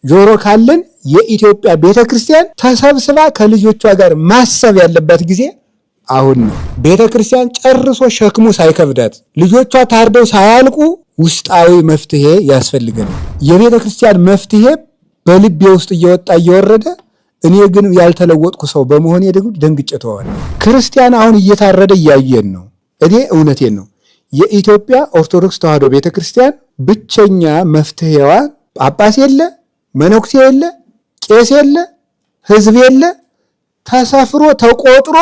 ጆሮ ካለን የኢትዮጵያ ቤተክርስቲያን ተሰብስባ ከልጆቿ ጋር ማሰብ ያለበት ጊዜ አሁን ነው። ቤተክርስቲያን ጨርሶ ሸክሙ ሳይከብዳት ልጆቿ ታርደው ሳያልቁ ውስጣዊ መፍትሄ ያስፈልገናል። የቤተክርስቲያን መፍትሄ በልቤ ውስጥ እየወጣ እየወረደ እኔ ግን ያልተለወጥኩ ሰው በመሆኔ ደግሞ ደንግጬ ተዋለሁ። ክርስቲያን አሁን እየታረደ እያየን ነው። እኔ እውነቴን ነው። የኢትዮጵያ ኦርቶዶክስ ተዋሕዶ ቤተክርስቲያን ብቸኛ መፍትሄዋ ጳጳስ የለ፣ መነኩሴ የለ፣ ቄስ የለ፣ ህዝብ የለ፣ ተሰፍሮ ተቆጥሮ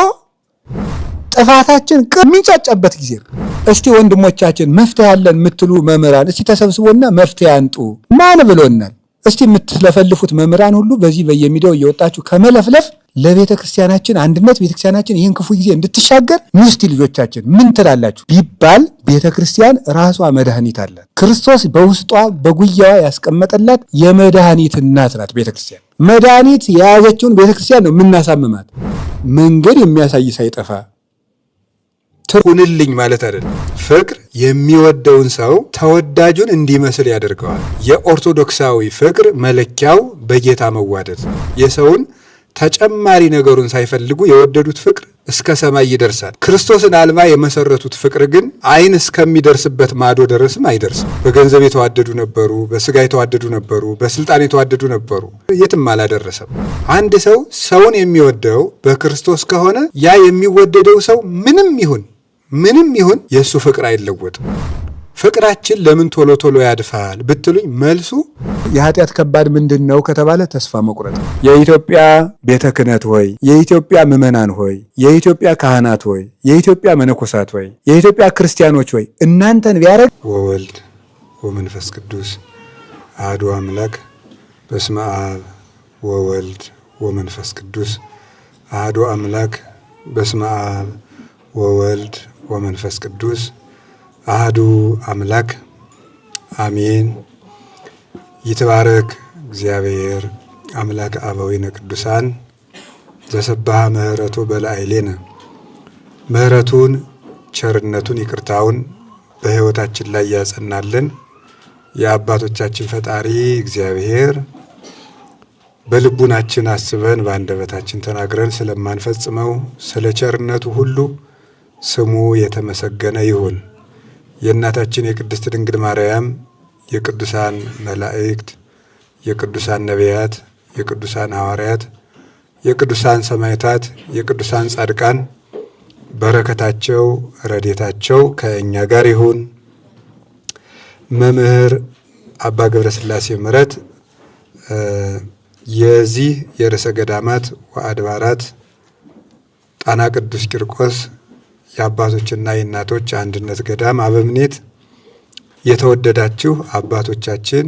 ጥፋታችን የሚንጫጫበት ጊዜ። እስቲ ወንድሞቻችን መፍትሄ አለን የምትሉ መምህራን እስቲ ተሰብስቦና መፍትሄ አንጡ ማን ብሎናል? እስቲ የምትለፈልፉት መምህራን ሁሉ በዚህ በየሚዲያው እየወጣችሁ ከመለፍለፍ ለቤተ ክርስቲያናችን አንድነት ቤተ ክርስቲያናችን ይህን ክፉ ጊዜ እንድትሻገር እስቲ ልጆቻችን ምን ትላላችሁ ቢባል ቤተ ክርስቲያን ራሷ መድኃኒት አላት። ክርስቶስ በውስጧ በጉያዋ ያስቀመጠላት የመድኃኒት እናት ናት። ቤተ ክርስቲያን መድኃኒት የያዘችውን ቤተ ክርስቲያን ነው የምናሳምማት። መንገድ የሚያሳይ ሳይጠፋ ትሁንልኝ ማለት አይደለም። ፍቅር የሚወደውን ሰው ተወዳጁን እንዲመስል ያደርገዋል። የኦርቶዶክሳዊ ፍቅር መለኪያው በጌታ መዋደድ። የሰውን ተጨማሪ ነገሩን ሳይፈልጉ የወደዱት ፍቅር እስከ ሰማይ ይደርሳል። ክርስቶስን አልባ የመሰረቱት ፍቅር ግን ዓይን እስከሚደርስበት ማዶ ድረስም አይደርስም። በገንዘብ የተዋደዱ ነበሩ፣ በስጋ የተዋደዱ ነበሩ፣ በስልጣን የተዋደዱ ነበሩ፣ የትም አላደረሰም። አንድ ሰው ሰውን የሚወደው በክርስቶስ ከሆነ ያ የሚወደደው ሰው ምንም ይሁን የእሱ ፍቅር አይለወጥም። ፍቅራችን ለምን ቶሎ ቶሎ ያድፋል ብትሉኝ መልሱ የኃጢአት ከባድ ምንድን ነው ከተባለ ተስፋ መቁረጥ። የኢትዮጵያ ቤተ ክህነት ሆይ፣ የኢትዮጵያ ምዕመናን ሆይ፣ የኢትዮጵያ ካህናት ሆይ፣ የኢትዮጵያ መነኮሳት ሆይ፣ የኢትዮጵያ ክርስቲያኖች ሆይ እናንተን ቢያረግ ወወልድ ወመንፈስ ቅዱስ አሐዱ አምላክ በስመ አብ ወወልድ ወመንፈስ ቅዱስ አሐዱ አምላክ በስመ አብ ወወልድ ወመንፈስ ቅዱስ አሐዱ አምላክ አሜን። ይትባረክ እግዚአብሔር አምላክ አበዊነ ቅዱሳን ዘሰብሐ ምሕረቱ በላዕሌነ። ምሕረቱን ቸርነቱን ይቅርታውን በሕይወታችን ላይ ያጸናልን የአባቶቻችን ፈጣሪ እግዚአብሔር በልቡናችን አስበን በአንደበታችን ተናግረን ስለማንፈጽመው ስለ ቸርነቱ ሁሉ ስሙ የተመሰገነ ይሁን። የእናታችን የቅድስት ድንግል ማርያም የቅዱሳን መላእክት፣ የቅዱሳን ነቢያት፣ የቅዱሳን ሐዋርያት፣ የቅዱሳን ሰማዕታት፣ የቅዱሳን ጻድቃን በረከታቸው ረድኤታቸው ከእኛ ጋር ይሁን። መምህር አባ ገብረ ሥላሴ ምሕረት የዚህ የርዕሰ ገዳማት ወአድባራት ጣና ቅዱስ ቂርቆስ የአባቶችና የእናቶች አንድነት ገዳም አበምኔት፣ የተወደዳችሁ አባቶቻችን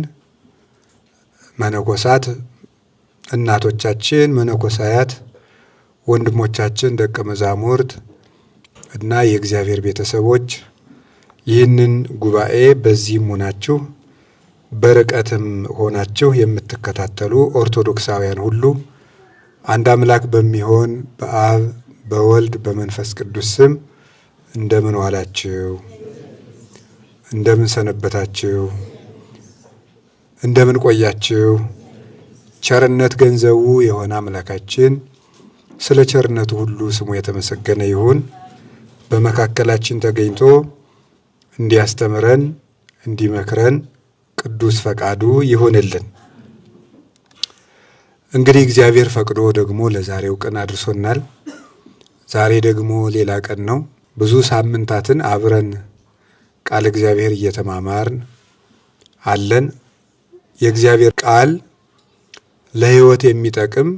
መነኮሳት፣ እናቶቻችን መነኮሳያት፣ ወንድሞቻችን ደቀ መዛሙርት እና የእግዚአብሔር ቤተሰቦች ይህንን ጉባኤ በዚህም ሆናችሁ በርቀትም ሆናችሁ የምትከታተሉ ኦርቶዶክሳውያን ሁሉ አንድ አምላክ በሚሆን በአብ በወልድ በመንፈስ ቅዱስ ስም እንደምን ዋላችሁ? እንደምን ሰነበታችሁ? እንደምን ቆያችሁ? ቸርነት ገንዘቡ የሆነ አምላካችን ስለ ቸርነቱ ሁሉ ስሙ የተመሰገነ ይሁን። በመካከላችን ተገኝቶ እንዲያስተምረን እንዲመክረን ቅዱስ ፈቃዱ ይሁንልን። እንግዲህ እግዚአብሔር ፈቅዶ ደግሞ ለዛሬው ቀን አድርሶናል። ዛሬ ደግሞ ሌላ ቀን ነው። ብዙ ሳምንታትን አብረን ቃል እግዚአብሔር እየተማማርን አለን። የእግዚአብሔር ቃል ለሕይወት የሚጠቅም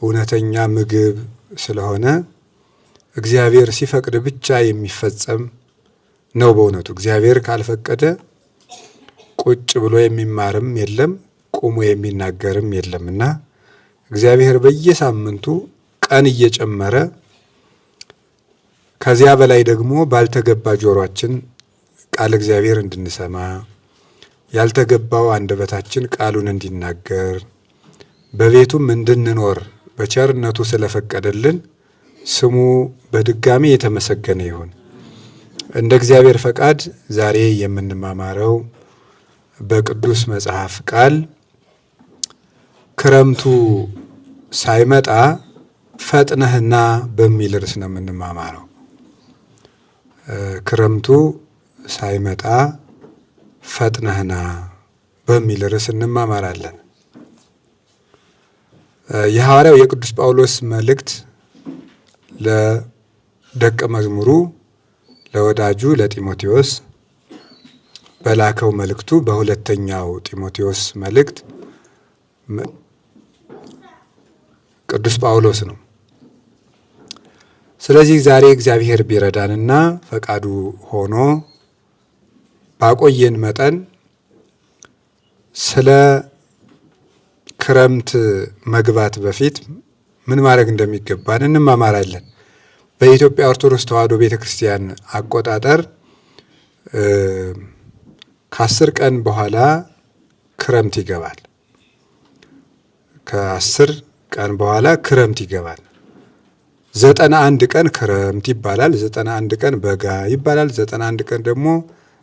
እውነተኛ ምግብ ስለሆነ እግዚአብሔር ሲፈቅድ ብቻ የሚፈጸም ነው። በእውነቱ እግዚአብሔር ካልፈቀደ ቁጭ ብሎ የሚማርም የለም፣ ቁሞ የሚናገርም የለምና እግዚአብሔር በየሳምንቱ ቀን እየጨመረ ከዚያ በላይ ደግሞ ባልተገባ ጆሮአችን ቃል እግዚአብሔር እንድንሰማ ያልተገባው አንደበታችን ቃሉን እንዲናገር በቤቱም እንድንኖር በቸርነቱ ስለፈቀደልን ስሙ በድጋሚ የተመሰገነ ይሁን። እንደ እግዚአብሔር ፈቃድ ዛሬ የምንማማረው በቅዱስ መጽሐፍ ቃል ክረምቱ ሳይመጣ ፈጥነህና በሚል ርዕስ ነው የምንማማረው። ክረምቱ ሳይመጣ ፈጥነህና በሚል ርዕስ እንማማራለን። የሐዋርያው የቅዱስ ጳውሎስ መልእክት ለደቀ መዝሙሩ ለወዳጁ ለጢሞቴዎስ በላከው መልእክቱ በሁለተኛው ጢሞቴዎስ መልእክት ቅዱስ ጳውሎስ ነው። ስለዚህ ዛሬ እግዚአብሔር ቢረዳንና ፈቃዱ ሆኖ ባቆየን መጠን ስለ ክረምት መግባት በፊት ምን ማድረግ እንደሚገባን እንማማራለን። በኢትዮጵያ ኦርቶዶክስ ተዋሕዶ ቤተክርስቲያን አቆጣጠር ከ10 ቀን በኋላ ክረምት ይገባል። ከ10 ቀን በኋላ ክረምት ይገባል። 91 ቀን ክረምት ይባላል። 91 ቀን በጋ ይባላል። 91 ቀን ደግሞ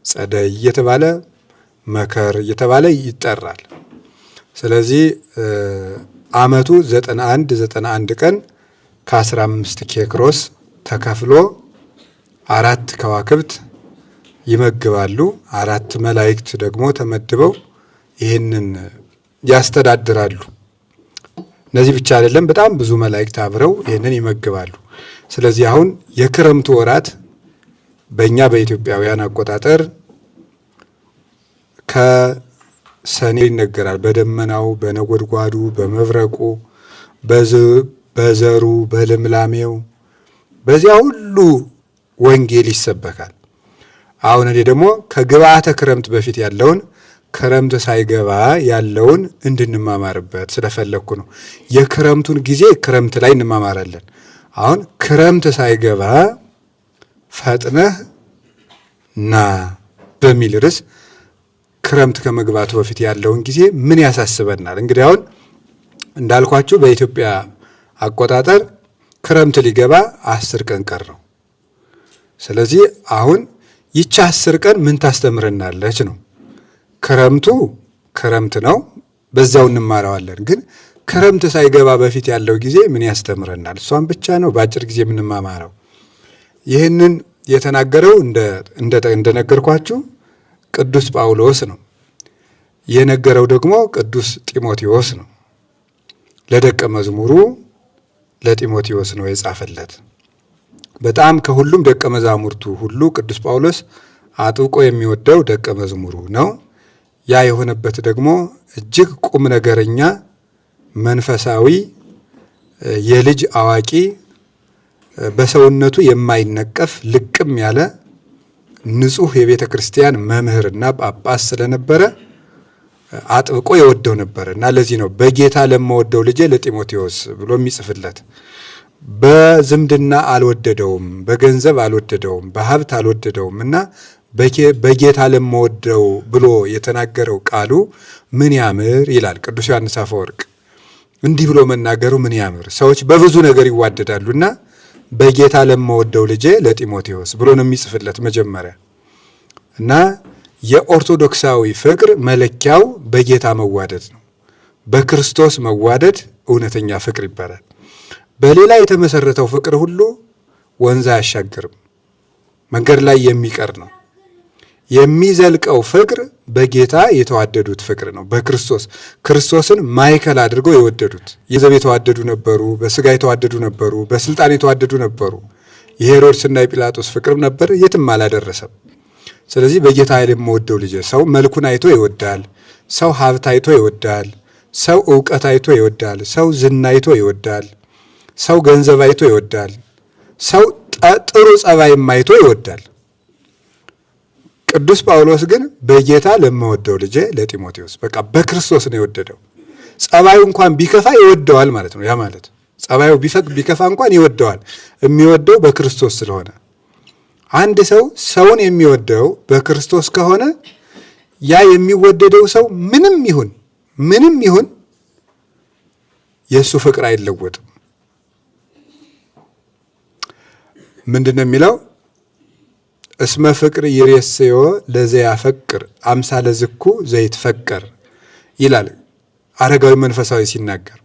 ጸደይ እየተባለ መከር እየተባለ ይጠራል። ስለዚህ ዓመቱ 91 ቀን ከ15 ኬክሮስ ተከፍሎ 4 ከዋክብት ይመግባሉ። 4 መላእክት ደግሞ ተመድበው ይህንን ያስተዳድራሉ። እነዚህ ብቻ አይደለም፣ በጣም ብዙ መላእክት አብረው ይህንን ይመግባሉ። ስለዚህ አሁን የክረምቱ ወራት በእኛ በኢትዮጵያውያን አቆጣጠር ከሰኔ ይነገራል። በደመናው፣ በነጎድጓዱ፣ በመብረቁ፣ በዘሩ፣ በልምላሜው በዚያ ሁሉ ወንጌል ይሰበካል። አሁን እኔ ደግሞ ከግብዓተ ክረምት በፊት ያለውን ክረምት ሳይገባ ያለውን እንድንማማርበት ስለፈለግኩ ነው። የክረምቱን ጊዜ ክረምት ላይ እንማማራለን። አሁን ክረምት ሳይገባ ፈጥነህ ና በሚል ርዕስ ክረምት ከመግባቱ በፊት ያለውን ጊዜ ምን ያሳስበናል? እንግዲህ አሁን እንዳልኳችሁ በኢትዮጵያ አቆጣጠር ክረምት ሊገባ 10 ቀን ቀረው። ስለዚህ አሁን ይቺ 10 ቀን ምን ታስተምረናለች ነው። ክረምቱ ክረምት ነው፣ በዛው እንማረዋለን። ግን ክረምት ሳይገባ በፊት ያለው ጊዜ ምን ያስተምረናል? እሷን ብቻ ነው በአጭር ጊዜ የምንማማረው። ይህንን የተናገረው እንደነገርኳችሁ ቅዱስ ጳውሎስ ነው። የነገረው ደግሞ ቅዱስ ጢሞቴዎስ ነው። ለደቀ መዝሙሩ ለጢሞቴዎስ ነው የጻፈለት። በጣም ከሁሉም ደቀ መዛሙርቱ ሁሉ ቅዱስ ጳውሎስ አጥብቆ የሚወደው ደቀ መዝሙሩ ነው። ያ የሆነበት ደግሞ እጅግ ቁም ነገረኛ፣ መንፈሳዊ፣ የልጅ አዋቂ፣ በሰውነቱ የማይነቀፍ ልቅም ያለ ንጹሕ የቤተ ክርስቲያን መምህርና ጳጳስ ስለነበረ አጥብቆ የወደው ነበር እና ለዚህ ነው በጌታ ለምወደው ልጄ ለጢሞቴዎስ ብሎ የሚጽፍለት። በዝምድና አልወደደውም፣ በገንዘብ አልወደደውም፣ በሀብት አልወደደውም እና በጌታ ለምወደው ብሎ የተናገረው ቃሉ ምን ያምር ይላል ቅዱስ ዮሐንስ አፈወርቅ። እንዲህ ብሎ መናገሩ ምን ያምር! ሰዎች በብዙ ነገር ይዋደዳሉና በጌታ ለምወደው ልጄ ለጢሞቴዎስ ብሎ ነው የሚጽፍለት መጀመሪያ። እና የኦርቶዶክሳዊ ፍቅር መለኪያው በጌታ መዋደድ ነው። በክርስቶስ መዋደድ እውነተኛ ፍቅር ይባላል። በሌላ የተመሰረተው ፍቅር ሁሉ ወንዝ አያሻግርም፣ መንገድ ላይ የሚቀር ነው። የሚዘልቀው ፍቅር በጌታ የተዋደዱት ፍቅር ነው። ክርስቶስን ማዕከል አድርገው የወደዱት የዘብ የተዋደዱ ነበሩ፣ በስጋ የተዋደዱ ነበሩ፣ በስልጣን የተዋደዱ ነበሩ። የሄሮድስና የጲላጦስ ፍቅር ነበር፣ የትም አላደረሰም። ስለዚህ በጌታ የምወደው ልጄ ሰው መልኩን አይቶ ይወዳል፣ ሰው ሀብት አይቶ ይወዳል፣ ሰው ዕውቀት አይቶ ይወዳል፣ ሰው ዝና አይቶ ይወዳል፣ ሰው ገንዘብ አይቶ ይወዳል፣ ሰው ጥሩ ጸባይም አይቶ ይወዳል። ቅዱስ ጳውሎስ ግን በጌታ ለምወደው ልጄ ለጢሞቴዎስ በቃ በክርስቶስ ነው የወደደው። ጸባዩ እንኳን ቢከፋ ይወደዋል ማለት ነው። ያ ማለት ጸባዩ ቢከፋ እንኳን ይወደዋል፣ የሚወደው በክርስቶስ ስለሆነ። አንድ ሰው ሰውን የሚወደው በክርስቶስ ከሆነ ያ የሚወደደው ሰው ምንም ይሁን የእሱ ፍቅር አይለወጥም። ምንድነው የሚለው? እስመ ፍቅር ይሬስዮ ለዘያፈቅር አምሳለ ዝኩ ዘይትፈቀር ይላል አረጋዊ መንፈሳዊ ሲናገር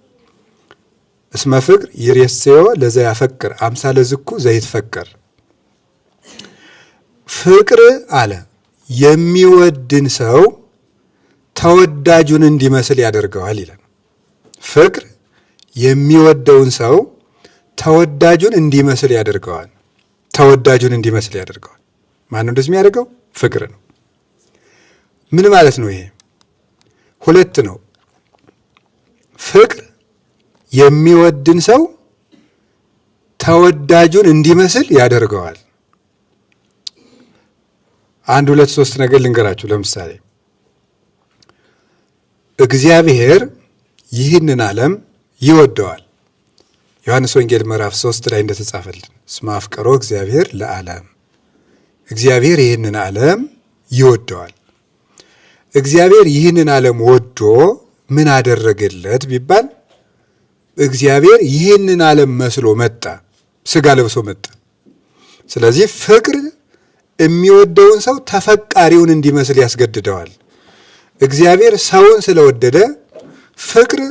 እስመ ፍቅር ይሬስዮ ለዘ ያፈቅር አምሳለ ዝኩ ዘይትፈቀር። ፍቅር አለ የሚወድን ሰው ተወዳጁን እንዲመስል ያደርገዋል ይላል። ፍቅር የሚወደውን ሰው ተወዳጁን እንዲመስል ያደርገዋል። ተወዳጁን እንዲመስል ያደርገዋል። ማን ነው እንደዚህ የሚያደርገው? ፍቅር ነው። ምን ማለት ነው ይሄ? ሁለት ነው። ፍቅር የሚወድን ሰው ተወዳጁን እንዲመስል ያደርገዋል። አንድ ሁለት ሶስት ነገር ልንገራችሁ። ለምሳሌ እግዚአብሔር ይህንን ዓለም ይወደዋል። ዮሐንስ ወንጌል ምዕራፍ 3 ላይ እንደተጻፈልን እስመ አፍቀሮ እግዚአብሔር ለዓለም፣ እግዚአብሔር ይህንን ዓለም ይወደዋል። እግዚአብሔር ይህንን ዓለም ወዶ ምን አደረገለት ቢባል እግዚአብሔር ይህንን ዓለም መስሎ መጣ፣ ስጋ ለብሶ መጣ። ስለዚህ ፍቅር የሚወደውን ሰው ተፈቃሪውን እንዲመስል ያስገድደዋል። እግዚአብሔር ሰውን ስለወደደ ፍቅር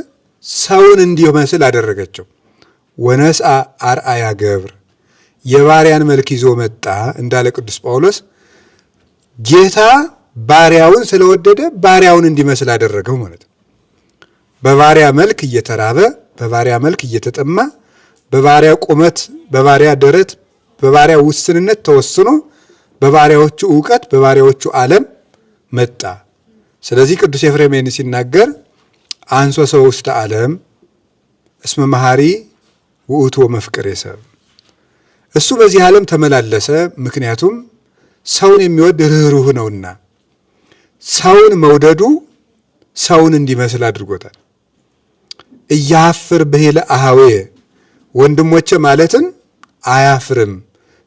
ሰውን እንዲመስል አደረገችው። ወነስአ አርአያ ገብር፣ የባሪያን መልክ ይዞ መጣ እንዳለ ቅዱስ ጳውሎስ ጌታ ባሪያውን ስለወደደ ባሪያውን እንዲመስል አደረገው ማለት ነው። በባሪያ መልክ እየተራበ፣ በባሪያ መልክ እየተጠማ፣ በባሪያ ቁመት፣ በባሪያ ደረት፣ በባሪያ ውስንነት ተወስኖ በባሪያዎቹ ዕውቀት፣ በባሪያዎቹ ዓለም መጣ። ስለዚህ ቅዱስ ኤፍሬም ሲናገር አንሶ ሰው ውስተ ዓለም እስመ መሐሪ ውእቱ ወመፍቅሬ ሰብ፣ እሱ በዚህ ዓለም ተመላለሰ፣ ምክንያቱም ሰውን የሚወድ ርኅሩህ ነውና። ሰውን መውደዱ ሰውን እንዲመስል አድርጎታል። እያፍር ብሂለ አሃዌ፣ ወንድሞቼ ማለትን አያፍርም።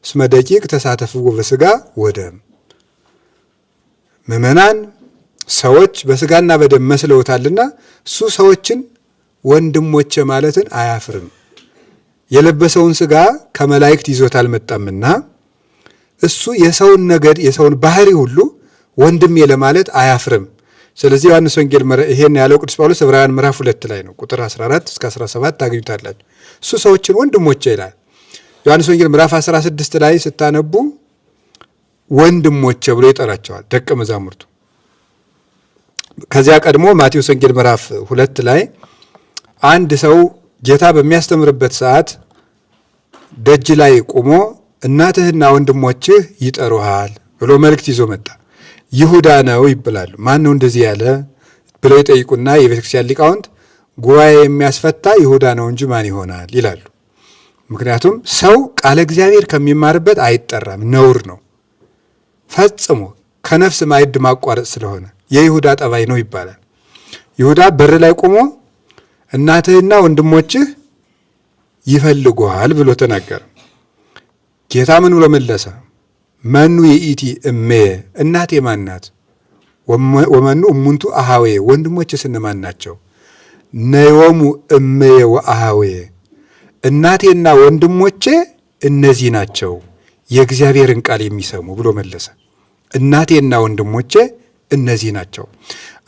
እስመ ደቂቅ ተሳተፍዎ በሥጋ ወደም፣ ምዕመናን ሰዎች በሥጋና በደም መስለውታልና እሱ ሰዎችን ወንድሞቼ ማለትን አያፍርም። የለበሰውን ሥጋ ከመላእክት ይዞት አልመጣምና እሱ የሰውን ነገድ የሰውን ባህሪ ሁሉ ወንድሜ ለማለት አያፍርም። ስለዚህ ዮሐንስ ወንጌል ይሄን ያለው ቅዱስ ጳውሎስ ዕብራውያን ምዕራፍ 2 ላይ ነው። ቁጥር 14 እስከ 17 ታገኙታላችሁ። እሱ ሰዎችን ወንድሞቼ ይላል። ዮሐንስ ወንጌል ምዕራፍ 16 ላይ ስታነቡ ወንድሞቼ ብሎ ይጠራቸዋል ደቀ መዛሙርቱ። ከዚያ ቀድሞ ማቴዎስ ወንጌል ምዕራፍ 2 ላይ አንድ ሰው ጌታ በሚያስተምርበት ሰዓት ደጅ ላይ ቆሞ እናትህና ወንድሞችህ ይጠሩሃል ብሎ መልእክት ይዞ መጣ። ይሁዳ ነው ይባላሉ። ማን ነው እንደዚህ ያለ ብለው ይጠይቁና የቤተ ክርስቲያን ሊቃውንት ጉባኤ የሚያስፈታ ይሁዳ ነው እንጂ ማን ይሆናል ይላሉ። ምክንያቱም ሰው ቃለ እግዚአብሔር ከሚማርበት አይጠራም፣ ነውር ነው ፈጽሞ፣ ከነፍስ ማዕድ ማቋረጥ ስለሆነ የይሁዳ ጠባይ ነው ይባላል። ይሁዳ በር ላይ ቆሞ እናትህና ወንድሞችህ ይፈልጉሃል ብሎ ተናገረ። ጌታ ምን ብሎ መለሰ? መኑ ይእቲ እሜ፣ እናቴ ማን ናት? ወመኑ እሙንቱ አሃዌ፣ ወንድሞችስ እነማን ናቸው? ነዮሙ እሜ ወአሃዌ፣ እናቴና ወንድሞቼ እነዚህ ናቸው የእግዚአብሔርን ቃል የሚሰሙ ብሎ መለሰ። እናቴና ወንድሞቼ እነዚህ ናቸው።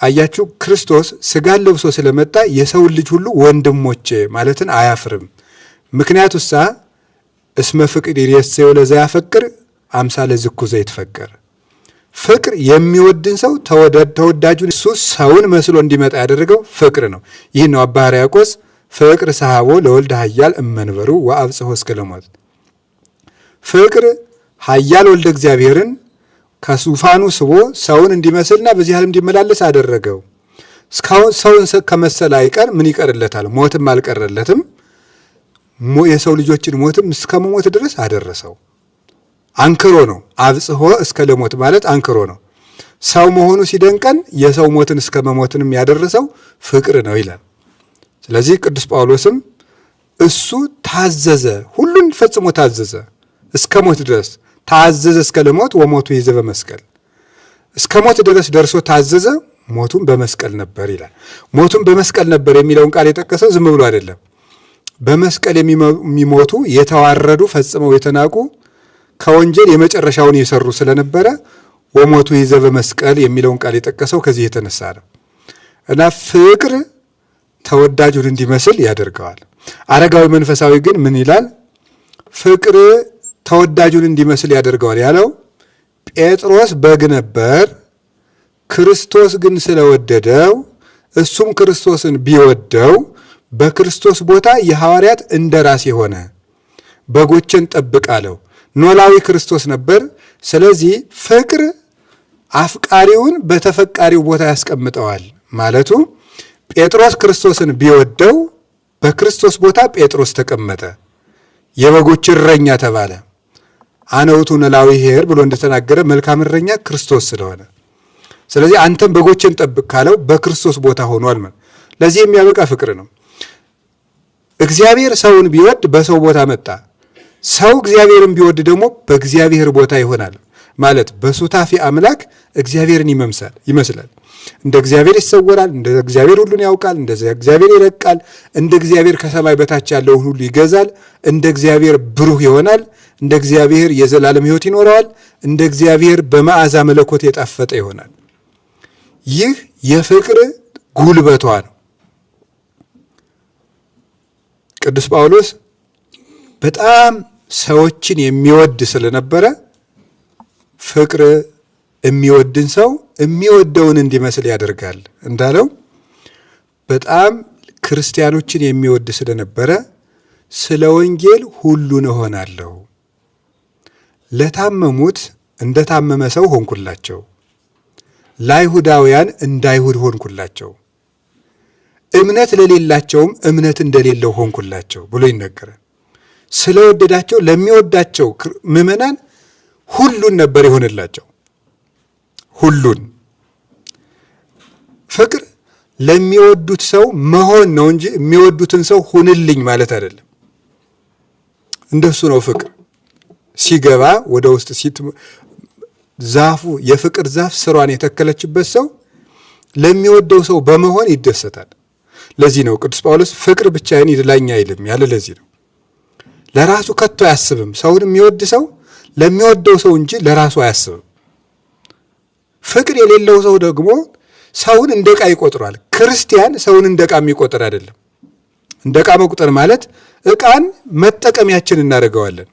አያችሁ፣ ክርስቶስ ሥጋን ለብሶ ስለመጣ የሰውን ልጅ ሁሉ ወንድሞቼ ማለትን አያፍርም። ምክንያቱሳ እስመ ፍቅር ይሬስዮ ለዘ ያፈቅር አምሳለ ዝኩ ዘይትፈቀር፣ ፍቅር የሚወድን ሰው ተወዳጁን እሱ ሰውን መስሎ እንዲመጣ ያደረገው ፍቅር ነው። ይህን ነው አባ ሕርያቆስ ፍቅር ሰሃቦ ለወልደ ኃያል እመንበሩ ወአብጽሖ እስከ ለሞት፣ ፍቅር ኃያል ወልደ እግዚአብሔርን ከዙፋኑ ስቦ ሰውን እንዲመስልና በዚህ ዓለም እንዲመላለስ አደረገው። እስካሁን ሰውን ከመሰለ አይቀር ምን ይቀርለታል? ሞትም አልቀረለትም። የሰው ልጆችን ሞትም እስከ መሞት ድረስ አደረሰው። አንክሮ ነው። አብጽሖ እስከ ለሞት ማለት አንክሮ ነው። ሰው መሆኑ ሲደንቀን የሰው ሞትን እስከ መሞትንም ያደረሰው ፍቅር ነው ይላል። ስለዚህ ቅዱስ ጳውሎስም እሱ ታዘዘ፣ ሁሉን ፈጽሞ ታዘዘ እስከ ሞት ድረስ ታዘዘ እስከ ለሞት ወሞቱ ይዘ በመስቀል፣ እስከ ሞት ድረስ ደርሶ ታዘዘ፣ ሞቱን በመስቀል ነበር ይላል። ሞቱን በመስቀል ነበር የሚለውን ቃል የጠቀሰው ዝም ብሎ አይደለም። በመስቀል የሚሞቱ የተዋረዱ ፈጽመው የተናቁ ከወንጀል የመጨረሻውን የሰሩ ስለነበረ ወሞቱ ይዘ በመስቀል የሚለውን ቃል የጠቀሰው ከዚህ የተነሳ ነው። እና ፍቅር ተወዳጁን እንዲመስል ያደርገዋል። አረጋዊ መንፈሳዊ ግን ምን ይላል? ፍቅር ተወዳጁን እንዲመስል ያደርገዋል ያለው ጴጥሮስ በግ ነበር፣ ክርስቶስ ግን ስለወደደው እሱም ክርስቶስን ቢወደው በክርስቶስ ቦታ የሐዋርያት እንደራሴ ሆነ፣ በጎችን ጠብቅ አለው። ኖላዊ ክርስቶስ ነበር። ስለዚህ ፍቅር አፍቃሪውን በተፈቃሪው ቦታ ያስቀምጠዋል ማለቱ ጴጥሮስ ክርስቶስን ቢወደው በክርስቶስ ቦታ ጴጥሮስ ተቀመጠ፣ የበጎች እረኛ ተባለ። አነ ውእቱ ኖላዊ ኄር ብሎ እንደተናገረ መልካም እረኛ ክርስቶስ ስለሆነ፣ ስለዚህ አንተም በጎችን ጠብቅ ካለው በክርስቶስ ቦታ ሆኗል ማለት። ለዚህ የሚያበቃ ፍቅር ነው። እግዚአብሔር ሰውን ቢወድ በሰው ቦታ መጣ፣ ሰው እግዚአብሔርን ቢወድ ደግሞ በእግዚአብሔር ቦታ ይሆናል ማለት በሱታፊ አምላክ እግዚአብሔርን ይመስላል። እንደ እግዚአብሔር ይሰወራል፣ እንደ እግዚአብሔር ሁሉን ያውቃል፣ እንደ እግዚአብሔር ይረቃል፣ እንደ እግዚአብሔር ከሰማይ በታች ያለውን ሁሉ ይገዛል፣ እንደ እግዚአብሔር ብሩህ ይሆናል፣ እንደ እግዚአብሔር የዘላለም ሕይወት ይኖረዋል፣ እንደ እግዚአብሔር በመዓዛ መለኮት የጣፈጠ ይሆናል። ይህ የፍቅር ጉልበቷ ነው። ቅዱስ ጳውሎስ በጣም ሰዎችን የሚወድ ስለነበረ ፍቅር የሚወድን ሰው የሚወደውን እንዲመስል ያደርጋል እንዳለው በጣም ክርስቲያኖችን የሚወድ ስለነበረ ስለ ወንጌል ሁሉን እሆናለሁ፣ ለታመሙት እንደታመመ ሰው ሆንኩላቸው፣ ለአይሁዳውያን እንዳይሁድ ሆንኩላቸው፣ እምነት ለሌላቸውም እምነት እንደሌለው ሆንኩላቸው ብሎ ይነገራል። ስለወደዳቸው ለሚወዳቸው ምዕመናን ሁሉን ነበር ይሆንላቸው። ሁሉን ፍቅር ለሚወዱት ሰው መሆን ነው እንጂ የሚወዱትን ሰው ሁንልኝ ማለት አይደለም። እንደሱ ነው ፍቅር ሲገባ ወደ ውስጥ ዛፉ የፍቅር ዛፍ ስሯን የተከለችበት ሰው ለሚወደው ሰው በመሆን ይደሰታል። ለዚህ ነው ቅዱስ ጳውሎስ ፍቅር ብቻዬን ይድላኝ አይልም ያለ። ለዚህ ነው ለራሱ ከቶ አያስብም። ሰውን የሚወድ ሰው ለሚወደው ሰው እንጂ ለራሱ አያስብም። ፍቅር የሌለው ሰው ደግሞ ሰውን እንደ ዕቃ ይቆጥሯል። ክርስቲያን ሰውን እንደ ዕቃ የሚቆጥር አይደለም። እንደ ዕቃ መቁጠር ማለት ዕቃን መጠቀሚያችን እናደርገዋለን።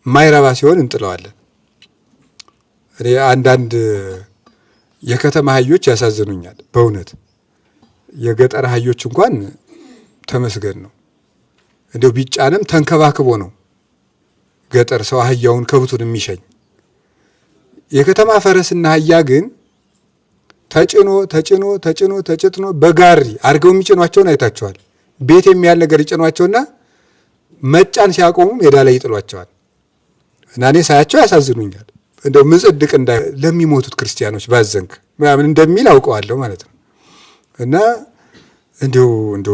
ማይረባ ሲሆን እንጥለዋለን። እኔ አንዳንድ የከተማ አህዮች ያሳዝኑኛል በእውነት። የገጠር አህዮች እንኳን ተመስገን ነው፣ እንደው ቢጫንም ተንከባክቦ ነው ገጠር ሰው አህያውን ከብቱን የሚሸኝ። የከተማ ፈረስና አህያ ግን ተጭኖ በጋሪ አድርገው የሚጭኗቸውን አይታቸዋል። ቤት የሚያል ነገር ይጭኗቸውና መጫን ሲያቆሙ ሜዳ ላይ ይጥሏቸዋል። እና እኔ ሳያቸው ያሳዝኑኛል። እንደው ምጽድቅ ለሚሞቱት ክርስቲያኖች ባዘንክ ምናምን እንደሚል አውቀዋለሁ ማለት ነው። እና እንደው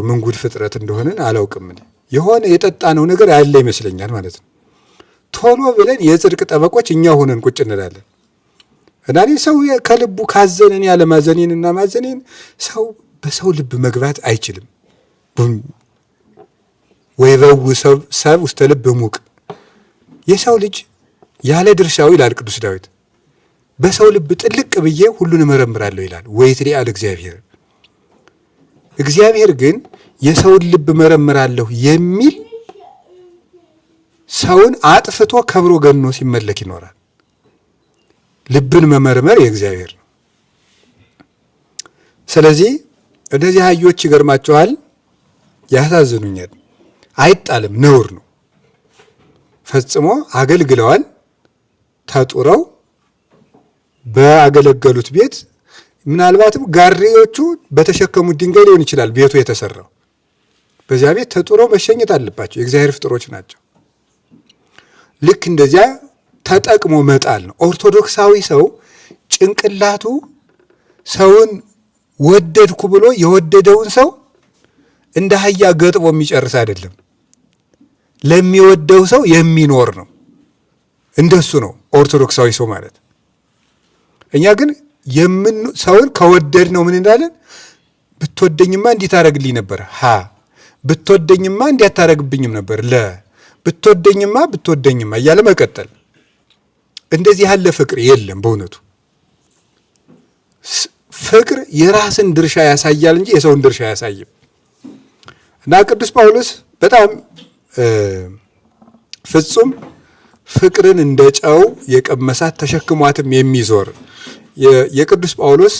ምን ጉድ ፍጥረት እንደሆነን አላውቅም። የሆነ የጠጣነው ነገር ያለ ይመስለኛል ማለት ነው። ቶሎ ብለን የጽድቅ ጠበቆች እኛ ሆነን ቁጭ እንላለን። እና ሰው ከልቡ ካዘነን ያለ ማዘኔንና ማዘኔን ሰው በሰው ልብ መግባት አይችልም። ወይበው ሰብ ውስተ ልብ ሙቅ፣ የሰው ልጅ ያለ ድርሻው ይላል ቅዱስ ዳዊት። በሰው ልብ ጥልቅ ብዬ ሁሉን እመረምራለሁ ይላል። ወይትሊአል እግዚአብሔር። እግዚአብሔር ግን የሰውን ልብ እመረምራለሁ የሚል ሰውን አጥፍቶ ከብሮ ገኖ ሲመለክ ይኖራል። ልብን መመርመር የእግዚአብሔር ነው። ስለዚህ እነዚህ አህዮች ይገርማቸዋል፣ ያሳዝኑኛል። አይጣልም፣ ነውር ነው። ፈጽሞ አገልግለዋል። ተጡረው በአገለገሉት ቤት ምናልባትም ጋሪዎቹ በተሸከሙት ድንጋይ ሊሆን ይችላል ቤቱ የተሰራው። በዚያ ቤት ተጡረው መሸኘት አለባቸው። የእግዚአብሔር ፍጥሮች ናቸው። ልክ እንደዚያ ተጠቅሞ መጣል ነው። ኦርቶዶክሳዊ ሰው ጭንቅላቱ ሰውን ወደድኩ ብሎ የወደደውን ሰው እንደ አህያ ገጥቦ የሚጨርስ አይደለም። ለሚወደው ሰው የሚኖር ነው። እንደሱ ነው ኦርቶዶክሳዊ ሰው ማለት። እኛ ግን ሰውን ከወደድ ነው ምን እንዳለን? ብትወደኝማ እንዲህ ታረግልኝ ነበር፣ ብትወደኝማ እንዲህ አታረግብኝም ነበር፣ ብትወደኝማ እያለ መቀጠል። እንደዚህ ያለ ፍቅር የለም በእውነቱ። ፍቅር የራስን ድርሻ ያሳያል እንጂ የሰውን ድርሻ አያሳይም። እና ቅዱስ ጳውሎስ በጣም ፍጹም ፍቅርን እንደ ጨው የቀመሳት ተሸክሟትም የሚዞር የቅዱስ ጳውሎስ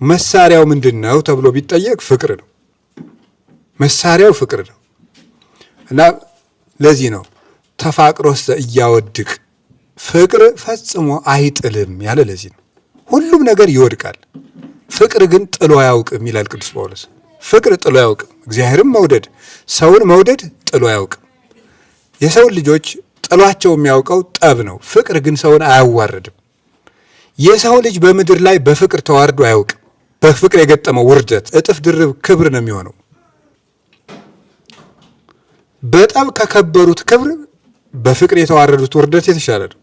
መሳሪያው ምንድን ነው ተብሎ ቢጠየቅ ፍቅር ነው። መሳሪያው ፍቅር ነው። እና ለዚህ ነው ተፋቅሮስ እያወድቅ ፍቅር ፈጽሞ አይጥልም ያለ ለዚህ ነው። ሁሉም ነገር ይወድቃል፣ ፍቅር ግን ጥሎ አያውቅም ይላል ቅዱስ ጳውሎስ። ፍቅር ጥሎ አያውቅም። እግዚአብሔርም መውደድ ሰውን መውደድ ጥሎ አያውቅም። የሰውን ልጆች ጥሏቸው የሚያውቀው ጠብ ነው። ፍቅር ግን ሰውን አያዋርድም። የሰው ልጅ በምድር ላይ በፍቅር ተዋርዶ አያውቅም። በፍቅር የገጠመው ውርደት እጥፍ ድርብ ክብር ነው የሚሆነው። በጣም ከከበሩት ክብር በፍቅር የተዋረዱት ውርደት የተሻለ ነው።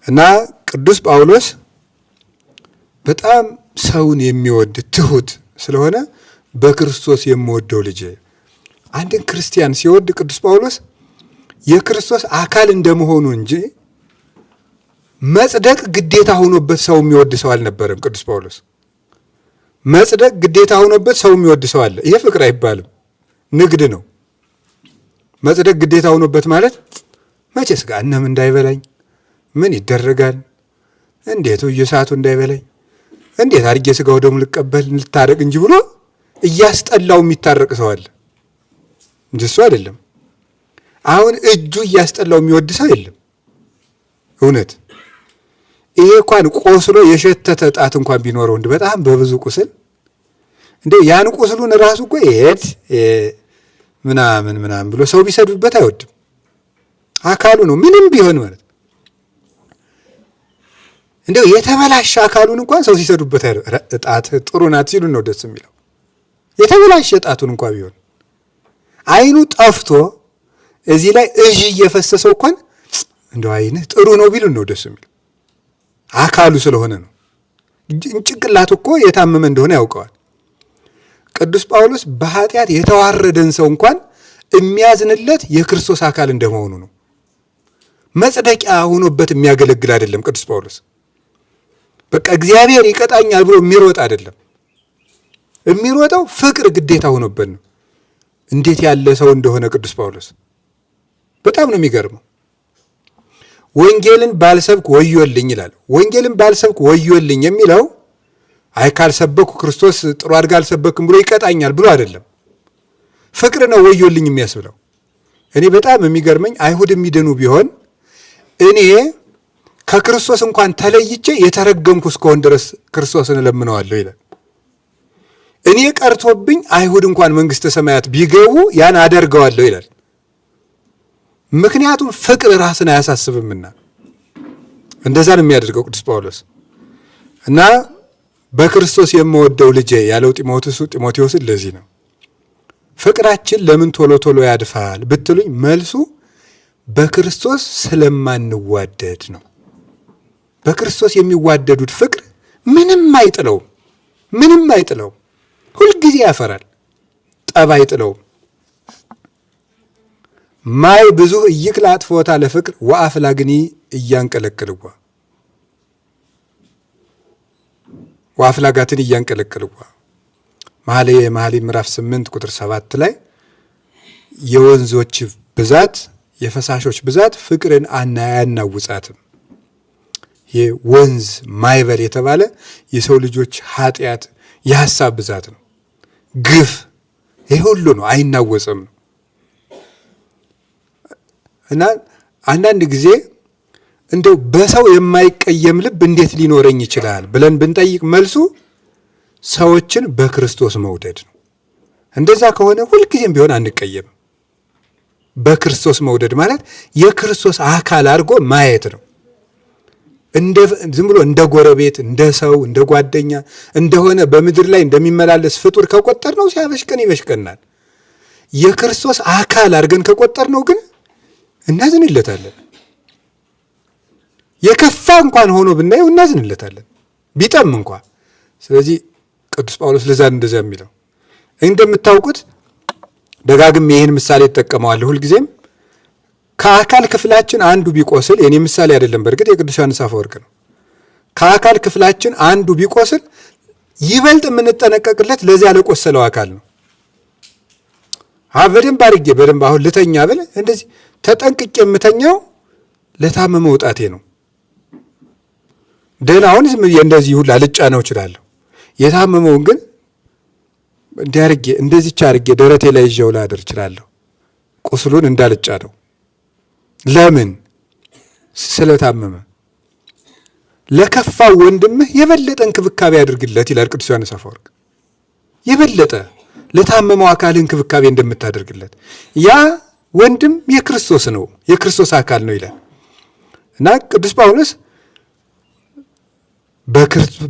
እና ቅዱስ ጳውሎስ በጣም ሰውን የሚወድ ትሁት ስለሆነ በክርስቶስ የምወደው ልጄ። አንድን ክርስቲያን ሲወድ ቅዱስ ጳውሎስ የክርስቶስ አካል እንደመሆኑ እንጂ መጽደቅ ግዴታ ሆኖበት ሰው የሚወድ ሰው አልነበረም። ቅዱስ ጳውሎስ መጽደቅ ግዴታ ሆኖበት ሰው የሚወድ ሰው አለ። ይሄ ፍቅር አይባልም፣ ንግድ ነው። መጽደቅ ግዴታ ሆኖበት ማለት መቼስ ገሃነም እንዳይበላኝ ምን ይደረጋል፣ እንዴት እየሳቱ እንዳይበላኝ እንዴት አድርጌ ስጋው ደሙ ልቀበል ልታረቅ እንጂ ብሎ እያስጠላው የሚታረቅ ሰው አለ። እንደሱ አይደለም። አሁን እጁ እያስጠላው የሚወድ ሰው የለም። እውነት ይሄ እንኳን ቆስሎ የሸተተ ጣት እንኳን ቢኖረው እንደ በጣም በብዙ ቁስል እንደ ያን ቁስሉን ራሱ እኮ ይሄድ ምናምን ብሎ ሰው ቢሰድብበት አይወድም። አካሉ ነው ምንም ቢሆን ማለት እንደው የተበላሸ አካሉን እንኳን ሰው ሲሰዱበት ጣት ጥሩ ናት ሲሉ ነው ደስ የሚለው። የተበላሸ ጣቱን እንኳን ቢሆን አይኑ ጠፍቶ እዚህ ላይ እዥ እየፈሰሰው እንኳን እንደው አይንህ ጥሩ ነው ቢሉ ነው ደስ የሚለው። አካሉ ስለሆነ ነው። ጭንቅላቱ እኮ የታመመ እንደሆነ ያውቀዋል። ቅዱስ ጳውሎስ በኃጢአት የተዋረደን ሰው እንኳን የሚያዝንለት የክርስቶስ አካል እንደመሆኑ ነው። መጽደቂያ ሆኖበት የሚያገለግል አይደለም ቅዱስ ጳውሎስ። በቃ እግዚአብሔር ይቀጣኛል ብሎ የሚሮጥ አይደለም። የሚሮጠው ፍቅር ግዴታ ሆኖበት ነው። እንዴት ያለ ሰው እንደሆነ ቅዱስ ጳውሎስ በጣም ነው የሚገርመው። ወንጌልን ባልሰብክ ወዮልኝ ይላል። ወንጌልን ባልሰብክ ወዮልኝ የሚለው አይ ካልሰበኩ ክርስቶስ ጥሩ አድርጋ አልሰበክም ብሎ ይቀጣኛል ብሎ አይደለም። ፍቅር ነው ወዮልኝ የሚያስብለው። እኔ በጣም የሚገርመኝ አይሁድ የሚድኑ ቢሆን እኔ ከክርስቶስ እንኳን ተለይቼ የተረገምኩ እስከሆን ድረስ ክርስቶስን እለምነዋለሁ ይላል። እኔ ቀርቶብኝ አይሁድ እንኳን መንግሥተ ሰማያት ቢገቡ ያን አደርገዋለሁ ይላል። ምክንያቱም ፍቅር ራስን አያሳስብምና እንደዛ ነው የሚያደርገው ቅዱስ ጳውሎስ። እና በክርስቶስ የምወደው ልጄ ያለው ጢሞቴዎስን ለዚህ ነው። ፍቅራችን ለምን ቶሎ ቶሎ ያድፋል ብትሉኝ መልሱ በክርስቶስ ስለማንዋደድ ነው። በክርስቶስ የሚዋደዱት ፍቅር ምንም አይጥለውም። ሁልጊዜ ያፈራል፣ ጠብ አይጥለውም። ማይ ብዙ ይክላት ፎታ ለፍቅር ወአፍላግኒ እያንቀለቅልዋ ወአፍላጋትን እያንቀለቅልዋ መኃልየ ምዕራፍ 8 ቁጥር 7 ላይ የወንዞች ብዛት የፈሳሾች ብዛት ፍቅርን አያናውጻትም። ይህ ወንዝ ማይበል የተባለ የሰው ልጆች ኃጢአት የሐሳብ ብዛት ነው። ግፍ ይህ ሁሉ ነው፣ አይናወጽም ነው። እና አንዳንድ ጊዜ እንደው በሰው የማይቀየም ልብ እንዴት ሊኖረኝ ይችላል ብለን ብንጠይቅ መልሱ ሰዎችን በክርስቶስ መውደድ ነው። እንደዛ ከሆነ ሁልጊዜም ቢሆን አንቀየምም። በክርስቶስ መውደድ ማለት የክርስቶስ አካል አድርጎ ማየት ነው። ዝም ብሎ እንደ ጎረቤት፣ እንደ ሰው፣ እንደ ጓደኛ እንደሆነ በምድር ላይ እንደሚመላለስ ፍጡር ከቆጠር ነው ሲያበሽቀን ይበሽቀናል። የክርስቶስ አካል አድርገን ከቆጠር ነው ግን እናዝንለታለን። የከፋ እንኳን ሆኖ ብናየው እናዝንለታለን ቢጠም እንኳን። ስለዚህ ቅዱስ ጳውሎስ ለዛን እንደዛ የሚለው እንደምታውቁት ደጋግሜ ይህን ምሳሌ እጠቀመዋለሁ ሁልጊዜም። ከአካል ክፍላችን አንዱ ቢቆስል የኔ ምሳሌ አይደለም፣ በእርግጥ የቅዱስ ዮሐንስ አፈወርቅ ነው። ከአካል ክፍላችን አንዱ ቢቆስል ይበልጥ የምንጠነቀቅለት ለዚያ ለቆሰለው አካል ነው። በደንብ አሁን ልተኛ ብል እንደዚህ ተጠንቅቄ የምተኛው ለታመመ ወጣቴ ነው። ደህናውን እንደዚህ ሁላ ልጫነው እችላለሁ። የታመመውን ግን እንደዚች አድርጌ ደረቴ ላይ ይዤው ላድር እችላለሁ። ቁስሉን እንዳልጫነው። ለምን? ስለታመመ። ለከፋው ወንድምህ የበለጠ እንክብካቤ አድርግለት ይላል ቅዱስ ዮሐንስ አፈወርቅ። የበለጠ ለታመመው አካል እንክብካቤ እንደምታደርግለት ያ ወንድም የክርስቶስ ነው፣ የክርስቶስ አካል ነው ይላል እና ቅዱስ ጳውሎስ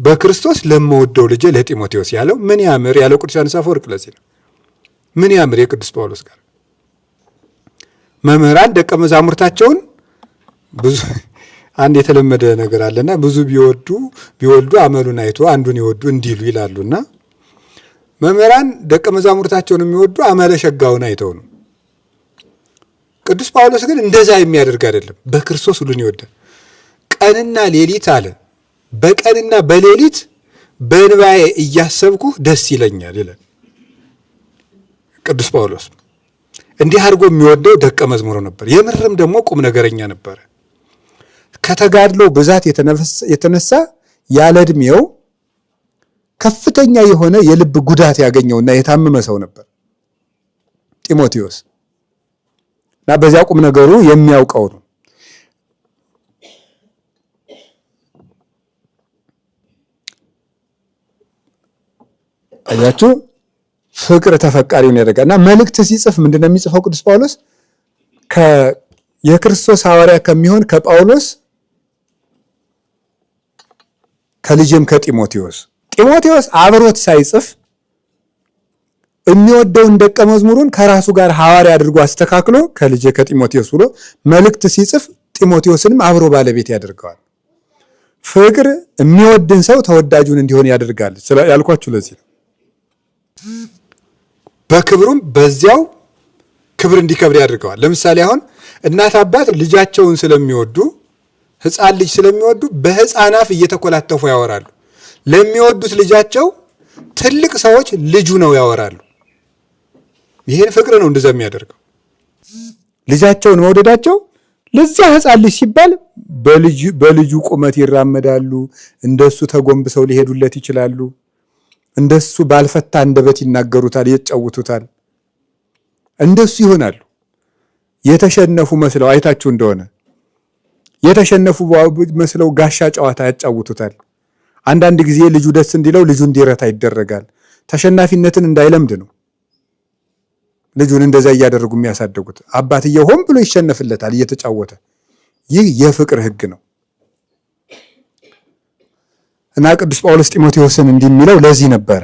በክርስቶስ ለምወደው ልጄ ለጢሞቴዎስ ያለው ምን ያምር ያለው ቅዱስ ዮሐንስ አፈወርቅ ለዚህ ነው። ምን ያምር የቅዱስ ጳውሎስ ጋር መምህራን ደቀ መዛሙርታቸውን ብዙ አንድ የተለመደ ነገር አለና ብዙ ቢወልዱ አመሉን አይቶ አንዱን ይወዱ እንዲሉ ይላሉና መምህራን ደቀ መዛሙርታቸውን የሚወዱ አመለ ሸጋውን አይተው ነው። ቅዱስ ጳውሎስ ግን እንደዛ የሚያደርግ አይደለም። በክርስቶስ ሁሉን ይወዳል። ቀንና ሌሊት አለ በቀንና በሌሊት በእንባዬ እያሰብኩ ደስ ይለኛል ይላል ቅዱስ ጳውሎስ። እንዲህ አድርጎ የሚወደው ደቀ መዝሙሩ ነበር። የምርም ደግሞ ቁም ነገረኛ ነበረ። ከተጋድሎ ብዛት የተነሳ ያለ ዕድሜው ከፍተኛ የሆነ የልብ ጉዳት ያገኘውና የታመመ ሰው ነበር ጢሞቴዎስ እና በዚያ ቁም ነገሩ የሚያውቀው ነው። አያችሁ ፍቅር ተፈቃሪውን ያደርጋል እና መልእክት ሲጽፍ ምንድነው የሚጽፈው ቅዱስ ጳውሎስ? የክርስቶስ ሐዋርያ ከሚሆን ከጳውሎስ ከልጅም ጢሞቴዎስ አብሮት ሳይጽፍ የሚወደውን ደቀ መዝሙሩን ከራሱ ጋር ሐዋርያ አድርጎ አስተካክሎ ከልጅ ከጢሞቴዎስ ብሎ መልእክት ሲጽፍ ጢሞቴዎስንም አብሮ ባለቤት ያደርገዋል። ፍቅር የሚወድን ሰው ተወዳጁን እንዲሆን ያደርጋል ያልኳችሁ ለዚህ ነው። በክብሩም በዚያው ክብር እንዲከብር ያደርገዋል። ለምሳሌ አሁን እናት አባት ልጃቸውን ስለሚወዱ ሕፃን ልጅ ስለሚወዱ በሕፃን አፍ እየተኮላተፉ ያወራሉ። ለሚወዱት ልጃቸው ትልቅ ሰዎች ልጁ ነው ያወራሉ። ይሄን ፍቅር ነው እንደዛ የሚያደርገው። ልጃቸውን መውደዳቸው ለዚያ ሕፃን ልጅ ሲባል በልጁ ቁመት ይራመዳሉ። እንደሱ ተጎንብሰው ሊሄዱለት ይችላሉ። እንደሱ ባልፈታ አንደበት ይናገሩታል፣ ይጫውቱታል። እንደሱ ይሆናሉ። የተሸነፉ መስለው አይታችሁ እንደሆነ የተሸነፉ መስለው ጋሻ ጨዋታ ያጫውቱታል። አንዳንድ ጊዜ ልጁ ደስ እንዲለው ልጁ እንዲረታ ይደረጋል። ተሸናፊነትን እንዳይለምድ ነው ልጁን እንደዛ እያደረጉ የሚያሳድጉት። አባትየው ሆን ብሎ ይሸነፍለታል እየተጫወተ። ይህ የፍቅር ሕግ ነው እና ቅዱስ ጳውሎስ ጢሞቴዎስን እንዲሚለው ለዚህ ነበረ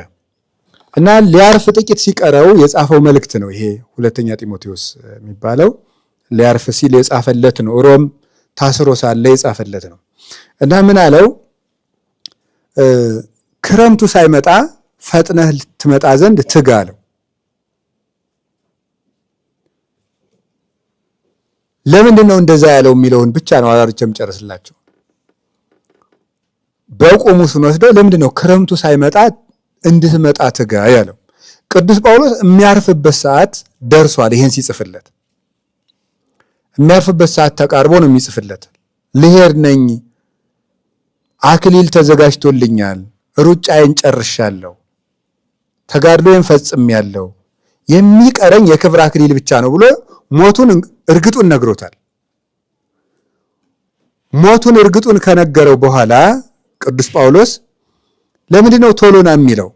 እና ሊያርፍ ጥቂት ሲቀረው የጻፈው መልእክት ነው ይሄ ሁለተኛ ጢሞቴዎስ የሚባለው። ሊያርፍ ሲል የጻፈለት ነው። ሮም ታስሮ ሳለ የጻፈለት ነው እና ምን አለው? ክረምቱ ሳይመጣ ፈጥነህ ትመጣ ዘንድ ትጋ አለው። ለምንድን ነው እንደዛ ያለው የሚለውን ብቻ ነው አራርቼም ጨርስላቸው። በቆሙ ስንወስደው ለምንድን ነው ክረምቱ ሳይመጣ እንድትመጣ ትጋ ያለው? ቅዱስ ጳውሎስ የሚያርፍበት ሰዓት ደርሷል። ይሄን ሲጽፍለት የሚያርፍበት ሰዓት ተቃርቦ ነው የሚጽፍለት። ልሄድ ነኝ፣ አክሊል ተዘጋጅቶልኛል፣ ሩጫዬን ጨርሻለሁ፣ ተጋድሎዬን ፈጽሜያለሁ፣ የሚቀረኝ የክብር አክሊል ብቻ ነው ብሎ ሞቱን እርግጡን ነግሮታል። ሞቱን እርግጡን ከነገረው በኋላ ቅዱስ ጳውሎስ ለምንድን ነው ቶሎና የሚለው?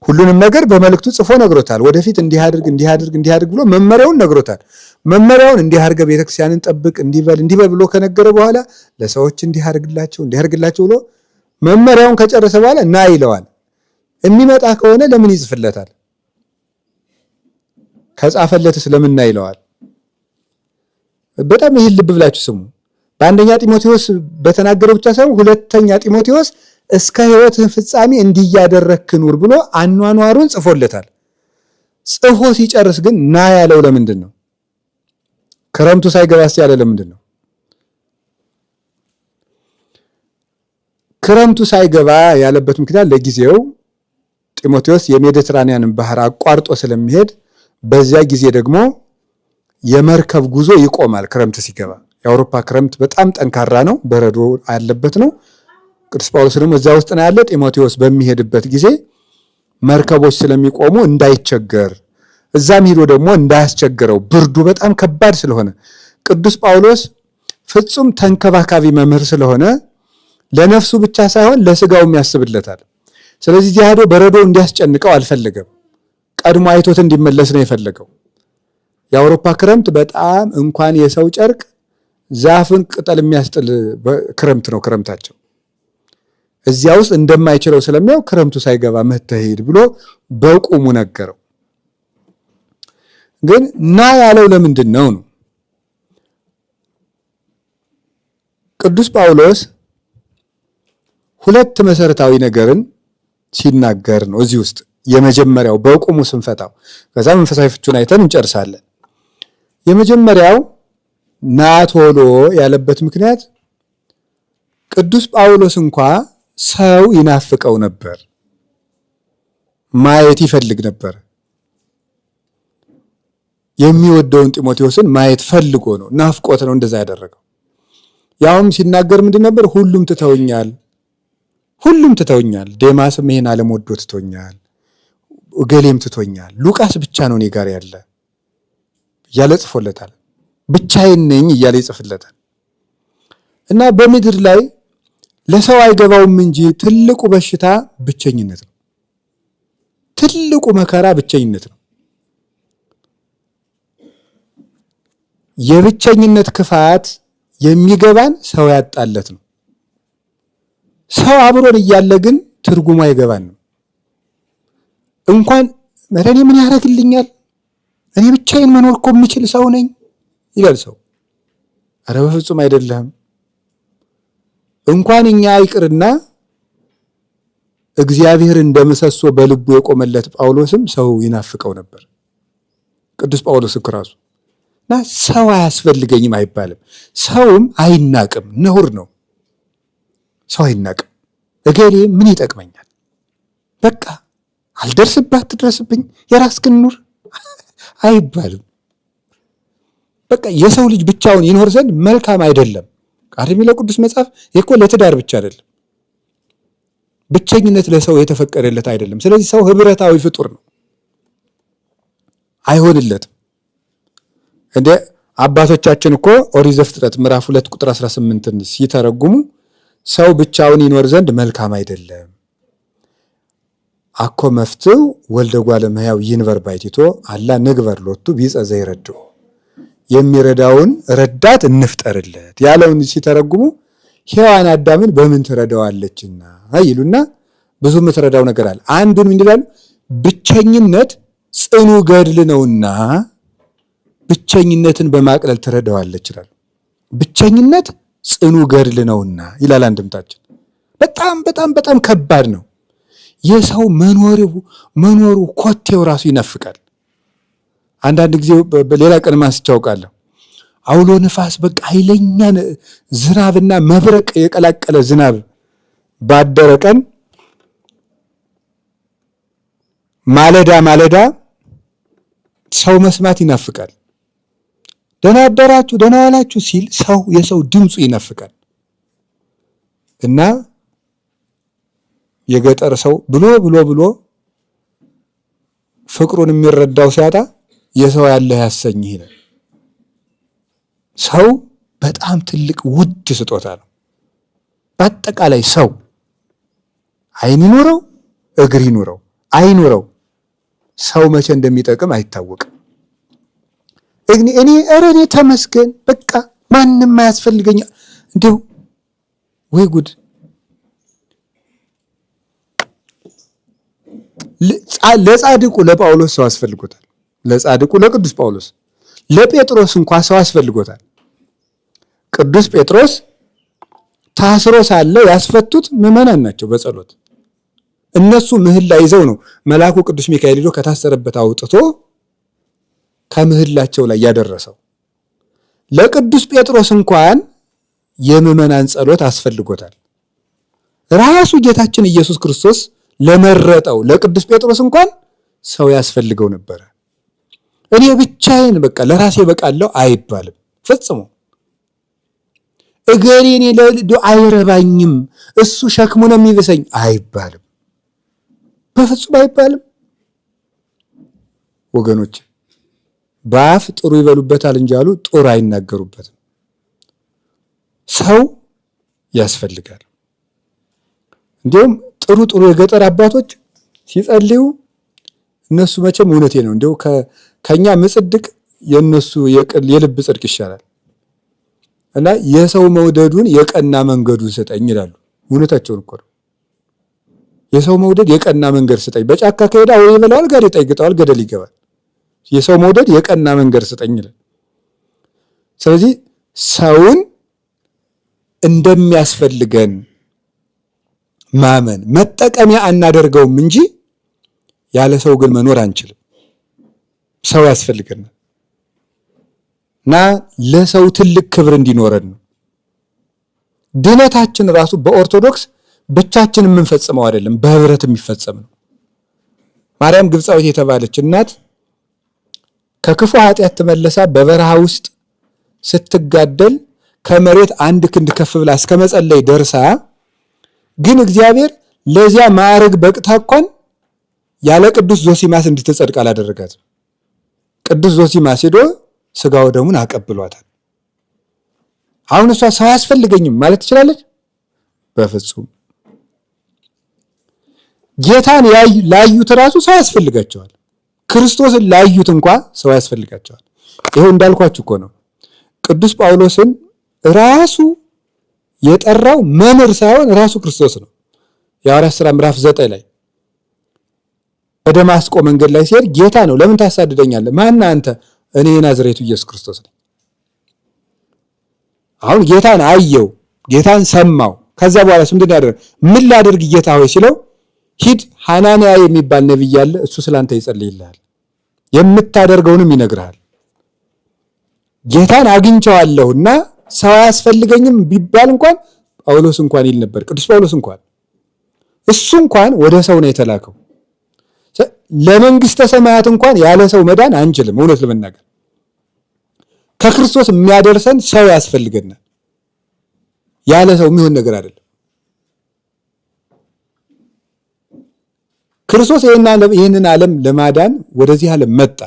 ሁሉንም ነገር በመልእክቱ ጽፎ ነግሮታል። ወደፊት እንዲያድርግ ብሎ መመሪያውን ነግሮታል። መመሪያውን እንዲያርገ ቤተክርስቲያንን ጠብቅ እንዲበል ብሎ ከነገረ በኋላ ለሰዎች እንዲያርግላቸው ብሎ መመሪያውን ከጨረሰ በኋላ ና ይለዋል። የሚመጣ ከሆነ ለምን ይጽፍለታል? ከጻፈለትስ ለምን ና ይለዋል? በጣም ይህን ልብ ብላችሁ ስሙ። በአንደኛ ጢሞቴዎስ በተናገረው ብቻ ሳይሆን ሁለተኛ ጢሞቴዎስ እስከ ሕይወትህ ፍጻሜ እንዲያደረክ ኑር ብሎ አኗኗሩን ጽፎለታል። ጽፎ ሲጨርስ ግን ና ያለው ለምንድን ነው? ክረምቱ ሳይገባስ ያለ ለምንድን ነው? ክረምቱ ሳይገባ ያለበት ምክንያት ለጊዜው ጢሞቴዎስ የሜዲትራኒያንን ባህር አቋርጦ ስለሚሄድ በዚያ ጊዜ ደግሞ የመርከብ ጉዞ ይቆማል። ክረምት ሲገባ የአውሮፓ ክረምት በጣም ጠንካራ ነው፣ በረዶ ያለበት ነው። ቅዱስ ጳውሎስ ደግሞ እዛ ውስጥ ነው ያለ። ጢሞቴዎስ በሚሄድበት ጊዜ መርከቦች ስለሚቆሙ እንዳይቸገር፣ እዛም ሄዶ ደግሞ እንዳያስቸግረው፣ ብርዱ በጣም ከባድ ስለሆነ ቅዱስ ጳውሎስ ፍጹም ተንከባካቢ መምህር ስለሆነ ለነፍሱ ብቻ ሳይሆን ለስጋውም ያስብለታል። ስለዚህ ሄዶ በረዶ እንዲያስጨንቀው አልፈለገም። ቀድሞ አይቶት እንዲመለስ ነው የፈለገው። የአውሮፓ ክረምት በጣም እንኳን የሰው ጨርቅ ዛፍን ቅጠል የሚያስጥል ክረምት ነው ክረምታቸው። እዚያ ውስጥ እንደማይችለው ስለሚያው ክረምቱ ሳይገባ መተሄድ ብሎ በቁሙ ነገረው። ግን ና ያለው ለምንድን ነው? ቅዱስ ጳውሎስ ሁለት መሰረታዊ ነገርን ሲናገር ነው እዚህ ውስጥ። የመጀመሪያው በቁሙ ስንፈታው ከዛ መንፈሳዊ ፍቹን አይተን እንጨርሳለን። የመጀመሪያው ና ቶሎ ያለበት ምክንያት ቅዱስ ጳውሎስ እንኳ ሰው ይናፍቀው ነበር፣ ማየት ይፈልግ ነበር። የሚወደውን ጢሞቴዎስን ማየት ፈልጎ ነው፣ ናፍቆት ነው እንደዛ ያደረገው። ያውም ሲናገር ምንድን ነበር? ሁሉም ትተውኛል፣ ዴማስም ይሄን ዓለም ወዶ ትቶኛል፣ እገሌም ትቶኛል፣ ሉቃስ ብቻ ነው እኔ ጋር ያለ እያለ ጽፎለታል። ብቻዬን ነኝ እያለ ይጽፍለታል። እና በምድር ላይ ለሰው አይገባውም እንጂ ትልቁ በሽታ ብቸኝነት ነው። ትልቁ መከራ ብቸኝነት ነው። የብቸኝነት ክፋት የሚገባን ሰው ያጣለት ነው። ሰው አብሮን እያለ ግን ትርጉሙ አይገባንም። እንኳን እኔ ምን ያደርግልኛል፣ እኔ ብቻዬን መኖር እኮ የምችል ሰው ነኝ ይላል ሰው። ኧረ በፍጹም አይደለም። እንኳን እኛ ይቅርና እግዚአብሔር እንደምሰሶ በልቡ የቆመለት ጳውሎስም ሰው ይናፍቀው ነበር። ቅዱስ ጳውሎስ ራሱ እና ሰው አያስፈልገኝም አይባልም። ሰውም አይናቅም፣ ነውር ነው። ሰው አይናቅም። እገሌ ምን ይጠቅመኛል፣ በቃ አልደርስባት ትድረስብኝ፣ የራስህን ኑር አይባልም። በቃ የሰው ልጅ ብቻውን ይኖር ዘንድ መልካም አይደለም። ቃል የሚለው ቅዱስ መጽሐፍ እኮ ለትዳር ብቻ አይደለም። ብቸኝነት ለሰው የተፈቀደለት አይደለም። ስለዚህ ሰው ህብረታዊ ፍጡር ነው፣ አይሆንለትም። እንደ አባቶቻችን እኮ ኦሪት ዘፍጥረት ምዕራፍ 2 ቁጥር 18ን ሲተረጉሙ ሰው ብቻውን ይኖር ዘንድ መልካም አይደለም፣ አኮ መፍትው ወልደ እጓለ እመሕያው ይንበር ባሕቲቶ አላ ንግበር ሎቱ ቢጸ ዘይረድኦ፣ የሚረዳውን ረዳት እንፍጠርለት ያለውን ሲተረጉሙ ሔዋን አዳምን በምን ትረዳዋለችና ይሉና ብዙ የምትረዳው ነገር አለ። አንዱን ምን ይላሉ? ብቸኝነት ጽኑ ገድል ነውና ብቸኝነትን በማቅለል ትረዳዋለች ይላል። ብቸኝነት ጽኑ ገድል ነውና ይላል አንድምታችን። በጣም በጣም በጣም ከባድ ነው። የሰው መኖሩ ኮቴው ራሱ ይነፍቃል። አንዳንድ ጊዜ በሌላ ቀን ማስታወቃለሁ። አውሎ ንፋስ በቃ ኃይለኛ ዝናብና መብረቅ የቀላቀለ ዝናብ ባደረ ቀን ማለዳ ሰው መስማት ይናፍቃል። ደህና አደራችሁ ደህና ዋላችሁ ሲል የሰው ድምፁ ይናፍቃል። እና የገጠር ሰው ብሎ ፍቅሩን የሚረዳው ሲያጣ የሰው ያለ ያሰኝ ይላል። ሰው በጣም ትልቅ ውድ ስጦታ ነው። በአጠቃላይ ሰው ዓይን ይኑረው እግር ይኑረው አይኑረው ሰው መቼ እንደሚጠቅም አይታወቅም። እኔ ተመስገን በቃ ማንም አያስፈልገኝ እንደው ወይ ጉድ። ለጻድቁ ለጳውሎስ ሰው አስፈልጎታል። ለጻድቁ ለቅዱስ ጳውሎስ፣ ለጴጥሮስ እንኳን ሰው አስፈልጎታል። ቅዱስ ጴጥሮስ ታስሮ ሳለ ያስፈቱት ምዕመናን ናቸው በጸሎት። እነሱ ምህላ ይዘው ነው መልአኩ ቅዱስ ሚካኤል ሄዶ ከታሰረበት አውጥቶ ከምህላቸው ላይ ያደረሰው። ለቅዱስ ጴጥሮስ እንኳን የምዕመናን ጸሎት አስፈልጎታል። ራሱ ጌታችን ኢየሱስ ክርስቶስ ለመረጠው ለቅዱስ ጴጥሮስ እንኳን ሰው ያስፈልገው ነበር። እኔ ብቻዬን በቃ ለራሴ በቃለሁ አይባልም ፈጽሞ። እገሌ እኔ አይረባኝም እሱ ሸክሙ ነው የሚብሰኝ አይባልም፣ በፍጹም አይባልም። ወገኖች በአፍ ጥሩ ይበሉበታል እንጂ አሉ ጦር አይናገሩበትም። ሰው ያስፈልጋል። እንዲሁም ጥሩ የገጠር አባቶች ሲጸልዩ እነሱ መቼም እውነቴ ነው እንዲሁ ከኛ ምጽድቅ የነሱ የልብ ጽድቅ ይሻላል እና የሰው መውደዱን የቀና መንገዱን ስጠኝ ይላሉ። እውነታቸውን እኮ ነው። የሰው መውደድ የቀና መንገድ ስጠኝ። በጫካ ከሄዳ ወይ ይበላዋል፣ ጋር ይጠይቅጠዋል፣ ገደል ይገባል። የሰው መውደድ የቀና መንገድ ስጠኝ ይላል። ስለዚህ ሰውን እንደሚያስፈልገን ማመን መጠቀሚያ አናደርገውም እንጂ ያለ ሰው ግን መኖር አንችልም። ሰው ያስፈልገናል እና ለሰው ትልቅ ክብር እንዲኖረን ነው። ድነታችን ራሱ በኦርቶዶክስ ብቻችን የምንፈጽመው አይደለም፣ በህብረት የሚፈጸም ነው። ማርያም ግብፃዊት የተባለች እናት ከክፉ ኃጢአት ተመለሳ በበረሃ ውስጥ ስትጋደል ከመሬት 1 ክንድ ከፍ ብላ እስከ መጸለይ ደርሳ ግን እግዚአብሔር ለዚያ ማዕረግ በቅታ እንኳን ያለ ቅዱስ ዞሲማስ እንድትጸድቅ አላደረጋትም። ቅዱስ ዞሲማስ ሄዶ ስጋው ደሙን አቀብሏታል። አሁን እሷ ሰው አያስፈልገኝም ማለት ትችላለች? በፍጹም። ጌታን ላዩት ራሱ ሰው ያስፈልጋቸዋል። ክርስቶስን ላዩት እንኳን ሰው ያስፈልጋቸዋል። ይሄው እንዳልኳችሁ እኮ ነው። ቅዱስ ጳውሎስን ራሱ የጠራው መምህር ሳይሆን ራሱ ክርስቶስ ነው። የሐዋርያት ሥራ ምዕራፍ 9 ላይ በደማስቆ መንገድ ላይ ሲሄድ ጌታ ነው ለምን ታሳድደኛለህ? ማን አንተ? እኔ የናዝሬቱ ኢየሱስ ክርስቶስ ነኝ። አሁን ጌታን አየው፣ ጌታን ሰማው። ከዛ በኋላ ምንድን ያደረገ? ምን ላድርግ ጌታ ሆይ ሲለው ሂድ ሐናንያ የሚባል ነብይ አለ፣ እሱ ስላንተ ይጸልይልሃል፣ የምታደርገውንም ይነግርሃል። ጌታን አግኝቼዋለሁና ሰው አያስፈልገኝም ቢባል እንኳን ጳውሎስ እንኳን ይል ነበር። ቅዱስ ጳውሎስ እንኳን እሱ እንኳን ወደ ሰው ነው የተላከው። ለመንግስተ ሰማያት እንኳን ያለ ሰው መዳን አንችልም። እውነት ለመናገር ከክርስቶስ የሚያደርሰን ሰው ያስፈልገናል። ያለ ሰው የሚሆን ነገር አይደለም። ክርስቶስ ይህንን ዓለም ለማዳን ወደዚህ ዓለም መጣ።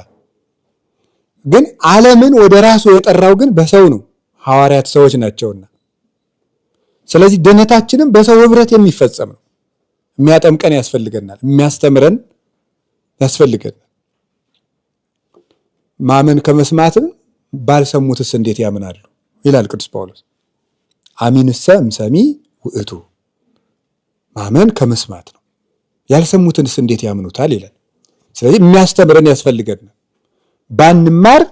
ግን ዓለምን ወደ ራሱ የጠራው ግን በሰው ነው። ሐዋርያት ሰዎች ናቸውና። ስለዚህ ድነታችንም በሰው ህብረት የሚፈጸም ነው። የሚያጠምቀን ያስፈልገናል፣ የሚያስተምረን ያስፈልገናል። ማመን ከመስማትም ባልሰሙትስ እንዴት ያምናሉ ይላል ቅዱስ ጳውሎስ። አሚንሰ እምሰሚ ውእቱ። ማመን ከመስማት ነው፣ ያልሰሙትንስ እንዴት ያምኑታል ይላል። ስለዚህ የሚያስተምረን ያስፈልገናል። ባንማር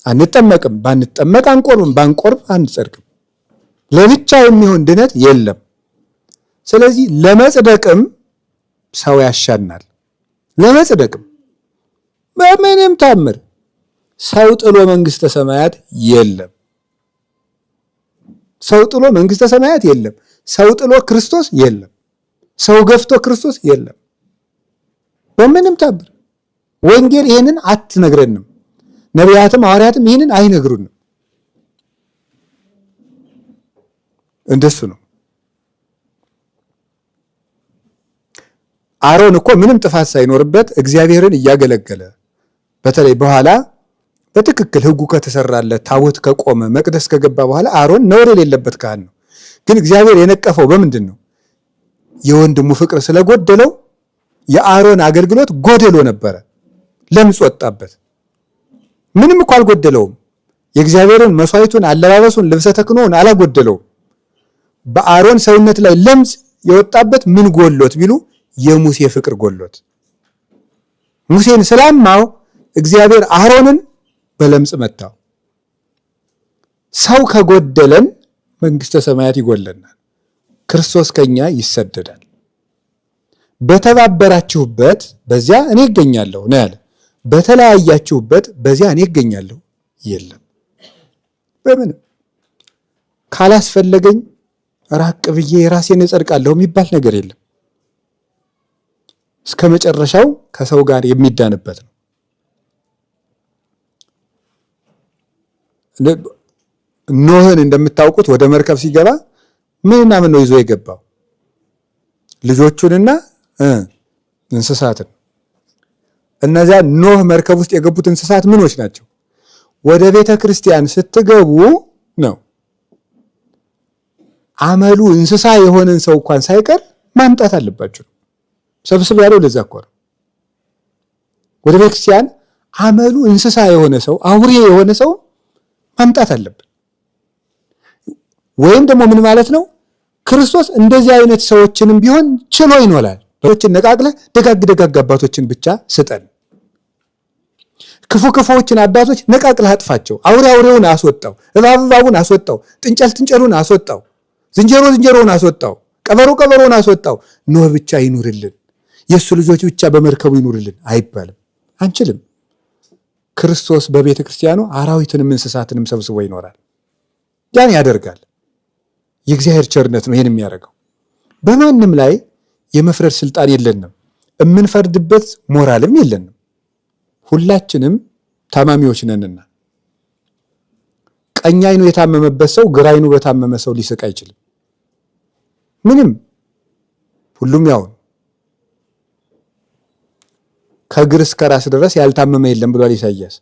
አንጠመቅም፣ ባንጠመቅ አንቆርብም፣ ባንቆርብ አንጸድቅም። ለብቻ የሚሆን ድነት የለም። ስለዚህ ለመጽደቅም ሰው ያሻናል። ለመጽደቅም በምንም ታምር ሰው ጥሎ መንግስተ ሰማያት የለም። ሰው ጥሎ መንግስተ ሰማያት የለም። ሰው ጥሎ ክርስቶስ የለም። ሰው ገፍቶ ክርስቶስ የለም። በምንም ታምር ወንጌል ይሄንን አትነግረንም። ነቢያትም ሐዋርያትም ይሄንን አይነግሩንም። እንደሱ ነው። አሮን እኮ ምንም ጥፋት ሳይኖርበት እግዚአብሔርን እያገለገለ በተለይ በኋላ በትክክል ሕጉ ከተሰራለት ታቦት ከቆመ መቅደስ ከገባ በኋላ አሮን ነውር የሌለበት ካህን ነው። ግን እግዚአብሔር የነቀፈው በምንድን ነው? የወንድሙ ፍቅር ስለጎደለው የአሮን አገልግሎት ጎደሎ ነበረ። ለምጽ ወጣበት። ምንም እኮ አልጎደለውም። የእግዚአብሔርን መስዋዕቱን፣ አለባበሱን፣ ልብሰ ተክህኖውን አላጎደለውም። በአሮን ሰውነት ላይ ለምጽ የወጣበት ምን ጎሎት ቢሉ የሙሴ ፍቅር ጎሎት። ሙሴን ስላማው እግዚአብሔር አሮንን በለምጽ መታው። ሰው ከጎደለን መንግስተ ሰማያት ይጎለናል። ክርስቶስ ከኛ ይሰደዳል። በተባበራችሁበት በዚያ እኔ እገኛለሁ ነው ያለ። በተለያያችሁበት በዚያ እኔ እገኛለሁ የለም። በምንም ካላስፈለገኝ ራቅ ብዬ ራሴን እጸድቃለሁ የሚባል ነገር የለም። እስከ መጨረሻው ከሰው ጋር የሚዳንበት ነው። ኖህን እንደምታውቁት ወደ መርከብ ሲገባ ምንና ምን ነው ይዞ የገባው? ልጆቹንና እንስሳትን። እነዚያ ኖህ መርከብ ውስጥ የገቡት እንስሳት ምኖች ናቸው? ወደ ቤተ ክርስቲያን ስትገቡ ነው አመሉ እንስሳ የሆነን ሰው እንኳን ሳይቀር ማምጣት አለባችሁ። ሰብስብ ያለው ለዛ እኮ ነው። ወደ ቤተ ክርስቲያን አመሉ እንስሳ የሆነ ሰው፣ አውሬ የሆነ ሰው ማምጣት አለብን። ወይም ደግሞ ምን ማለት ነው? ክርስቶስ እንደዚህ አይነት ሰዎችንም ቢሆን ችሎ ይኖላል። ሰዎችን ነቃቅለ ደጋግ አባቶችን ብቻ ስጠን። ክፉዎችን አባቶች ነቃቅለ አጥፋቸው። አውሬውን አስወጣው፣ እባቡን አስወጣው፣ ጥንቸሉን አስወጣው፣ ዝንጀሮውን አስወጣው፣ ቀበሮውን አስወጣው። ኖህ ብቻ ይኑርልን፣ የሱ ልጆች ብቻ በመርከቡ ይኑርልን አይባልም። አንችልም። ክርስቶስ በቤተ ክርስቲያኑ አራዊትንም እንስሳትንም ሰብስቦ ይኖራል። ያን ያደርጋል። የእግዚአብሔር ቸርነት ነው ይሄን የሚያደርገው። በማንም ላይ የመፍረድ ስልጣን የለንም። የምንፈርድበት ሞራልም የለንም። ሁላችንም ታማሚዎች ነንና ቀኝ አይኑ የታመመበት ሰው ግራ አይኑ በታመመ ሰው ሊስቅ አይችልም። ምንም ሁሉም ያው ከእግር እስከ ራስ ድረስ ያልታመመ የለም ብሏል ኢሳይያስ።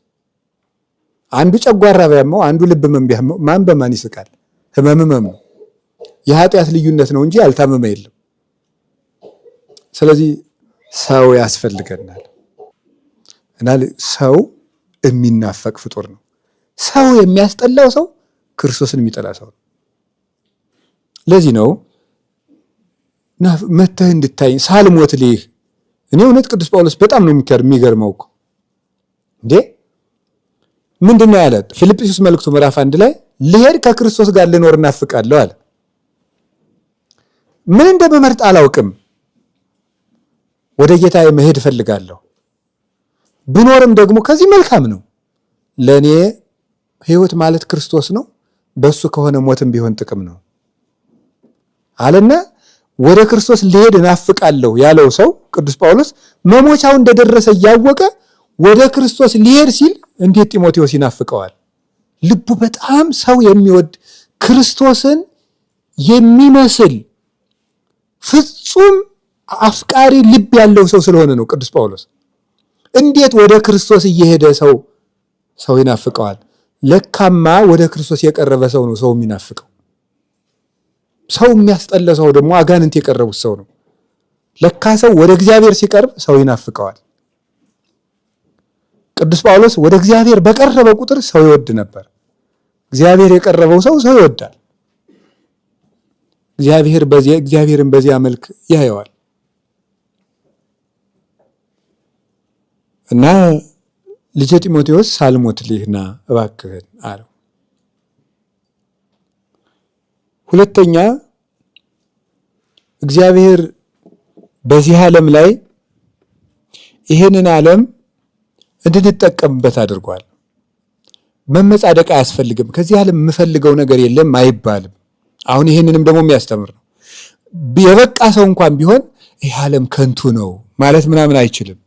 አንዱ ጨጓራ ቢያመው አንዱ ልብ ህመም ቢያመው ማን በማን ይስቃል? ህመም ነው። የኃጢአት ልዩነት ነው እንጂ ያልታመመ የለም። ስለዚህ ሰው ያስፈልገናል እና ሰው የሚናፈቅ ፍጡር ነው። ሰው የሚያስጠላው ሰው ክርስቶስን የሚጠላ ሰው ነው። ለዚህ ነው መተህ እንድታይ ሳልሞት ልይህ። እኔ እውነት ቅዱስ ጳውሎስ በጣም ነው የሚገርመው እኮ እንዴ ምንድነው ያለ? ፊልጵስዩስ መልእክቱ ምዕራፍ 1 ላይ ልሄድ ከክርስቶስ ጋር ልኖር እናፍቃለሁ አለ። ምን እንደምመርጥ አላውቅም፣ ወደ ጌታዬ መሄድ እፈልጋለሁ። ብኖርም ደግሞ ከዚህ መልካም ነው። ለኔ ህይወት ማለት ክርስቶስ ነው፣ በሱ ከሆነ ሞትም ቢሆን ጥቅም ነው አለና ወደ ክርስቶስ ልሄድ እናፍቃለሁ ያለው ሰው ቅዱስ ጳውሎስ መሞቻው እንደደረሰ እያወቀ ወደ ክርስቶስ ሊሄድ ሲል እንዴት ጢሞቴዎስ ይናፍቀዋል? ልቡ በጣም ሰው የሚወድ ክርስቶስን የሚመስል ፍጹም አፍቃሪ ልብ ያለው ሰው ስለሆነ ነው ቅዱስ ጳውሎስ። እንዴት ወደ ክርስቶስ እየሄደ ሰው ይናፍቀዋል? ለካማ ወደ ክርስቶስ የቀረበ ሰው ነው ሰው የሚናፍቀው። ሰው የሚያስጠላ ሰው ደግሞ አጋንንት የቀረቡት ሰው ነው። ለካ ሰው ወደ እግዚአብሔር ሲቀርብ ሰው ይናፍቀዋል። ቅዱስ ጳውሎስ ወደ እግዚአብሔር በቀረበ ቁጥር ሰው ይወድ ነበር። እግዚአብሔር የቀረበው ሰው ይወዳል። እግዚአብሔርን በዚያ መልክ ያየዋል እና ልጄ ጢሞቴዎስ ሳልሞት ልሂድና እባክህን አለው። ሁለተኛ እግዚአብሔር በዚህ ዓለም ላይ ይህንን ዓለም እንድንጠቀምበት አድርጓል። መመጻደቅ አያስፈልግም። ከዚህ ዓለም የምፈልገው ነገር የለም አይባልም። አሁን ይህንንም ደግሞ የሚያስተምር ነው። የበቃ ሰው እንኳን ቢሆን ይህ ዓለም ከንቱ ነው ማለት ምናምን አይችልም።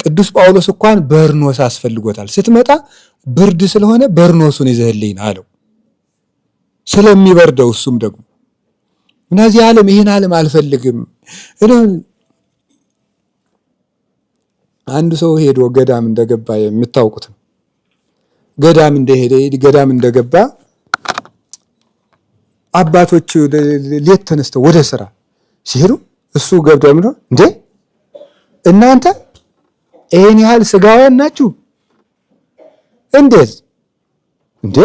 ቅዱስ ጳውሎስ እንኳን በርኖስ አስፈልጎታል። ስትመጣ ብርድ ስለሆነ በርኖሱን ይዘህልኝ አለው። ስለሚበርደው እሱም ደግሞ እነዚህ ዓለም ይህን ዓለም አልፈልግም። አንድ ሰው ሄዶ ገዳም እንደገባ የምታውቁት ነው። ገዳም እንደገባ አባቶች ሌት ተነስተው ወደ ስራ ሲሄዱ እሱ ገብቶ ምንድነው እንዴ እናንተ ይሄን ያህል ስጋውያን ናችሁ እንዴት እንዴ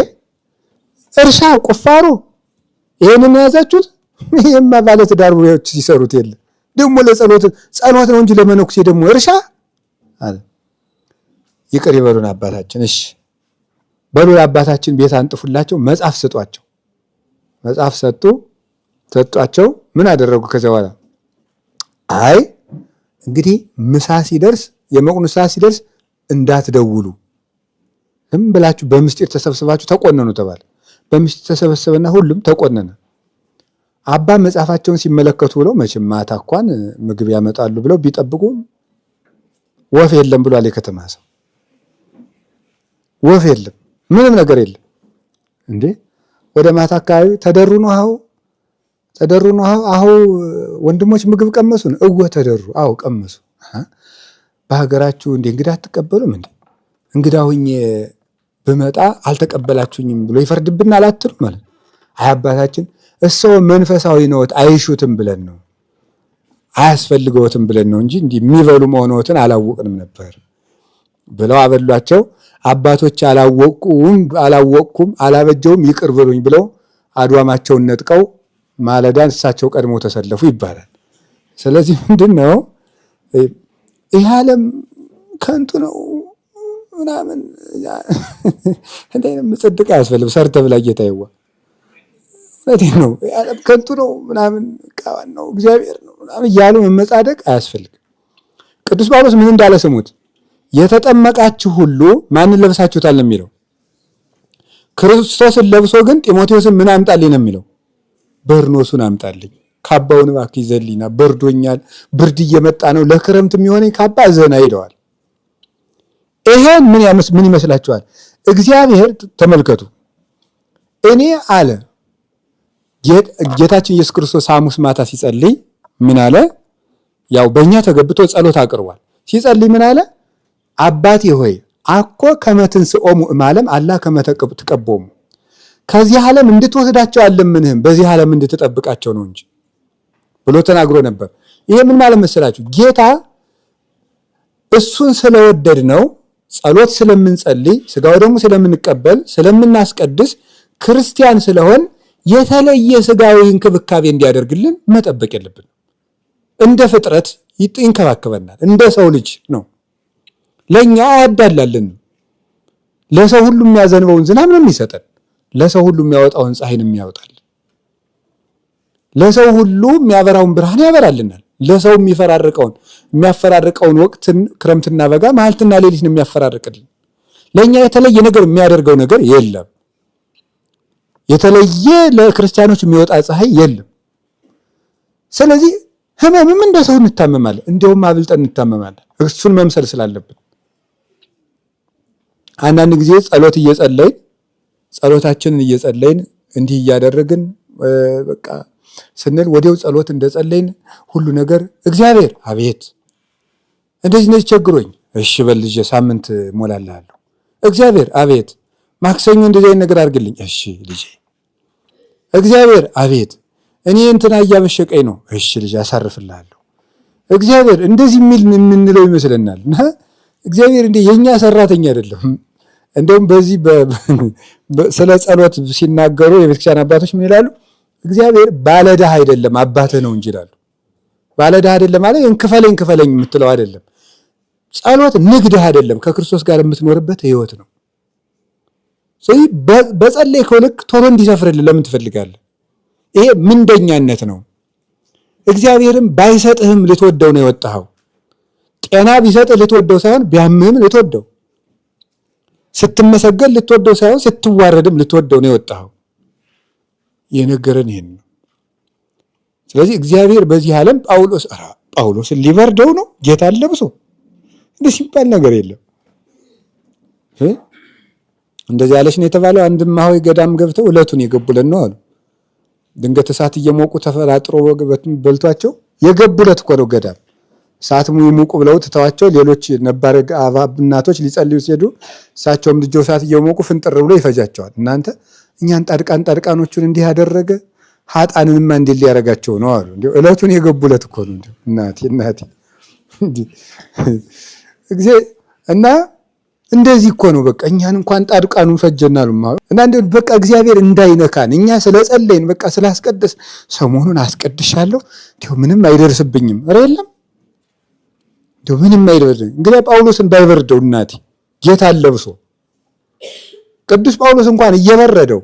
እርሻ ቁፋሮ ይሄንን ያዛችሁት? ይሄማ ባለ ትዳሮች ሲሰሩት የለ ደግሞ ለጸሎት ነው እንጂ ለመነኩሴ ደግሞ እርሻ አለ። ይቅር ይበሉን አባታችን። እሺ በሉ አባታችን ቤት አንጥፉላቸው፣ መጽሐፍ ሰጧቸው። መጽሐፍ ሰጧቸው። ምን አደረጉ? ከዚያ በኋላ አይ እንግዲህ ምሳ ሲደርስ የመቁንሳ ሲደርስ እንዳትደውሉ ብላችሁ በምስጢር ተሰብስባችሁ ተቆነኑ ተባለ። በምስጢር ተሰበሰበና ሁሉም ተቆነነ። አባ መጽሐፋቸውን ሲመለከቱ ብለው መቼም ማታ እንኳን ምግብ ያመጣሉ ብለው ቢጠብቁ ወፍ የለም ብሏል የከተማ ሰው። ወፍ የለም፣ ምንም ነገር የለም። እንዴ ወደ ማታ አካባቢ ተደሩ ነው አሁ ወንድሞች ምግብ ቀመሱን? ተደሩ። ቀመሱ። በሀገራችሁ እንዴ እንግዳ አትቀበሉም እንዴ? እንግዳ ሁኜ ብመጣ አልተቀበላችሁኝም ብሎ ይፈርድብናል አትሉ ማለት። አይ አባታችን እሰው መንፈሳዊ ነዎት አይሹትም ብለን ነው አያስፈልገውትም ብለን ነው እንጂ እንዲህ የሚበሉ መሆኑትን አላወቅንም ነበር ብለው አበሏቸው። አባቶች አላወቅኩም አላበጀውም ይቅር ብሉኝ ብለው አድዋማቸውን ነጥቀው ማለዳን እሳቸው ቀድሞ ተሰለፉ ይባላል። ስለዚህ ምንድነው ይህ ዓለም ከንቱ ነው ምናምን እንደምን ጽድቅ አያስፈልግም። ሰርተ ብላ ጌታዬዋ እውነቴን ነው። ዓለም ከንቱ ነው ምናምን ቃዋን ነው እግዚአብሔር ነው ምናምን እያሉ መመጻደቅ አያስፈልግም። ቅዱስ ጳውሎስ ምን እንዳለ ስሙት። የተጠመቃችሁ ሁሉ ማንን ለብሳችሁታል ነው የሚለው። ክርስቶስን ለብሶ ግን ጢሞቴዎስን ምን አምጣልኝ ነው የሚለው። በርኖሱን አምጣልኝ፣ ካባውን እባክህ ይዘልኝና በርዶኛል፣ ብርድ እየመጣ ነው፣ ለክረምት የሚሆነኝ ካባ ዘና ይለዋል። ይሄን ምን ይመስላችኋል? እግዚአብሔር ተመልከቱ። እኔ አለ ጌታችን ኢየሱስ ክርስቶስ ሐሙስ ማታ ሲጸልይ ምን አለ? ያው በእኛ ተገብቶ ጸሎት አቅርቧል። ሲጸልይ ምን አለ? አባቴ ሆይ አኮ ከመትንስኦሙ እማለም አላ ከመተቀቦሙ፣ ከዚህ ዓለም እንድትወስዳቸው አለምንህም በዚህ ዓለም እንድትጠብቃቸው ነው እንጂ ብሎ ተናግሮ ነበር። ይሄ ምን ማለት መሰላችሁ? ጌታ እሱን ስለወደድ ነው ጸሎት ስለምንጸልይ ስጋው ደግሞ ስለምንቀበል ስለምናስቀድስ ክርስቲያን ስለሆን የተለየ ስጋዊ እንክብካቤ እንዲያደርግልን መጠበቅ የለብን። እንደ ፍጥረት ይንከባከበናል፣ እንደ ሰው ልጅ ነው። ለኛ አያዳላልን። ለሰው ሁሉ የሚያዘንበውን ዝናብ ነው የሚሰጠን። ለሰው ሁሉ የሚያወጣውን ፀሐይን የሚያወጣል። ለሰው ሁሉ የሚያበራውን ብርሃን ያበራልናል። ለሰው የሚያፈራርቀውን ወቅትን ክረምትና በጋ መዓልትና ሌሊት ነው የሚያፈራርቅልን። ለኛ የተለየ ነገር የሚያደርገው ነገር የለም። የተለየ ለክርስቲያኖች የሚወጣ ፀሐይ የለም። ስለዚህ ህመምም እንደ ሰው እንታመማለን፣ እንደውም አብልጠን እንታመማለን እሱን መምሰል ስላለብን። አንዳንድ ጊዜ ጸሎታችንን እየጸለይን እንዲህ እያደረግን በቃ ስንል ወዲያው ጸሎት እንደጸለይን ሁሉ ነገር እግዚአብሔር አቤት እንደዚህ ቸግሮኝ፣ እሺ በል ልጄ ሳምንት ሞላልሃለሁ። እግዚአብሔር አቤት ማክሰኞ እንደዚህ አይነት ነገር አድርግልኝ፣ እሺ ልጄ። እግዚአብሔር አቤት እኔ እንትና እያበሸቀኝ ነው፣ እሺ ልጄ አሳርፍልሃለሁ። እግዚአብሔር እንደዚህ የምንለው ይመስለናል። እግዚአብሔር እንደ የኛ ሰራተኛ አይደለም። እንደውም በዚህ ስለ ጸሎት ሲናገሩ የቤተክርስቲያን አባቶች ምን ይላሉ? እግዚአብሔር ባለዕዳ አይደለም አባትህ ነው እንጂ ይላሉ። ባለዕዳ አይደለም ማለት እንክፈለኝ የምትለው አይደለም። ጸሎት ንግድህ አይደለም፣ ከክርስቶስ ጋር የምትኖርበት ህይወት ነው። ስለዚህ በጸለይከው ልክ ቶሎ እንዲሰፍርልህ ለምን ትፈልጋለህ? ይሄ ምንደኛነት ነው። እግዚአብሔርም ባይሰጥህም ልትወደው ነው የወጣኸው። ጤና ቢሰጥህ ልትወደው ሳይሆን ቢያምህም ልትወደው፣ ስትመሰገን ልትወደው ሳይሆን ስትዋረድም ልትወደው ነው የወጣኸው። የነገረን ይሄን ነው። ስለዚህ እግዚአብሔር በዚህ ዓለም ጳውሎስን ሊበርደው ነው ጌታን ለብሶ እንደዚህ ሲባል ነገር የለም። እንደዚህ ያለች ነው የተባለው። አንድ ማሆይ ገዳም ገብተው ዕለቱን የገቡለት ነው አሉ። ድንገት እሳት እየሞቁ ተፈራጥሮ በልቷቸው የገቡለት እኮ ነው ገዳም። እሳት ሙቁ ብለው ትተዋቸው ሌሎች ነባር እናቶች ሊጸልዩ ሲሄዱ እሳቸውም ልጆች እሳት እየሞቁ ፍንጥር ብሎ ይፈጃቸዋል። እናንተ እኛን ጻድቃኖቹን እንዲህ ያደረገ ኃጥአንንማ እንዲህ ሊያረጋቸው ነው አሉ። እንዴ ዕለቱን የገቡለት እኮ ነው። እናቴ እና እንደዚህ እኮ ነው። በቃ እኛን እንኳን ጻድቃኑን ፈጀናሉ እና በቃ እግዚአብሔር እንዳይነካን እኛ ስለጸለይን በቃ ስላስቀደስ ሰሞኑን አስቀድሻለሁ እንዴው ምንም አይደርስብኝም። ኧረ የለም እንዴው ምንም አይደርስብኝ። እንግዲህ ጳውሎስን ባይበርደው እናቴ ጌታን ለብሶ ቅዱስ ጳውሎስ እንኳን እየበረደው።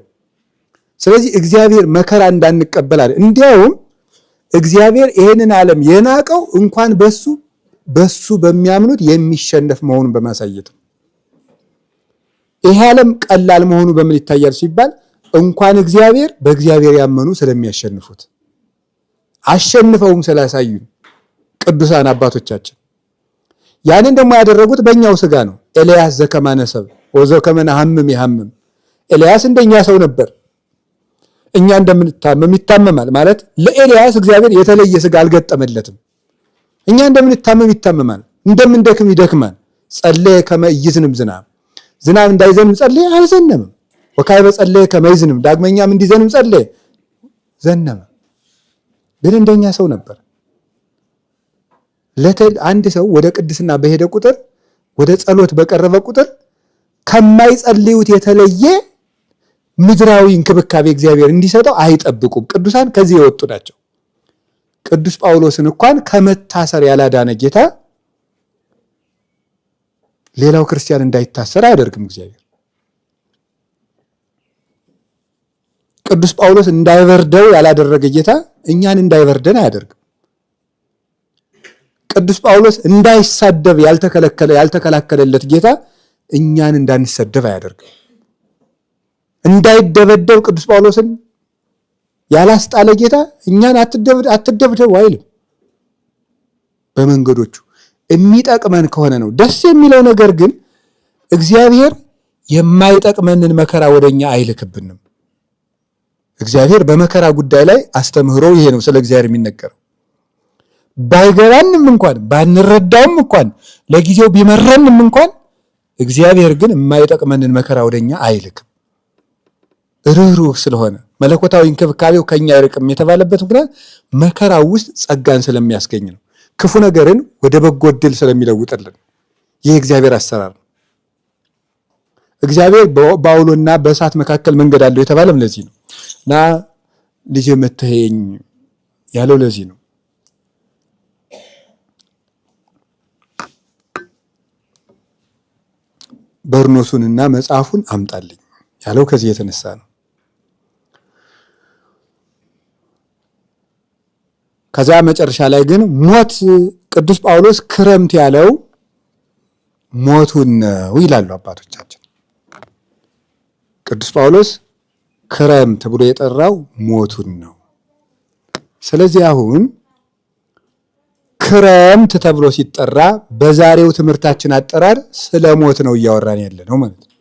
ስለዚህ እግዚአብሔር መከራ እንዳንቀበል አይደል። እንዲያውም እግዚአብሔር ይሄንን ዓለም የናቀው እንኳን በሱ በሚያምኑት የሚሸነፍ መሆኑን በማሳየት ነው። ይሄ ዓለም ቀላል መሆኑ በምን ይታያል ሲባል እንኳን እግዚአብሔር በእግዚአብሔር ያመኑ ስለሚያሸንፉት አሸንፈውም ስላሳዩ ቅዱሳን አባቶቻችን። ያንን ደግሞ ያደረጉት በእኛው ስጋ ነው። ኤልያስ ዘከማነሰብ ወዘከመነ ሐምም ይሐምም። ኤልያስ እንደኛ ሰው ነበር። እኛ እንደምንታመም ይታመማል ማለት ለኤልያስ እግዚአብሔር የተለየ ስጋ አልገጠመለትም። እኛ እንደምንታመም ይታመማል፣ እንደምንደክም ይደክማል። ጸለየ ከመ ኢይዝንም ዝናብ፣ ዝናብ እንዳይዘንም ጸለየ፣ አልዘነምም። ወካዕበ ጸለየ ከመ ይዝንም፣ ዳግመኛም እንዲዘንም ጸለየ፣ ዘነመ። ግን እንደኛ ሰው ነበር። አንድ ሰው ወደ ቅድስና በሄደ ቁጥር፣ ወደ ጸሎት በቀረበ ቁጥር ከማይጸልዩት የተለየ ምድራዊ እንክብካቤ እግዚአብሔር እንዲሰጠው አይጠብቁም። ቅዱሳን ከዚህ የወጡ ናቸው። ቅዱስ ጳውሎስን እንኳን ከመታሰር ያላዳነ ጌታ ሌላው ክርስቲያን እንዳይታሰር አያደርግም እግዚአብሔር። ቅዱስ ጳውሎስ እንዳይበርደው ያላደረገ ጌታ እኛን እንዳይበርደን አያደርግም። ቅዱስ ጳውሎስ እንዳይሳደብ ያልተከላከለለት ጌታ እኛን እንዳንሰደብ አያደርግም። እንዳይደበደብ ቅዱስ ጳውሎስን ያላስጣለ ጌታ እኛን አትደብደቡ አይልም። በመንገዶቹ የሚጠቅመን ከሆነ ነው ደስ የሚለው። ነገር ግን እግዚአብሔር የማይጠቅመንን መከራ ወደኛ አይልክብንም። እግዚአብሔር በመከራ ጉዳይ ላይ አስተምህሮ ይሄ ነው ስለ እግዚአብሔር የሚነገረው። ባይገባንም እንኳን ባንረዳውም እንኳን ለጊዜው ቢመረንም እንኳን እግዚአብሔር ግን የማይጠቅመንን መከራ ወደኛ አይልክም። ርኅሩህ ስለሆነ መለኮታዊ እንክብካቤው ከኛ አይርቅም የተባለበት ምክንያት መከራው ውስጥ ጸጋን ስለሚያስገኝ ነው። ክፉ ነገርን ወደ በጎ ዕድል ስለሚለውጥልን ይህ እግዚአብሔር አሰራር ነው። እግዚአብሔር በአውሎና በእሳት መካከል መንገድ አለው የተባለም ለዚህ ነው። እና ልጅ መተኸኝ ያለው ለዚህ ነው። በርኖሱንና መጽሐፉን አምጣልኝ ያለው ከዚህ የተነሳ ነው። ከዛ መጨረሻ ላይ ግን ሞት ቅዱስ ጳውሎስ ክረምት ያለው ሞቱን ነው ይላሉ አባቶቻችን። ቅዱስ ጳውሎስ ክረምት ብሎ የጠራው ሞቱን ነው። ስለዚህ አሁን ክረምት ተብሎ ሲጠራ በዛሬው ትምህርታችን አጠራር ስለ ሞት ነው እያወራን ያለ ነው ማለት ነው።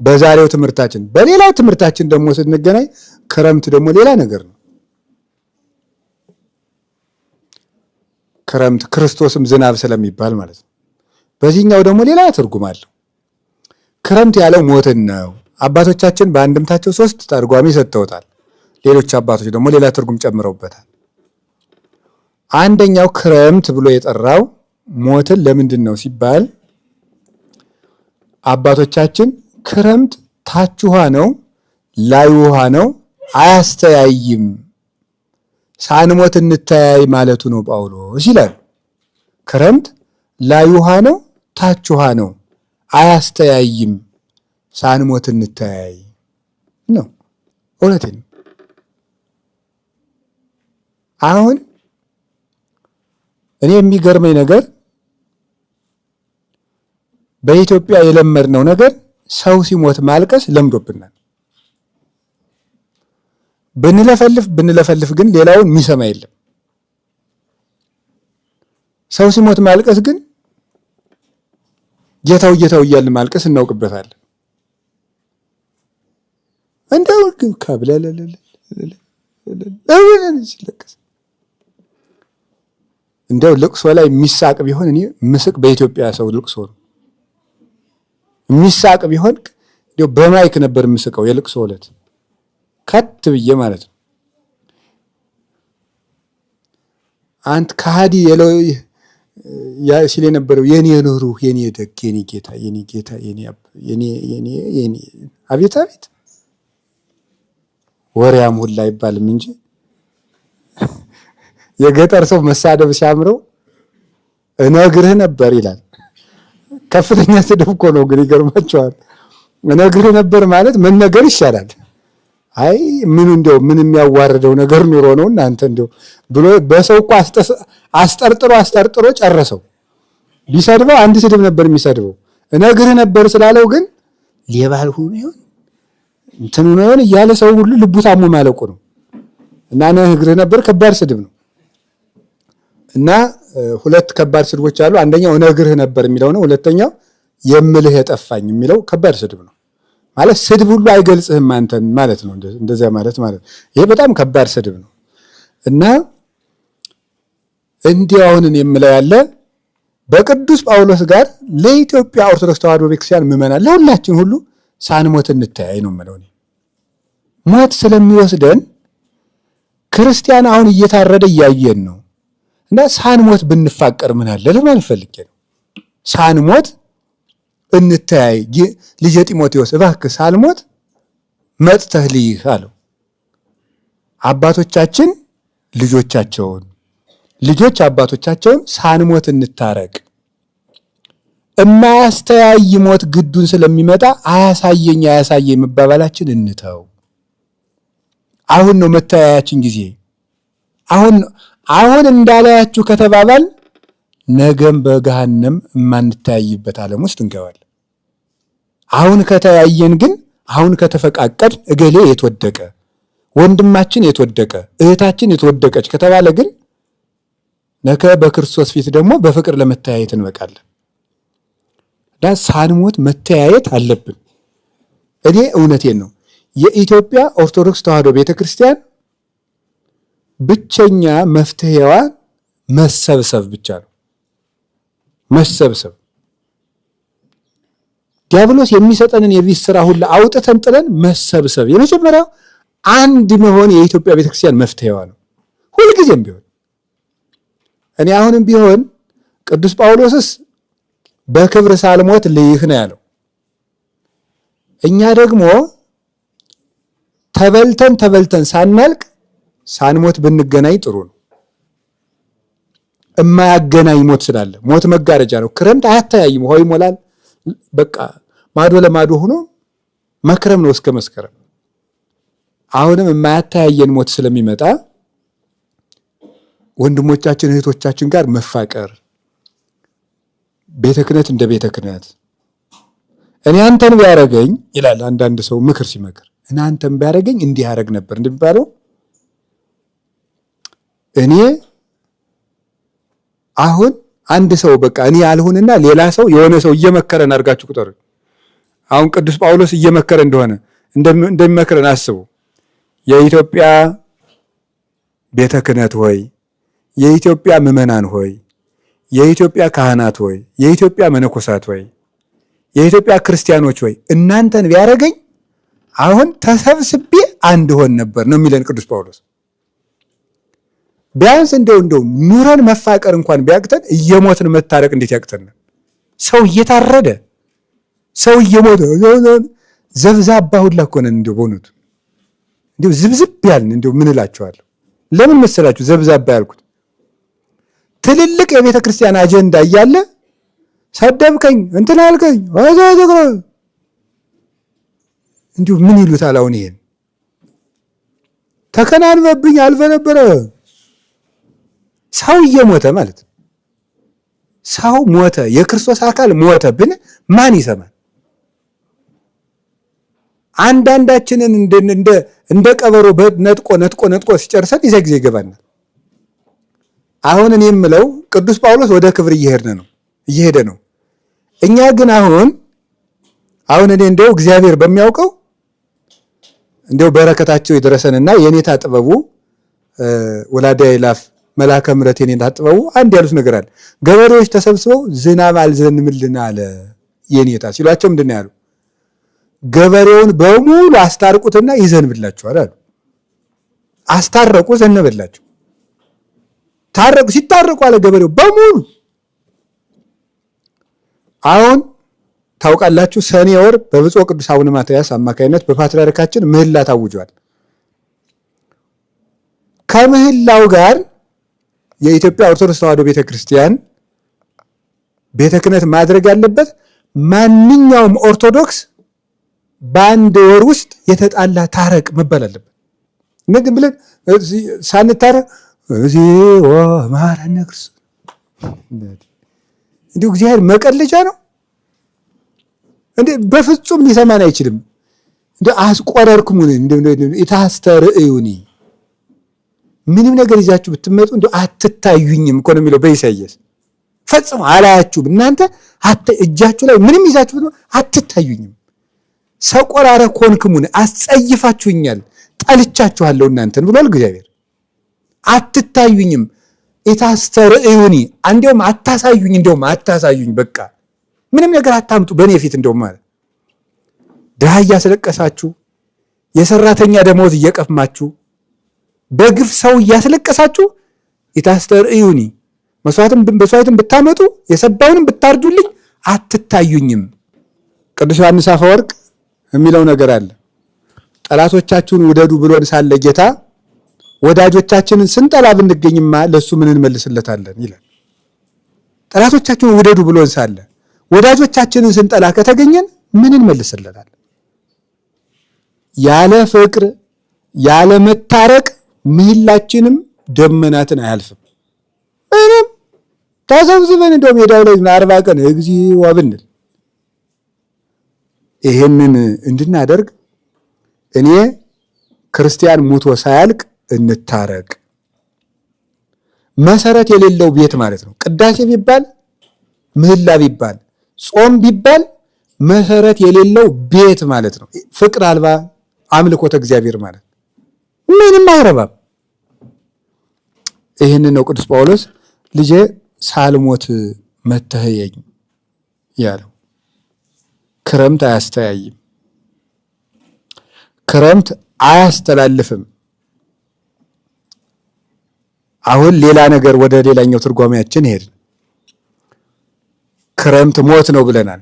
በዛሬው ትምህርታችን። በሌላው ትምህርታችን ደግሞ ስንገናኝ ክረምት ደግሞ ሌላ ነገር ነው። ክረምት ክርስቶስም ዝናብ ስለሚባል ማለት ነው። በዚህኛው ደግሞ ሌላ ትርጉም አለው። ክረምት ያለው ሞትን ነው። አባቶቻችን በአንድምታቸው 3 ተርጓሚ ሰጥተውታል። ሌሎች አባቶች ደግሞ ሌላ ትርጉም ጨምረውበታል። አንደኛው ክረምት ብሎ የጠራው ሞትን ለምንድን ነው ሲባል አባቶቻችን ክረምት ታች ውሃ ነው ላይ ውሃ ነው አያስተያይም፣ ሳንሞት እንተያይ ማለቱ ነው ጳውሎስ ይላል። ክረምት ላይ ውሃ ነው ታች ውሃ ነው አያስተያይም፣ ሳንሞት እንተያይ ነው። እውነቴን ነው። አሁን እኔ የሚገርመኝ ነገር በኢትዮጵያ የለመድነው ነገር ሰው ሲሞት ማልቀስ ለምዶብናል። ብንለፈልፍ ግን ሌላውን የሚሰማ የለም። ሰው ሲሞት ማልቀስ ግን ጌታው እያልን ማልቀስ እናውቅበታለን። እንደው ካብለለለ እንደው ልቅሶ ላይ የሚሳቅ ቢሆን እኔ ምስቅ በኢትዮጵያ ሰው ልቅሶ ነው። የሚሳቅ ቢሆን እንደው በማይክ ነበር ምስቀው የልቅሶ ዕለት ከት ብዬ ማለት ነው። አንተ ከሃዲ ሲል የነበረው የኔ ኑሩህ የኔ ደግ የኔ ጌታ የኔ አቤት ወሬያም ሁላ አይባልም እንጂ የገጠር ሰው መሳደብ ሲያምረው እነግርህ ነበር ይላል። ከፍተኛ ስድብ እኮ ነው። ግን ይገርማቸዋል። እነግርህ ነበር ማለት መነገር ይሻላል። አይ ምን የሚያዋርደው ነገር ኑሮ ነው እናንተ እንደው ብሎ በሰው እኮ አስጠርጥሮ ጨረሰው። ቢሰድበው አንድ ስድብ ነበር የሚሰድበው። እነግርህ ነበር ስላለው ግን ሌባልሁ ነው እንትን ነው እያለ ሰው ሁሉ ልቡ ታሞ ማለቁ ነው። እና እነግርህ ነበር ከባድ ስድብ ነው። እና ሁለት ከባድ ስድቦች አሉ። አንደኛው እነግርህ ነበር የሚለው ነው። ሁለተኛው የምልህ የጠፋኝ የሚለው ከባድ ስድብ ነው። ማለት ስድብ ሁሉ አይገልጽህም አንተን ማለት ነው። እንደዚያ ማለት ይሄ በጣም ከባድ ስድብ ነው። እና እንዲያው አሁን የምለው ያለ በቅዱስ ጳውሎስ ጋር ለኢትዮጵያ ኦርቶዶክስ ተዋሕዶ ቤተክርስቲያን ምዕመናን ለሁላችን ሁሉ ሳንሞት እንተያይ ነው የምለው። ሞት ስለሚወስደን ክርስቲያን አሁን እየታረደ እያየን ነው። እና ሳንሞት ብንፋቀር ምን አለ ለማለት ፈልጌ ነው። ሳንሞት እንተያይ። ልጄ ጢሞቴዎስ እባክህ ሳልሞት መጥተህ ልይህ አለው። አባቶቻችን ልጆቻቸውን፣ ልጆች አባቶቻቸውን ሳንሞት እንታረቅ። እማያስተያይ ሞት ግዱን ስለሚመጣ አያሳየኝ መባባላችን እንተው። አሁን ነው መተያያችን ጊዜ። አሁን እንዳላያችሁ ከተባባል ነገም በገሃነም የማንተያይበት ዓለም ውስጥ እንገባለን። አሁን ከተያየን ግን አሁን ከተፈቃቀድ እገሌ የተወደቀ ወንድማችን የተወደቀ እህታችን የተወደቀች ከተባለ ግን ነገ በክርስቶስ ፊት ደግሞ በፍቅር ለመተያየት እንበቃለን። እና ሳንሞት መተያየት አለብን። እኔ እውነቴን ነው። የኢትዮጵያ ኦርቶዶክስ ተዋሕዶ ቤተክርስቲያን ብቸኛ መፍትሄዋ መሰብሰብ ብቻ ነው። መሰብሰብ። ዲያብሎስ የሚሰጠንን የቤት ስራ ሁሉ አውጥተን ጥለን መሰብሰብ። የመጀመሪያው አንድ መሆን የኢትዮጵያ ቤተክርስቲያን መፍትሄዋ ነው። ሁልጊዜም ቢሆን እኔ አሁንም ቢሆን ቅዱስ ጳውሎስስ በክብር ሳልሞት ልይህ ነው ያለው። እኛ ደግሞ ተበልተን ሳናልቅ ሳንሞት ብንገናኝ ጥሩ ነው። እማያገናኝ ሞት ስላለ ሞት መጋረጃ ነው። ክረምት አያተያይም፣ ውሃው ይሞላል። በቃ ማዶ ለማዶ ሆኖ መክረም ነው እስከ መስከረም። አሁንም የማያተያየን ሞት ስለሚመጣ ወንድሞቻችን እህቶቻችን ጋር መፋቀር፣ ቤተ ክህነት እንደ ቤተ ክህነት እኔ አንተን ቢያረገኝ ይላል አንዳንድ ሰው ምክር ሲመክር፣ እኔ አንተን ቢያረገኝ እንዲህ ያረግ ነበር እንደሚባለው እኔ አሁን አንድ ሰው በቃ እኔ ያልሆንና ሌላ ሰው የሆነ ሰው እየመከረን አድርጋችሁ ቁጠሩ። አሁን ቅዱስ ጳውሎስ እየመከረ እንደሆነ እንደሚመክረን አስቡ። የኢትዮጵያ ቤተ ክህነት ሆይ፣ የኢትዮጵያ ምዕመናን ሆይ፣ የኢትዮጵያ ካህናት ሆይ፣ የኢትዮጵያ መነኮሳት ሆይ፣ የኢትዮጵያ ክርስቲያኖች ሆይ እናንተን ቢያረገኝ አሁን ተሰብስቤ አንድ ሆን ነበር ነው የሚለን ቅዱስ ጳውሎስ። ቢያንስ እንደው ኑረን መፋቀር እንኳን ቢያቅተን እየሞትን መታረቅ እንዴት ያቅተናል? ሰው እየታረደ ሰው እየሞተ ዘብዛባ ሁላ እኮ ነን። እንደው በእውነቱ እንደው ዝብዝብ ያልን እንደው ምን እላችኋለሁ? ለምን መሰላችሁ ዘብዛባ ያልኩት? ትልልቅ የቤተ ክርስቲያን አጀንዳ እያለ ሰደብከኝ እንትን አልከኝ እንዲሁ ምን ይሉታል? አሁን ይሄን ተከናንበብኝ አልፈነበረ ሰው እየሞተ ማለት ሰው ሞተ፣ የክርስቶስ አካል ሞተ ብን ማን ይሰማል? አንዳንዳችንን እንደ ቀበሮ ነጥቆ ሲጨርሰን ይዘ ጊዜ ይገባናል። አሁን እኔ የምለው ቅዱስ ጳውሎስ ወደ ክብር እየሄደ ነው። እኛ ግን አሁን እኔ እንደው እግዚአብሔር በሚያውቀው እንደው በረከታቸው ይድረሰንና የኔታ ጥበቡ ወላዳ ይላፍ መልአከ ምሕረት የኔታ ጥበቡ አንድ ያሉት ነገር አለ። ገበሬዎች ተሰብስበው ዝናብ አልዘንምልን አለ የኔታ ሲሏቸው ምንድን ነው ያሉ? ገበሬውን በሙሉ አስታርቁትና ይዘንብላችኋል አሉ። አስታረቁ፣ ዘነበላቸው። ታረቁ። ሲታረቁ አለ ገበሬው በሙሉ። አሁን ታውቃላችሁ ሰኔ ወር በብፁዕ ቅዱስ አቡነ ማትያስ አማካይነት በፓትርያርካችን ምህላ ታውጇል። ከምህላው ጋር የኢትዮጵያ ኦርቶዶክስ ተዋሕዶ ቤተክርስቲያን ቤተ ክህነት ማድረግ ያለበት ማንኛውም ኦርቶዶክስ በአንድ ወር ውስጥ የተጣላ ታረቅ መባል አለበት። ምንም ብለን ሳንታረቅ እግዚኦ መሐረነ ክርስቶስ እንዲሁ እግዚአብሔር መቀለጃ ነው እንዴ? በፍጹም ሊሰማን አይችልም። እንዴ አስቆረርኩሙን እንዴ ኢታስተርእዩኒ ምንም ነገር ይዛችሁ ብትመጡ እንደው አትታዩኝም እኮ ነው የሚለው በኢሳይያስ። ፈጽሞ አላያችሁም እናንተ እጃችሁ ላይ ምንም ይዛችሁ ብትመጡ አትታዩኝም። ሰቆራረ ኮንክሙን አስጸይፋችሁኛል፣ ጠልቻችኋለሁ እናንተን ብሏል እግዚአብሔር። አትታዩኝም ኢታስተርእዩኒ እንደውም አታሳዩኝ፣ እንደውም አታሳዩኝ። በቃ ምንም ነገር አታምጡ በእኔ ፊት እንደውም ማለት ድሃ እያስለቀሳችሁ የሰራተኛ ደመወዝ እየቀማችሁ በግፍ ሰው እያስለቀሳችሁ ኢታስተርእዩኒ መስዋዕትን ብታመጡ የሰባውንም ብታርዱልኝ አትታዩኝም። ቅዱስ ዮሐንስ አፈወርቅ የሚለው ነገር አለ። ጠላቶቻችሁን ውደዱ ብሎን ሳለ ጌታ ወዳጆቻችንን ስንጠላ ብንገኝማ ለሱ ምን እንመልስለታለን ይላል። ጠላቶቻችሁን ውደዱ ብሎን ሳለ ወዳጆቻችንን ስንጠላ ከተገኘን ምን እንመልስለታለን? ያለ ፍቅር ያለ መታረቅ ምህላችንም ደመናትን አያልፍም። ምንም ተሰብስበን እንደው ሜዳው ላይ 40 ቀን እግዚኦ ብንል ይሄንን እንድናደርግ እኔ ክርስቲያን ሙቶ ሳያልቅ እንታረቅ። መሰረት የሌለው ቤት ማለት ነው። ቅዳሴ ቢባል ምህላ ቢባል ጾም ቢባል መሰረት የሌለው ቤት ማለት ነው። ፍቅር አልባ አምልኮተ እግዚአብሔር ማለት ምንም አይረባም። ይህንን ነው ቅዱስ ጳውሎስ ልጄ ሳልሞት መተህየኝ ያለው። ክረምት አያስተያይም፣ ክረምት አያስተላልፍም። አሁን ሌላ ነገር ወደ ሌላኛው ትርጓሜያችን ሄድን። ክረምት ሞት ነው ብለናል።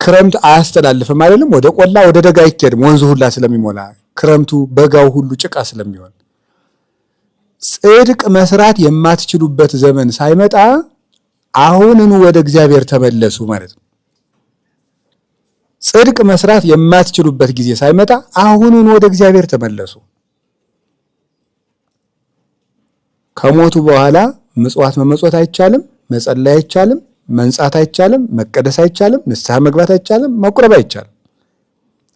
ክረምት አያስተላልፍም አይደለም። ወደ ቆላ ወደ ደጋ አይኬድም፣ ወንዙ ሁላ ስለሚሞላ ክረምቱ በጋው ሁሉ ጭቃ ስለሚሆን ጽድቅ መስራት የማትችሉበት ዘመን ሳይመጣ አሁንኑ ወደ እግዚአብሔር ተመለሱ ማለት ነው። ጽድቅ መስራት የማትችሉበት ጊዜ ሳይመጣ አሁንኑ ወደ እግዚአብሔር ተመለሱ። ከሞቱ በኋላ ምጽዋት መመጽወት አይቻልም፣ መጸለይ አይቻልም፣ መንጻት አይቻልም፣ መቀደስ አይቻልም፣ ንስሐ መግባት አይቻልም፣ መቁረብ አይቻልም።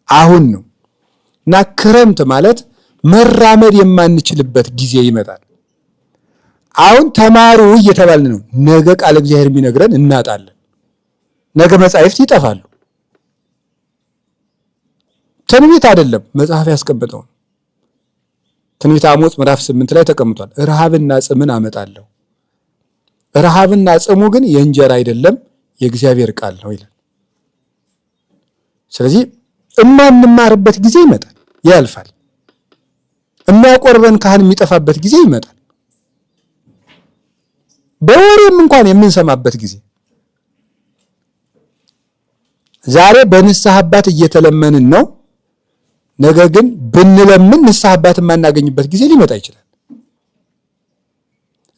አሁን ነው እና ክረምት ማለት መራመድ የማንችልበት ጊዜ ይመጣል። አሁን ተማሩ እየተባልን ነው። ነገ ቃል እግዚአብሔር የሚነግረን እናጣለን። ነገ መጻሕፍት ይጠፋሉ። ትንቢት አይደለም መጽሐፍ ያስቀመጠው ትንቢተ አሞጽ ምዕራፍ 8 ላይ ተቀምጧል። ረሃብና ጽምን አመጣለሁ። ረሃብና ጽሙ ግን የእንጀራ አይደለም የእግዚአብሔር ቃል ነው ይላል። ስለዚህ እማንማርበት ጊዜ ይመጣል፣ ያልፋል። የሚያቆርበን ካህን የሚጠፋበት ጊዜ ይመጣል። በወሬም እንኳን የምንሰማበት ጊዜ። ዛሬ በንስሐ አባት እየተለመንን ነው። ነገር ግን ብንለምን ንስሐ አባት የማናገኝበት ጊዜ ሊመጣ ይችላል።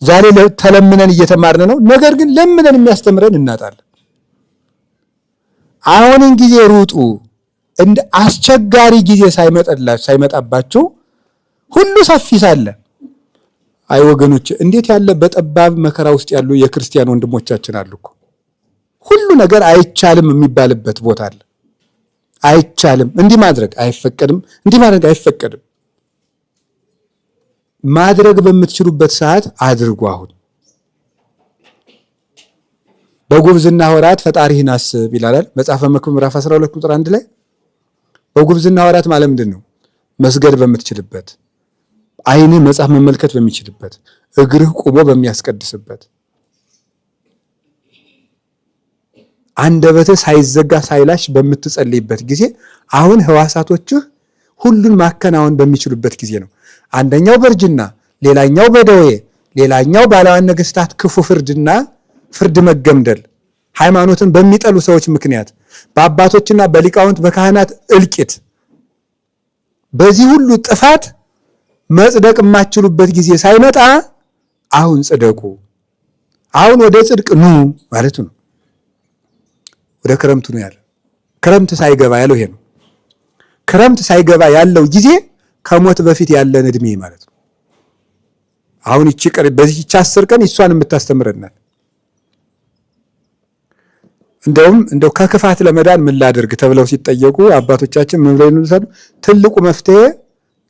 ዛሬ ተለምነን እየተማርን ነው። ነገር ግን ለምነን የሚያስተምረን እናጣለን። አሁንን ጊዜ ሩጡ። እንደ አስቸጋሪ ጊዜ ሳይመጣባችሁ ሁሉ ሰፊ ሳለ አይ ወገኖች፣ እንዴት ያለ በጠባብ መከራ ውስጥ ያሉ የክርስቲያን ወንድሞቻችን አሉ እኮ። ሁሉ ነገር አይቻልም የሚባልበት ቦታ አለ። አይቻልም፣ እንዲህ ማድረግ አይፈቀድም፣ እንዲህ ማድረግ አይፈቀድም። ማድረግ በምትችሉበት ሰዓት አድርጉ። አሁን በጉብዝና ወራት ፈጣሪህን አስብ ይላል መጽሐፈ መክብብ ምዕራፍ 12 ቁጥር 1 ላይ። በጉብዝና ወራት ማለት ምንድን ነው? መስገድ በምትችልበት፣ ዓይንህ መጽሐፍ መመልከት በሚችልበት፣ እግርህ ቆሞ በሚያስቀድስበት፣ አንደበትህ ሳይዘጋ ሳይላሽ በምትጸልይበት ጊዜ አሁን ሕዋሳቶችህ ሁሉን ማከናወን በሚችሉበት ጊዜ ነው። አንደኛው በእርጅና፣ ሌላኛው በደዌ፣ ሌላኛው ባለዋን ነገስታት ክፉ ፍርድና ፍርድ መገምደል፣ ሃይማኖትን በሚጠሉ ሰዎች ምክንያት፣ በአባቶችና በሊቃውንት በካህናት እልቂት፣ በዚህ ሁሉ ጥፋት መጽደቅ የማትችሉበት ጊዜ ሳይመጣ አሁን ጽደቁ፣ አሁን ወደ ጽድቅ ኑ ማለት ነው። ወደ ክረምቱ ነው ያለ። ክረምት ሳይገባ ያለው ይሄ ነው። ክረምት ሳይገባ ያለው ጊዜ ከሞት በፊት ያለን እድሜ ማለት ነው። አሁን እቺ ቀን በዚህ 10 ቀን እሷን የምታስተምረናል። እንደው ከክፋት ለመዳን ምን ላድርግ ተብለው ሲጠየቁ አባቶቻችን ምን ብለው ይሉታል? ትልቁ መፍትሄ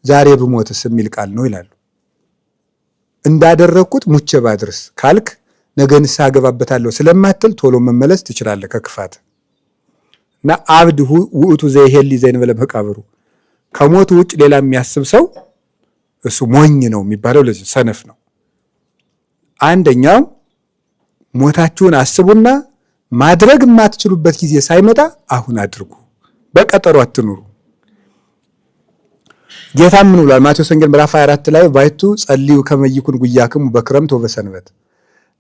ዛሬ ብሞትስ የሚል ቃል ነው ይላሉ። እንዳደረግኩት ሙቼ ባድርስ ካልክ ነገ ንስሐ ገባበታለሁ ስለማትል ቶሎ መመለስ ትችላለህ ከክፋት እና አብድ ውእቱ ዘይሄሊ ዘእንበለ መቃብሩ ከሞቱ ውጭ ሌላ የሚያስብ ሰው እሱ ሞኝ ነው የሚባለው ለዚህ ሰነፍ ነው። አንደኛው ሞታችሁን አስቡና ማድረግ የማትችሉበት ጊዜ ሳይመጣ አሁን አድርጉ፣ በቀጠሮ አትኑሩ። ጌታ ምን ብሏል? ማቴዎስ ወንጌል ምዕራፍ 24 ላይ ባይቱ ጸልዩ ከመ ይኩን ጉያክሙ በክረምት ወበሰንበት፣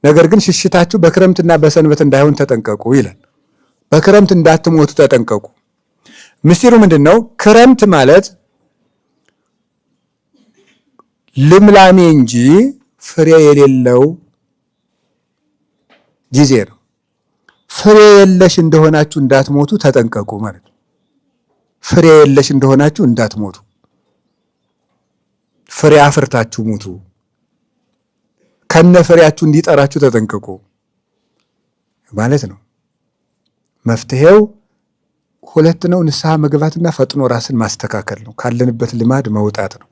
ነገር ግን ሽሽታችሁ በክረምትና በሰንበት እንዳይሆን ተጠንቀቁ ይላል። በክረምት እንዳትሞቱ ተጠንቀቁ። ምስጢሩ ምንድን ነው? ክረምት ማለት ልምላሜ እንጂ ፍሬ የሌለው ጊዜ ነው። ፍሬ የለሽ እንደሆናችሁ እንዳትሞቱ ተጠንቀቁ ማለት ነው። ፍሬ የለሽ እንደሆናችሁ እንዳትሞቱ፣ ፍሬ አፍርታችሁ ሙቱ፣ ከነ ፍሬያችሁ እንዲጠራችሁ ተጠንቀቁ ማለት ነው። መፍትሄው ሁለት ነው። ንስሐ መግባትና ፈጥኖ ራስን ማስተካከል ነው። ካለንበት ልማድ መውጣት ነው።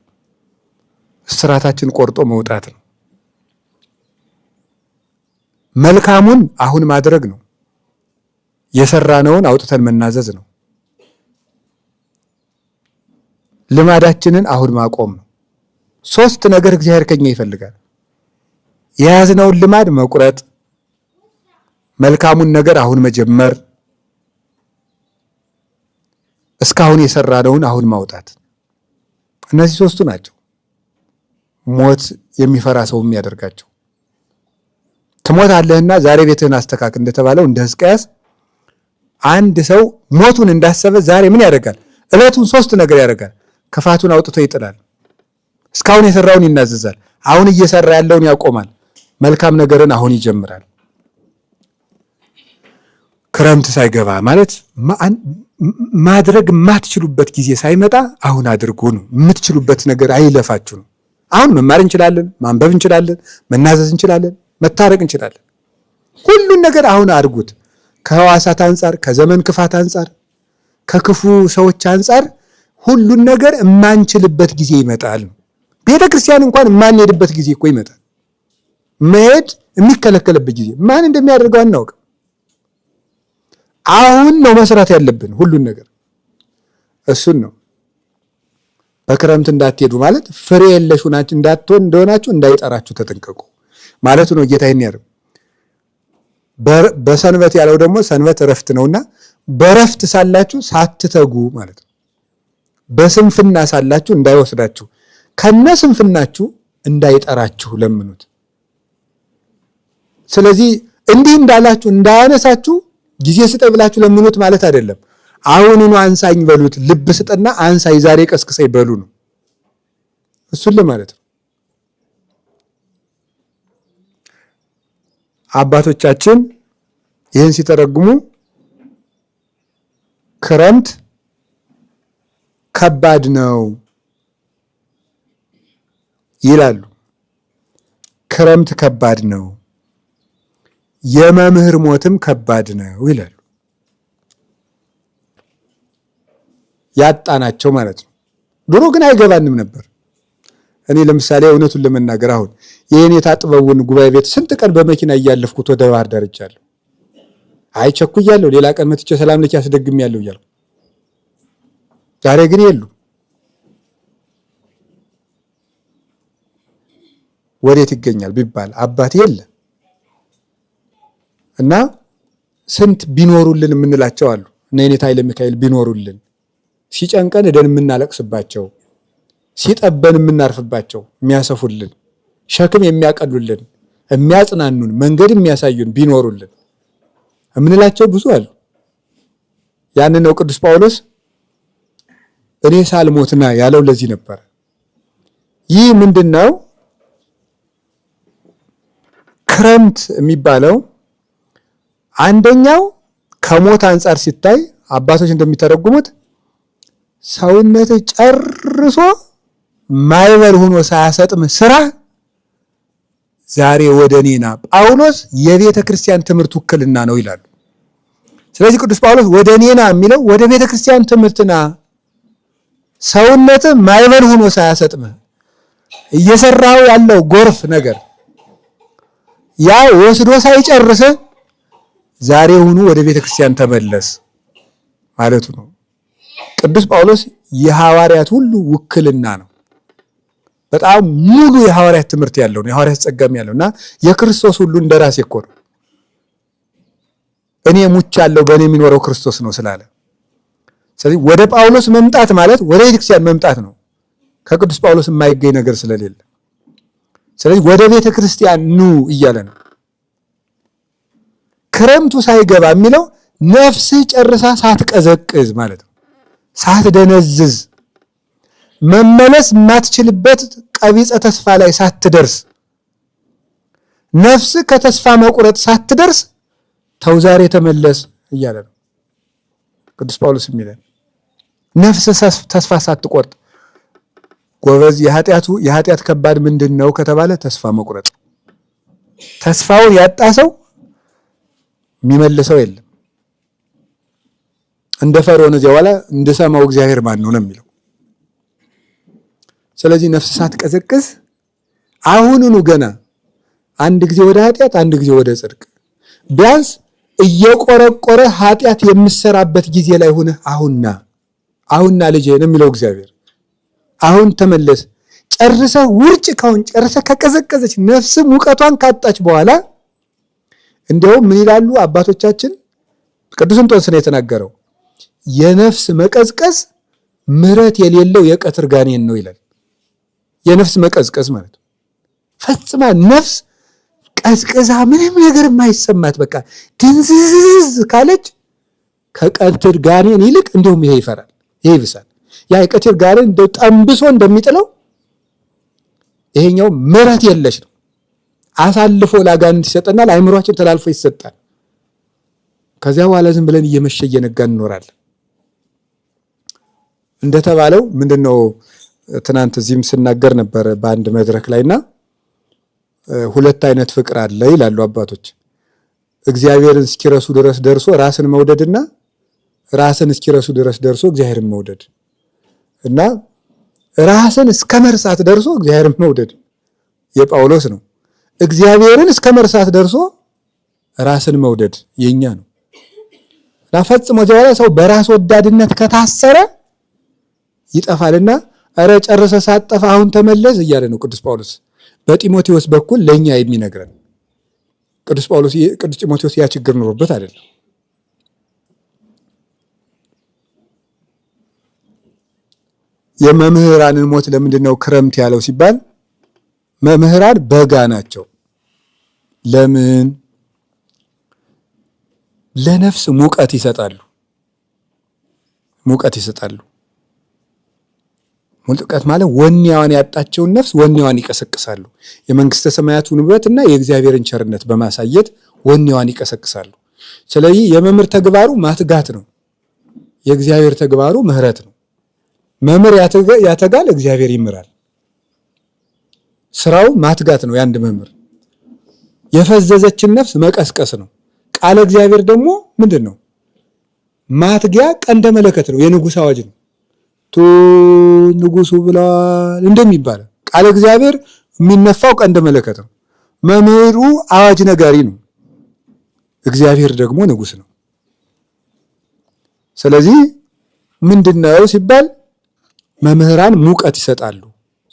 እስራታችን ቆርጦ መውጣት ነው። መልካሙን አሁን ማድረግ ነው። የሰራነውን አውጥተን መናዘዝ ነው። ልማዳችንን አሁን ማቆም ነው። ሶስት ነገር እግዚአብሔር ከኛ ይፈልጋል። የያዝነውን ልማድ መቁረጥ፣ መልካሙን ነገር አሁን መጀመር፣ እስካሁን የሰራነውን አሁን ማውጣት። እነዚህ ሶስቱ ናቸው ሞት የሚፈራ ሰው የሚያደርጋቸው። ትሞታለህና ዛሬ ቤትህን አስተካክል እንደተባለው እንደ ሕዝቅያስ አንድ ሰው ሞቱን እንዳሰበ ዛሬ ምን ያደርጋል? ዕለቱን ሶስት ነገር ያደርጋል። ክፋቱን አውጥቶ ይጥላል። እስካሁን የሰራውን ይናዘዛል። አሁን እየሰራ ያለውን ያቆማል። መልካም ነገርን አሁን ይጀምራል። ክረምት ሳይገባ ማለት ማድረግ የማትችሉበት ጊዜ ሳይመጣ አሁን አድርጉ ነው። የምትችሉበት ነገር አይለፋችሁ ነው። አሁን መማር እንችላለን፣ ማንበብ እንችላለን፣ መናዘዝ እንችላለን፣ መታረቅ እንችላለን። ሁሉን ነገር አሁን አድርጉት። ከህዋሳት አንጻር፣ ከዘመን ክፋት አንጻር፣ ከክፉ ሰዎች አንጻር ሁሉን ነገር የማንችልበት ጊዜ ይመጣል። ቤተ ክርስቲያን እንኳን የማንሄድበት ጊዜ እኮ ይመጣል። መሄድ የሚከለከልበት ጊዜ ማን እንደሚያደርገው አናውቅም። አሁን ነው መስራት ያለብን ሁሉን ነገር። እሱን ነው በክረምት እንዳትሄዱ ማለት ፍሬ የለሽ እንዳትሆን እንደሆናችሁ እንዳይጠራችሁ ተጠንቀቁ ማለት ነው። ጌታ ይሄን ያለው በሰንበት ያለው ደግሞ ሰንበት እረፍት ነውና በእረፍት ሳላችሁ ሳትተጉ ማለት ነው። በስንፍና ሳላችሁ እንዳይወስዳችሁ ከነ ስንፍናችሁ እንዳይጠራችሁ ለምኑት። ስለዚህ እንዲህ እንዳላችሁ እንዳያነሳችሁ ጊዜ ስጠኝ ብላችሁ ለምኑት ማለት አይደለም። አሁኑኑ አንሳኝ በሉት። ልብ ስጠና አንሳኝ ዛሬ ቀስቅሰኝ በሉ ነው። እሱን ለማለት ነው። አባቶቻችን ይህን ሲተረጉሙ ክረምት ከባድ ነው ይላሉ። ክረምት ከባድ ነው፣ የመምህር ሞትም ከባድ ነው ይላሉ። ያጣናቸው ማለት ነው። ድሮ ግን አይገባንም ነበር። እኔ ለምሳሌ እውነቱን ለመናገር አሁን የኔታ ጥበቡን ጉባኤ ቤት ስንት ቀን በመኪና እያለፍኩት ወደ ባህር ዳር እጃለሁ። አይቸኩያለሁ። ሌላ ቀን መጥቼ ሰላም ለኪ አስደግሜያለሁ እያልኩ። ዛሬ ግን የሉ። ወዴት ይገኛል ቢባል አባት የለ እና ስንት ቢኖሩልን የምንላቸው አሉ። እነ የኔታ ኃይለ ሚካኤል ቢኖሩልን ሲጨንቀን ሄደን የምናለቅስባቸው፣ ሲጠበን የምናርፍባቸው፣ የሚያሰፉልን፣ ሸክም የሚያቀሉልን፣ የሚያጽናኑን፣ መንገድ የሚያሳዩን ቢኖሩልን የምንላቸው ብዙ አሉ። ያንን ነው ቅዱስ ጳውሎስ እኔ ሳልሞትና ያለው ለዚህ ነበር። ይህ ምንድነው? ክረምት የሚባለው አንደኛው ከሞት አንጻር ሲታይ አባቶች እንደሚተረጉሙት ሰውነት ጨርሶ ማይበር ሆኖ ሳያሰጥም ስራ ዛሬ ወደ እኔና ጳውሎስ የቤተ ክርስቲያን ትምህርት ውክልና ነው ይላሉ። ስለዚህ ቅዱስ ጳውሎስ ወደ እኔና የሚለው ወደ ቤተ ክርስቲያን ትምህርትና ሰውነት ማይበል ሆኖ ሳያሰጥምህ እየሰራው ያለው ጎርፍ ነገር ያ ወስዶ ሳይጨርስ ዛሬውኑ ወደ ቤተክርስቲያን ተመለስ ማለቱ ነው። ቅዱስ ጳውሎስ የሐዋርያት ሁሉ ውክልና ነው። በጣም ሙሉ የሐዋርያት ትምህርት ያለው ነው። የሐዋርያት ጸጋም ያለውና የክርስቶስ ሁሉ እንደራሴ እኮ ነው። እኔ ሙቻለሁ በእኔ የሚኖረው ክርስቶስ ነው ስላለ፣ ስለዚህ ወደ ጳውሎስ መምጣት ማለት ወደ ቤተክርስቲያን መምጣት ነው። ከቅዱስ ጳውሎስ የማይገኝ ነገር ስለሌለ፣ ስለዚህ ወደ ቤተክርስቲያን ኑ እያለ ነው። ክረምቱ ሳይገባ የሚለው ነፍስህ ጨርሳ ሳትቀዘቅዝ ማለት ነው። ሳትደነዝዝ መመለስ የማትችልበት ቀቢጸ ተስፋ ላይ ሳትደርስ፣ ነፍስ ከተስፋ መቁረጥ ሳትደርስ ተው ዛሬ ተመለስ እያለ ነው ቅዱስ ጳውሎስ የሚለን። ነፍስ ተስፋ ሳትቆርጥ ጎበዝ። የኃጢአት ከባድ ምንድነው ከተባለ ተስፋ መቁረጥ። ተስፋውን ያጣ ሰው የሚመልሰው የለም። እንደ ፈርዖን እዚያ በኋላ እንደሰማው እግዚአብሔር ማን ነው የሚለው። ስለዚህ ነፍስ ሳትቀዘቅዝ አሁኑኑ ገና አንድ ጊዜ ወደ ኃጢአት አንድ ጊዜ ወደ ጽድቅ፣ ቢያንስ እየቆረቆረ ኃጢአት የምሰራበት ጊዜ ላይ ሆነ አሁንና ልጄ ነው የሚለው እግዚአብሔር። አሁን ተመለስ። ጨርሰ ውርጭ ካሁን ጨርሰ ከቀዘቀዘች ነፍስ ሙቀቷን ካጣች በኋላ እንዲያውም ምን ይላሉ አባቶቻችን? ቅዱስ እንጦንስ ነው የተናገረው። የነፍስ መቀዝቀዝ ምሕረት የሌለው የቀትር ጋኔን ነው ይላል። የነፍስ መቀዝቀዝ ማለት ፈጽማ ነፍስ ቀዝቅዛ ምንም ነገር የማይሰማት በቃ ድንዝዝ ካለች ከቀትር ጋኔን ይልቅ እንደውም ይሄ ይፈራል፣ ይሄ ይብሳል። ያ የቀትር ጋኔን እንደው ጠንብሶ እንደሚጥለው ይሄኛው ምሕረት የለሽ ነው። አሳልፎ ለአጋንንት ይሰጠናል። አይምሮአችን ተላልፎ ይሰጣል። ከዚያ በኋላ ዝም ብለን እየመሸ እየነጋን እንኖራለን። እንደተባለው ምንድነው ትናንት እዚህም ስናገር ነበር በአንድ መድረክ ላይና ሁለት አይነት ፍቅር አለ ይላሉ አባቶች። እግዚአብሔርን እስኪረሱ ድረስ ደርሶ ራስን መውደድና ራስን እስኪረሱ ድረስ ደርሶ እግዚአብሔርን መውደድ እና ራስን እስከ መርሳት ደርሶ እግዚአብሔርን መውደድ የጳውሎስ ነው። እግዚአብሔርን እስከ መርሳት ደርሶ ራስን መውደድ የኛ ነው። ፈጽሞ ጀዋላ ሰው በራስ ወዳድነት ከታሰረ ይጠፋልና አረ ጨርሰ ሳጠፋ አሁን ተመለስ እያለ ነው ቅዱስ ጳውሎስ በጢሞቴዎስ በኩል ለኛ የሚነግረን። ቅዱስ ጢሞቴዎስ ያ ችግር ኖሮበት አይደለም። የመምህራንን ሞት ለምንድነው ክረምት ያለው ሲባል መምህራን በጋ ናቸው። ለምን? ለነፍስ ሙቀት ይሰጣሉ። ሙቀት ማለት ወኔዋን ያጣቸውን ነፍስ ወኔዋን ይቀሰቅሳሉ። የመንግስተ ሰማያቱን ውበትና የእግዚአብሔርን ቸርነት በማሳየት ወኔዋን ይቀሰቅሳሉ። ስለዚህ የመምህር ተግባሩ ማትጋት ነው። የእግዚአብሔር ተግባሩ ምህረት ነው። መምህር ያተጋል፣ እግዚአብሔር ይምራል። ስራው ማትጋት ነው። ያንድ መምህር የፈዘዘችን ነፍስ መቀስቀስ ነው። ቃለ እግዚአብሔር ደግሞ ምንድነው? ማትጊያ ቀንደ መለከት ነው። የንጉሥ አዋጅ ነው። ንጉሱ ብለዋል እንደሚባለው ቃለ እግዚአብሔር የሚነፋው ቀንደ መለከት ነው። መምህሩ አዋጅ ነጋሪ ነው። እግዚአብሔር ደግሞ ንጉሥ ነው። ስለዚህ ምንድነው ሲባል መምህራን ሙቀት ይሰጣሉ።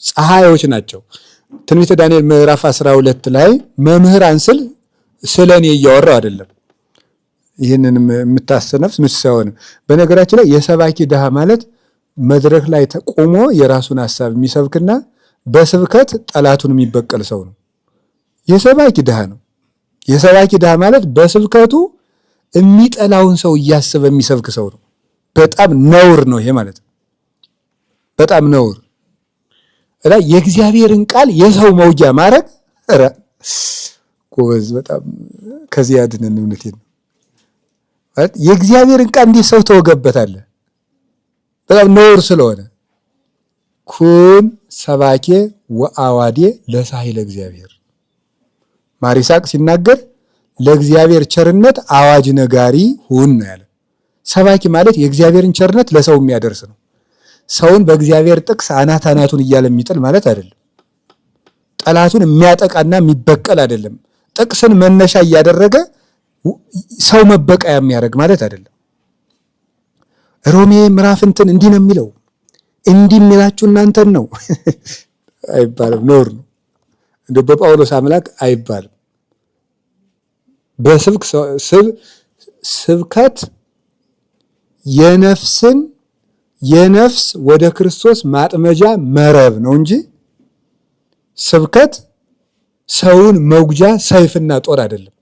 ፀሐዮች ናቸው። ትንቢተ ዳንኤል ምዕራፍ 12 ላይ መምህራን ስለኔ እያወራው አይደለም። ይህንን የምታሰነፍስ ምሳውን በነገራችን ላይ የሰባኪ ድሃ ማለት መድረክ ላይ ተቆሞ የራሱን ሐሳብ የሚሰብክና በስብከት ጠላቱን የሚበቀል ሰው ነው። የሰባኪ ድሃ ነው። የሰባኪ ድሃ ማለት በስብከቱ የሚጠላውን ሰው እያሰበ የሚሰብክ ሰው ነው። በጣም ነውር ነው ይሄ ማለት ነው። በጣም ነውር እና የእግዚአብሔርን ቃል የሰው መውጊያ ማድረግ ጎበዝ በጣም ከዚህ ያድነን። እውነቴን ነው። የእግዚአብሔርን ቃል እንዴት ሰው ተወገበታል? በጣም ነውር ስለሆነ ኩን ሰባኬ ወአዋዴ ለሳሂለ እግዚአብሔር ማር ይስሐቅ ሲናገር ለእግዚአብሔር ቸርነት አዋጅ ነጋሪ ሁን ነው ያለ። ሰባኪ ማለት የእግዚአብሔርን ቸርነት ለሰው የሚያደርስ ነው። ሰውን በእግዚአብሔር ጥቅስ አናቱን እያለ የሚጥል ማለት አይደለም። ጠላቱን የሚያጠቃና የሚበቀል አይደለም። ጥቅስን መነሻ እያደረገ ሰው መበቀያ የሚያደርግ ማለት አይደለም። ሮሜ ምዕራፍ እንዲህ ነው የሚለው፣ እንዲህ የሚላችሁ እናንተን ነው አይባልም። ኖር ነው እንደ በጳውሎስ አምላክ አይባልም። ስብከት የነፍስ ወደ ክርስቶስ ማጥመጃ መረብ ነው እንጂ ስብከት ሰውን መጉጃ ሰይፍና ጦር አይደለም።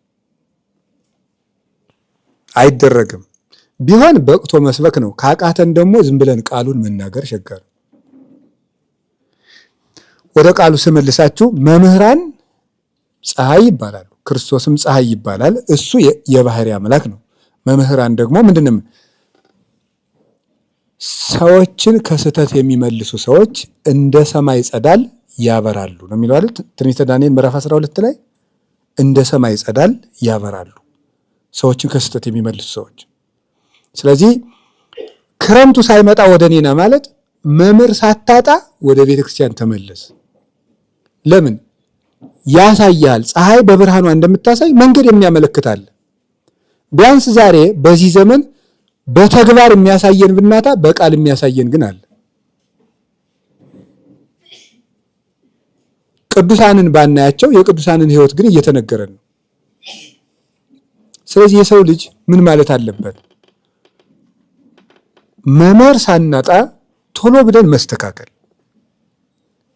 አይደረግም። ቢሆን በቅቶ መስበክ ነው። ካቃተን ደግሞ ዝም ብለን ቃሉን መናገር ሸጋር። ወደ ቃሉ ስመልሳችሁ መምህራን ፀሐይ ይባላሉ፣ ክርስቶስም ፀሐይ ይባላል። እሱ የባህሪ አምላክ ነው። መምህራን ደግሞ ምንድነው? ሰዎችን ከስህተት የሚመልሱ ሰዎች እንደ ሰማይ ጸዳል ያበራሉ ነው የሚለው አይደል? ትንቢተ ዳንኤል ምዕራፍ 12 ላይ እንደ ሰማይ ጸዳል ያበራሉ ሰዎችን ከስህተት የሚመልሱ ሰዎች። ስለዚህ ክረምቱ ሳይመጣ ወደ እኔና ማለት መምህር ሳታጣ ወደ ቤተክርስቲያን ተመለስ። ለምን ያሳያል? ፀሐይ በብርሃኗ እንደምታሳይ መንገድ የሚያመለክታል። ቢያንስ ዛሬ በዚህ ዘመን በተግባር የሚያሳየን ብናታ በቃል የሚያሳየን ግን አለ። ቅዱሳንን ባናያቸው የቅዱሳንን ሕይወት ግን እየተነገረን ነው። ስለዚህ የሰው ልጅ ምን ማለት አለበት? መምህር ሳናጣ ቶሎ ብለን መስተካከል፣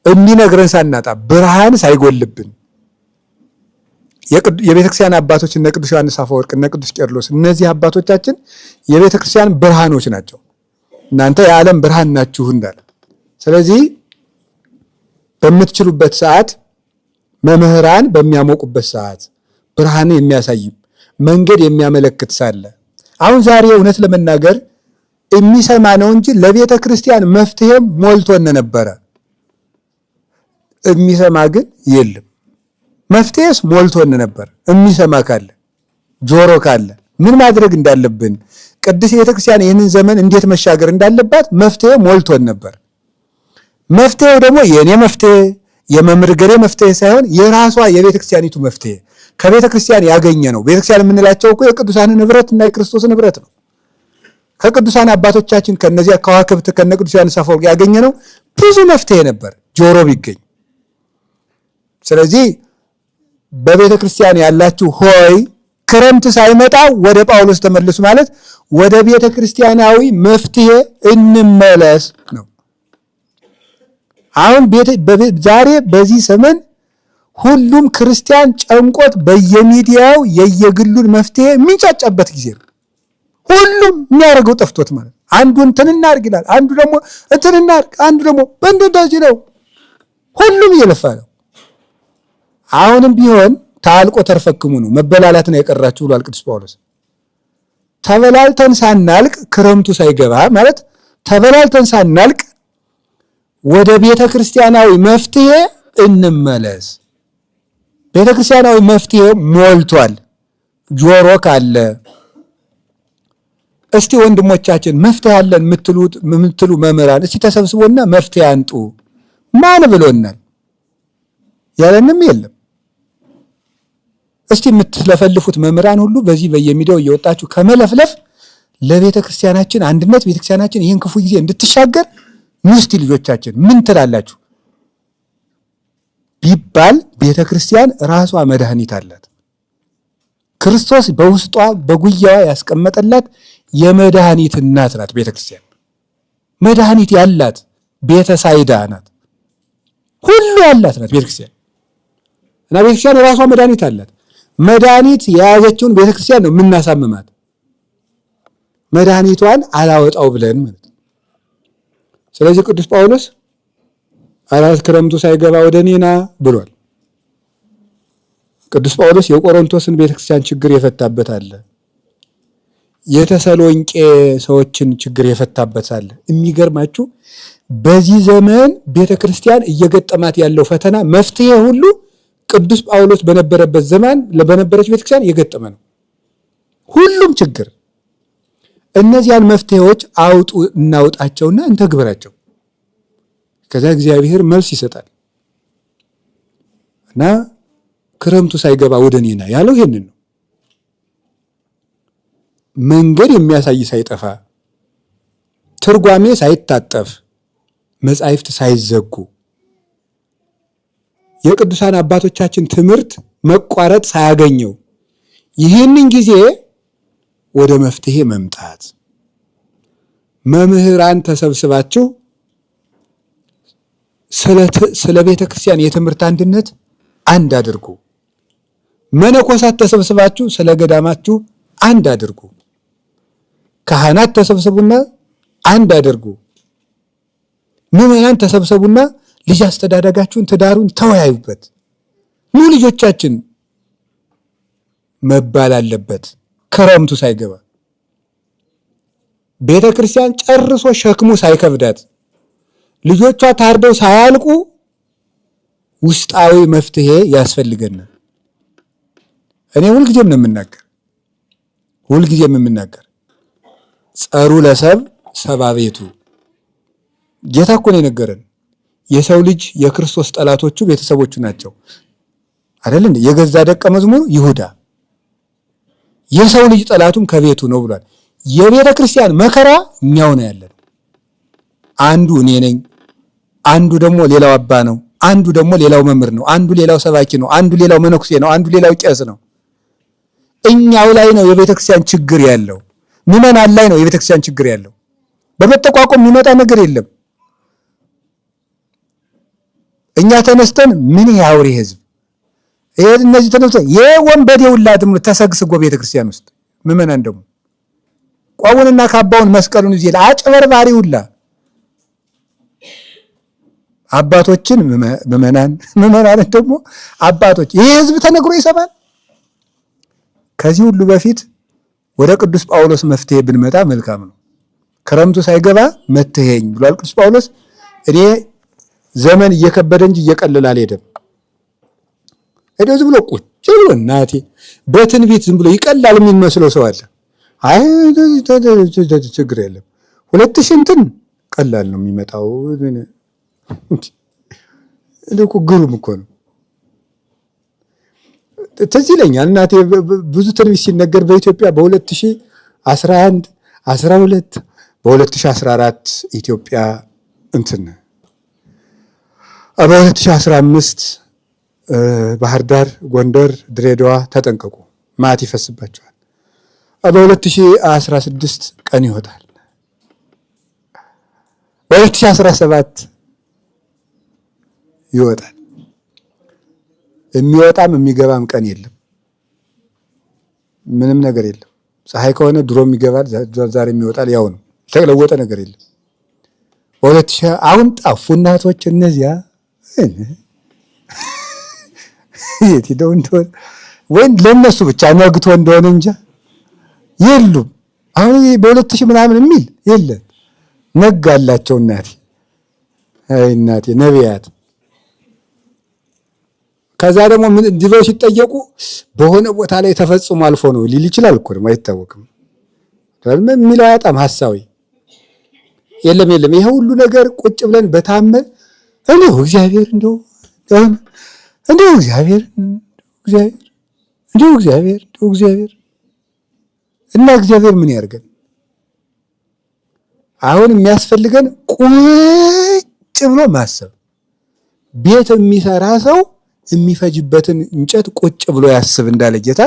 የሚነግረን ሳናጣ፣ ብርሃን ሳይጎልብን። የቤተክርስቲያን አባቶች እነ ቅዱስ ዮሐንስ አፈወርቅ እነ ቅዱስ ቄርሎስ እነዚህ አባቶቻችን የቤተክርስቲያን ብርሃኖች ናቸው። እናንተ የዓለም ብርሃን ናችሁ እንዳለ። ስለዚህ በምትችሉበት ሰዓት መምህራን በሚያሞቁበት ሰዓት ብርሃን የሚያሳይ መንገድ የሚያመለክት ሳለ አሁን ዛሬ እውነት ለመናገር የሚሰማ ነው እንጂ ለቤተ ክርስቲያን መፍትሄም ሞልቶን ነበረ። የሚሰማ ግን የለም። መፍትሄስ ሞልቶን ነበር። የሚሰማ ካለ ጆሮ ካለ ምን ማድረግ እንዳለብን ቅድስት ቤተ ክርስቲያን ይህንን ዘመን እንዴት መሻገር እንዳለባት መፍትሄ ሞልቶን ነበር። መፍትሄው ደግሞ የኔ መፍትሄ የመምህር ገሬ መፍትሄ ሳይሆን የራሷ የቤተ ክርስቲያኒቱ መፍትሄ ከቤተ ክርስቲያን ያገኘ ነው። ቤተ ክርስቲያን የምንላቸው እኮ የቅዱሳን ንብረት እና የክርስቶስ ንብረት ነው። ከቅዱሳን አባቶቻችን ከነዚያ ከዋክብት ከነ ቅዱስ ዮሐንስ አፈወርቅ ያገኘ ነው ብዙ መፍትሄ ነበር ጆሮ ቢገኝ። ስለዚህ በቤተ ክርስቲያን ያላችሁ ሆይ ክረምት ሳይመጣ ወደ ጳውሎስ ተመለሱ ማለት ወደ ቤተ ክርስቲያናዊ መፍትሄ እንመለስ ነው። አሁን ዛሬ በዚህ ዘመን ሁሉም ክርስቲያን ጨንቆት በየሚዲያው የየግሉን መፍትሄ የሚንጫጫበት ጊዜ ነው። ሁሉም የሚያደርገው ጠፍቶት ማለት አንዱ እንትን እናድርግ ይላል፣ አንዱ ደግሞ እንትን እናድርግ፣ አንዱ ደግሞ እንደዚህ ነው። ሁሉም እየለፋ ነው። አሁንም ቢሆን ታልቆ ተርፈክሙ ነው፣ መበላላት ነው የቀራችሁ ብሏል ቅዱስ ጳውሎስ። ተበላልተን ሳናልቅ ክረምቱ ሳይገባ ማለት ተበላልተን ሳናልቅ ወደ ቤተ ክርስቲያናዊ መፍትሄ እንመለስ። ቤተ ክርስቲያናዊ መፍትሄ ሞልቷል። ጆሮ ካለ እስቲ ወንድሞቻችን መፍትሄ አለን የምትሉ መምህራን እስቲ ተሰብስቦና መፍትሄ አንጡ። ማን ብሎናል? ያለንም የለም። እስቲ የምትለፈልፉት መምህራን ሁሉ በዚህ በየሚዲያው እየወጣችሁ ከመለፍለፍ ለቤተ ክርስቲያናችን አንድነት ቤተ ክርስቲያናችን ይህን ክፉ ጊዜ እንድትሻገር ምስቲ ልጆቻችን ምን ትላላችሁ ቢባል ቤተ ክርስቲያን ራሷ መድኃኒት አላት። ክርስቶስ በውስጧ በጉያዋ ያስቀመጠላት የመድኃኒት እናት ናት። ቤተ ክርስቲያን መድኃኒት ያላት ቤተ ሳይዳ ናት። ሁሉ ያላት ናት ቤተ ክርስቲያን እና ቤተ ክርስቲያን ራሷ መድኃኒት አላት። መድኃኒት የያዘችውን ቤተ ክርስቲያን ነው የምናሳምማት። መድኃኒቷን አላወጣው ብለን ማለት። ስለዚህ ቅዱስ ጳውሎስ አራት ክረምቱ ሳይገባ ወደ እኔና ብሏል። ቅዱስ ጳውሎስ የቆሮንቶስን ቤተክርስቲያን ችግር የፈታበት አለ። የተሰሎንቄ ሰዎችን ችግር የፈታበት አለ። የሚገርማችሁ በዚህ ዘመን ቤተክርስቲያን እየገጠማት ያለው ፈተና መፍትሄ ሁሉ ቅዱስ ጳውሎስ በነበረበት ዘመን በነበረች ቤተክርስቲያን የገጠመ ነው። ሁሉም ችግር እነዚያን መፍትሄዎች እናውጣቸውና እንተግብራቸው። ከዛ እግዚአብሔር መልስ ይሰጣል እና ክረምቱ ሳይገባ ወደ እኔ ና ያለው ይሄንን ነው። መንገድ የሚያሳይ ሳይጠፋ፣ ትርጓሜ ሳይታጠፍ፣ መጻሕፍት ሳይዘጉ፣ የቅዱሳን አባቶቻችን ትምህርት መቋረጥ ሳያገኘው ይህንን ጊዜ ወደ መፍትሄ መምጣት። መምህራን ተሰብስባችሁ ስለ ቤተ ክርስቲያን የትምህርት አንድነት አንድ አድርጉ። መነኮሳት ተሰብስባችሁ ስለ ገዳማችሁ አንድ አድርጉ። ካህናት ተሰብስቡና አንድ አድርጉ። ምዕመናን ተሰብሰቡና ልጅ አስተዳደጋችሁን፣ ትዳሩን ተወያዩበት። ኑ ልጆቻችን መባል አለበት ክረምቱ ሳይገባ። ቤተ ክርስቲያን ጨርሶ ሸክሙ ሳይከብዳት፣ ልጆቿ ታርደው ሳያልቁ ውስጣዊ መፍትሄ ያስፈልገናል። እኔ ሁልጊዜም የምናገር ጸሩ ለሰብ ሰባ ቤቱ። ጌታ እኮ ነው የነገረን። የሰው ልጅ የክርስቶስ ጠላቶቹ ቤተሰቦቹ ናቸው አይደል እንዴ? የገዛ ደቀ መዝሙሩ ይሁዳ የሰው ልጅ ጠላቱም ከቤቱ ነው ብሏል። የቤተ ክርስቲያን መከራ እኛው ነው ያለን። አንዱ እኔ ነኝ፣ አንዱ ደግሞ ሌላው አባ ነው፣ አንዱ ደግሞ ሌላው መምህር ነው፣ አንዱ ሌላው ሰባኪ ነው፣ አንዱ ሌላው መነኩሴ ነው፣ አንዱ ሌላው ቄስ ነው። እኛው ላይ ነው የቤተ ክርስቲያን ችግር ያለው። ምዕመናን ላይ ነው የቤተ ክርስቲያን ችግር ያለው። በመጠቋቋም የሚመጣ ነገር የለም። እኛ ተነስተን ምን ያውሪ ህዝብ እነዚህ ተነስተን የወንበዴ ሁላ ተሰግስጎ ቤተ ክርስቲያን ውስጥ ምዕመናን ደግሞ ቋውንና ካባውን መስቀሉን ይዘል አጭበርባሪ ሁላ አባቶችን ምዕመናን ደግሞ አባቶች ይህ ህዝብ ተነግሮ ይሰማል። ከዚህ ሁሉ በፊት ወደ ቅዱስ ጳውሎስ መፍትሄ ብንመጣ መልካም ነው። ክረምቱ ሳይገባ መትሄኝ ብሏል ቅዱስ ጳውሎስ። እኔ ዘመን እየከበደ እንጂ እየቀለለ አልሄደም። ዝም ብሎ ቁጭ ብሎ እናቴ በትንቢት ዝም ብሎ ይቀላል የሚመስለው ሰው አለ። አይ ችግር የለም 2000 እንትን ቀላል ነው የሚመጣው። እኮ ግሩም እኮ ነው። ትዝ ይለኛል እናቴ ብዙ ትንቢት ሲነገር በኢትዮጵያ በ2011 12 በ2014 ኢትዮጵያ እንትን በ2015 ባህር ዳር፣ ጎንደር፣ ድሬዳዋ ተጠንቀቁ ማት ይፈስባቸዋል። በ2016 ቀን ይወጣል። በ2017 ይወጣል። የሚወጣም የሚገባም ቀን የለም። ምንም ነገር የለም። ፀሐይ ከሆነ ድሮም ይገባል፣ ዛሬም ይወጣል። ያው ነው። የተለወጠ ነገር የለም። አሁን ጠፉ እናቶች እነዚያ የት ሄደው እንደሆነ ወይ ለነሱ ብቻ ነግቶ እንደሆነ እንጃ የሉም። አሁን በ2000 ምናምን የሚል የለም። ነጋላቸው እናቴ። አይ እናቴ ነቢያት። ከዛ ደግሞ ምን እንዲለው ሲጠየቁ በሆነ ቦታ ላይ ተፈጽሞ አልፎ ነው ሊል ይችላል እኮ ደግሞ አይታወቅም። የሚለው አያጣም ሐሳዊ የለም። ይሄ ሁሉ ነገር ቁጭ ብለን በታመን እንደው እግዚአብሔር እንደው እግዚአብሔር እና እግዚአብሔር ምን ያርገን? አሁን የሚያስፈልገን ቁጭ ብሎ ማሰብ። ቤት የሚሰራ ሰው የሚፈጅበትን እንጨት ቁጭ ብሎ ያስብ እንዳለ ጌታ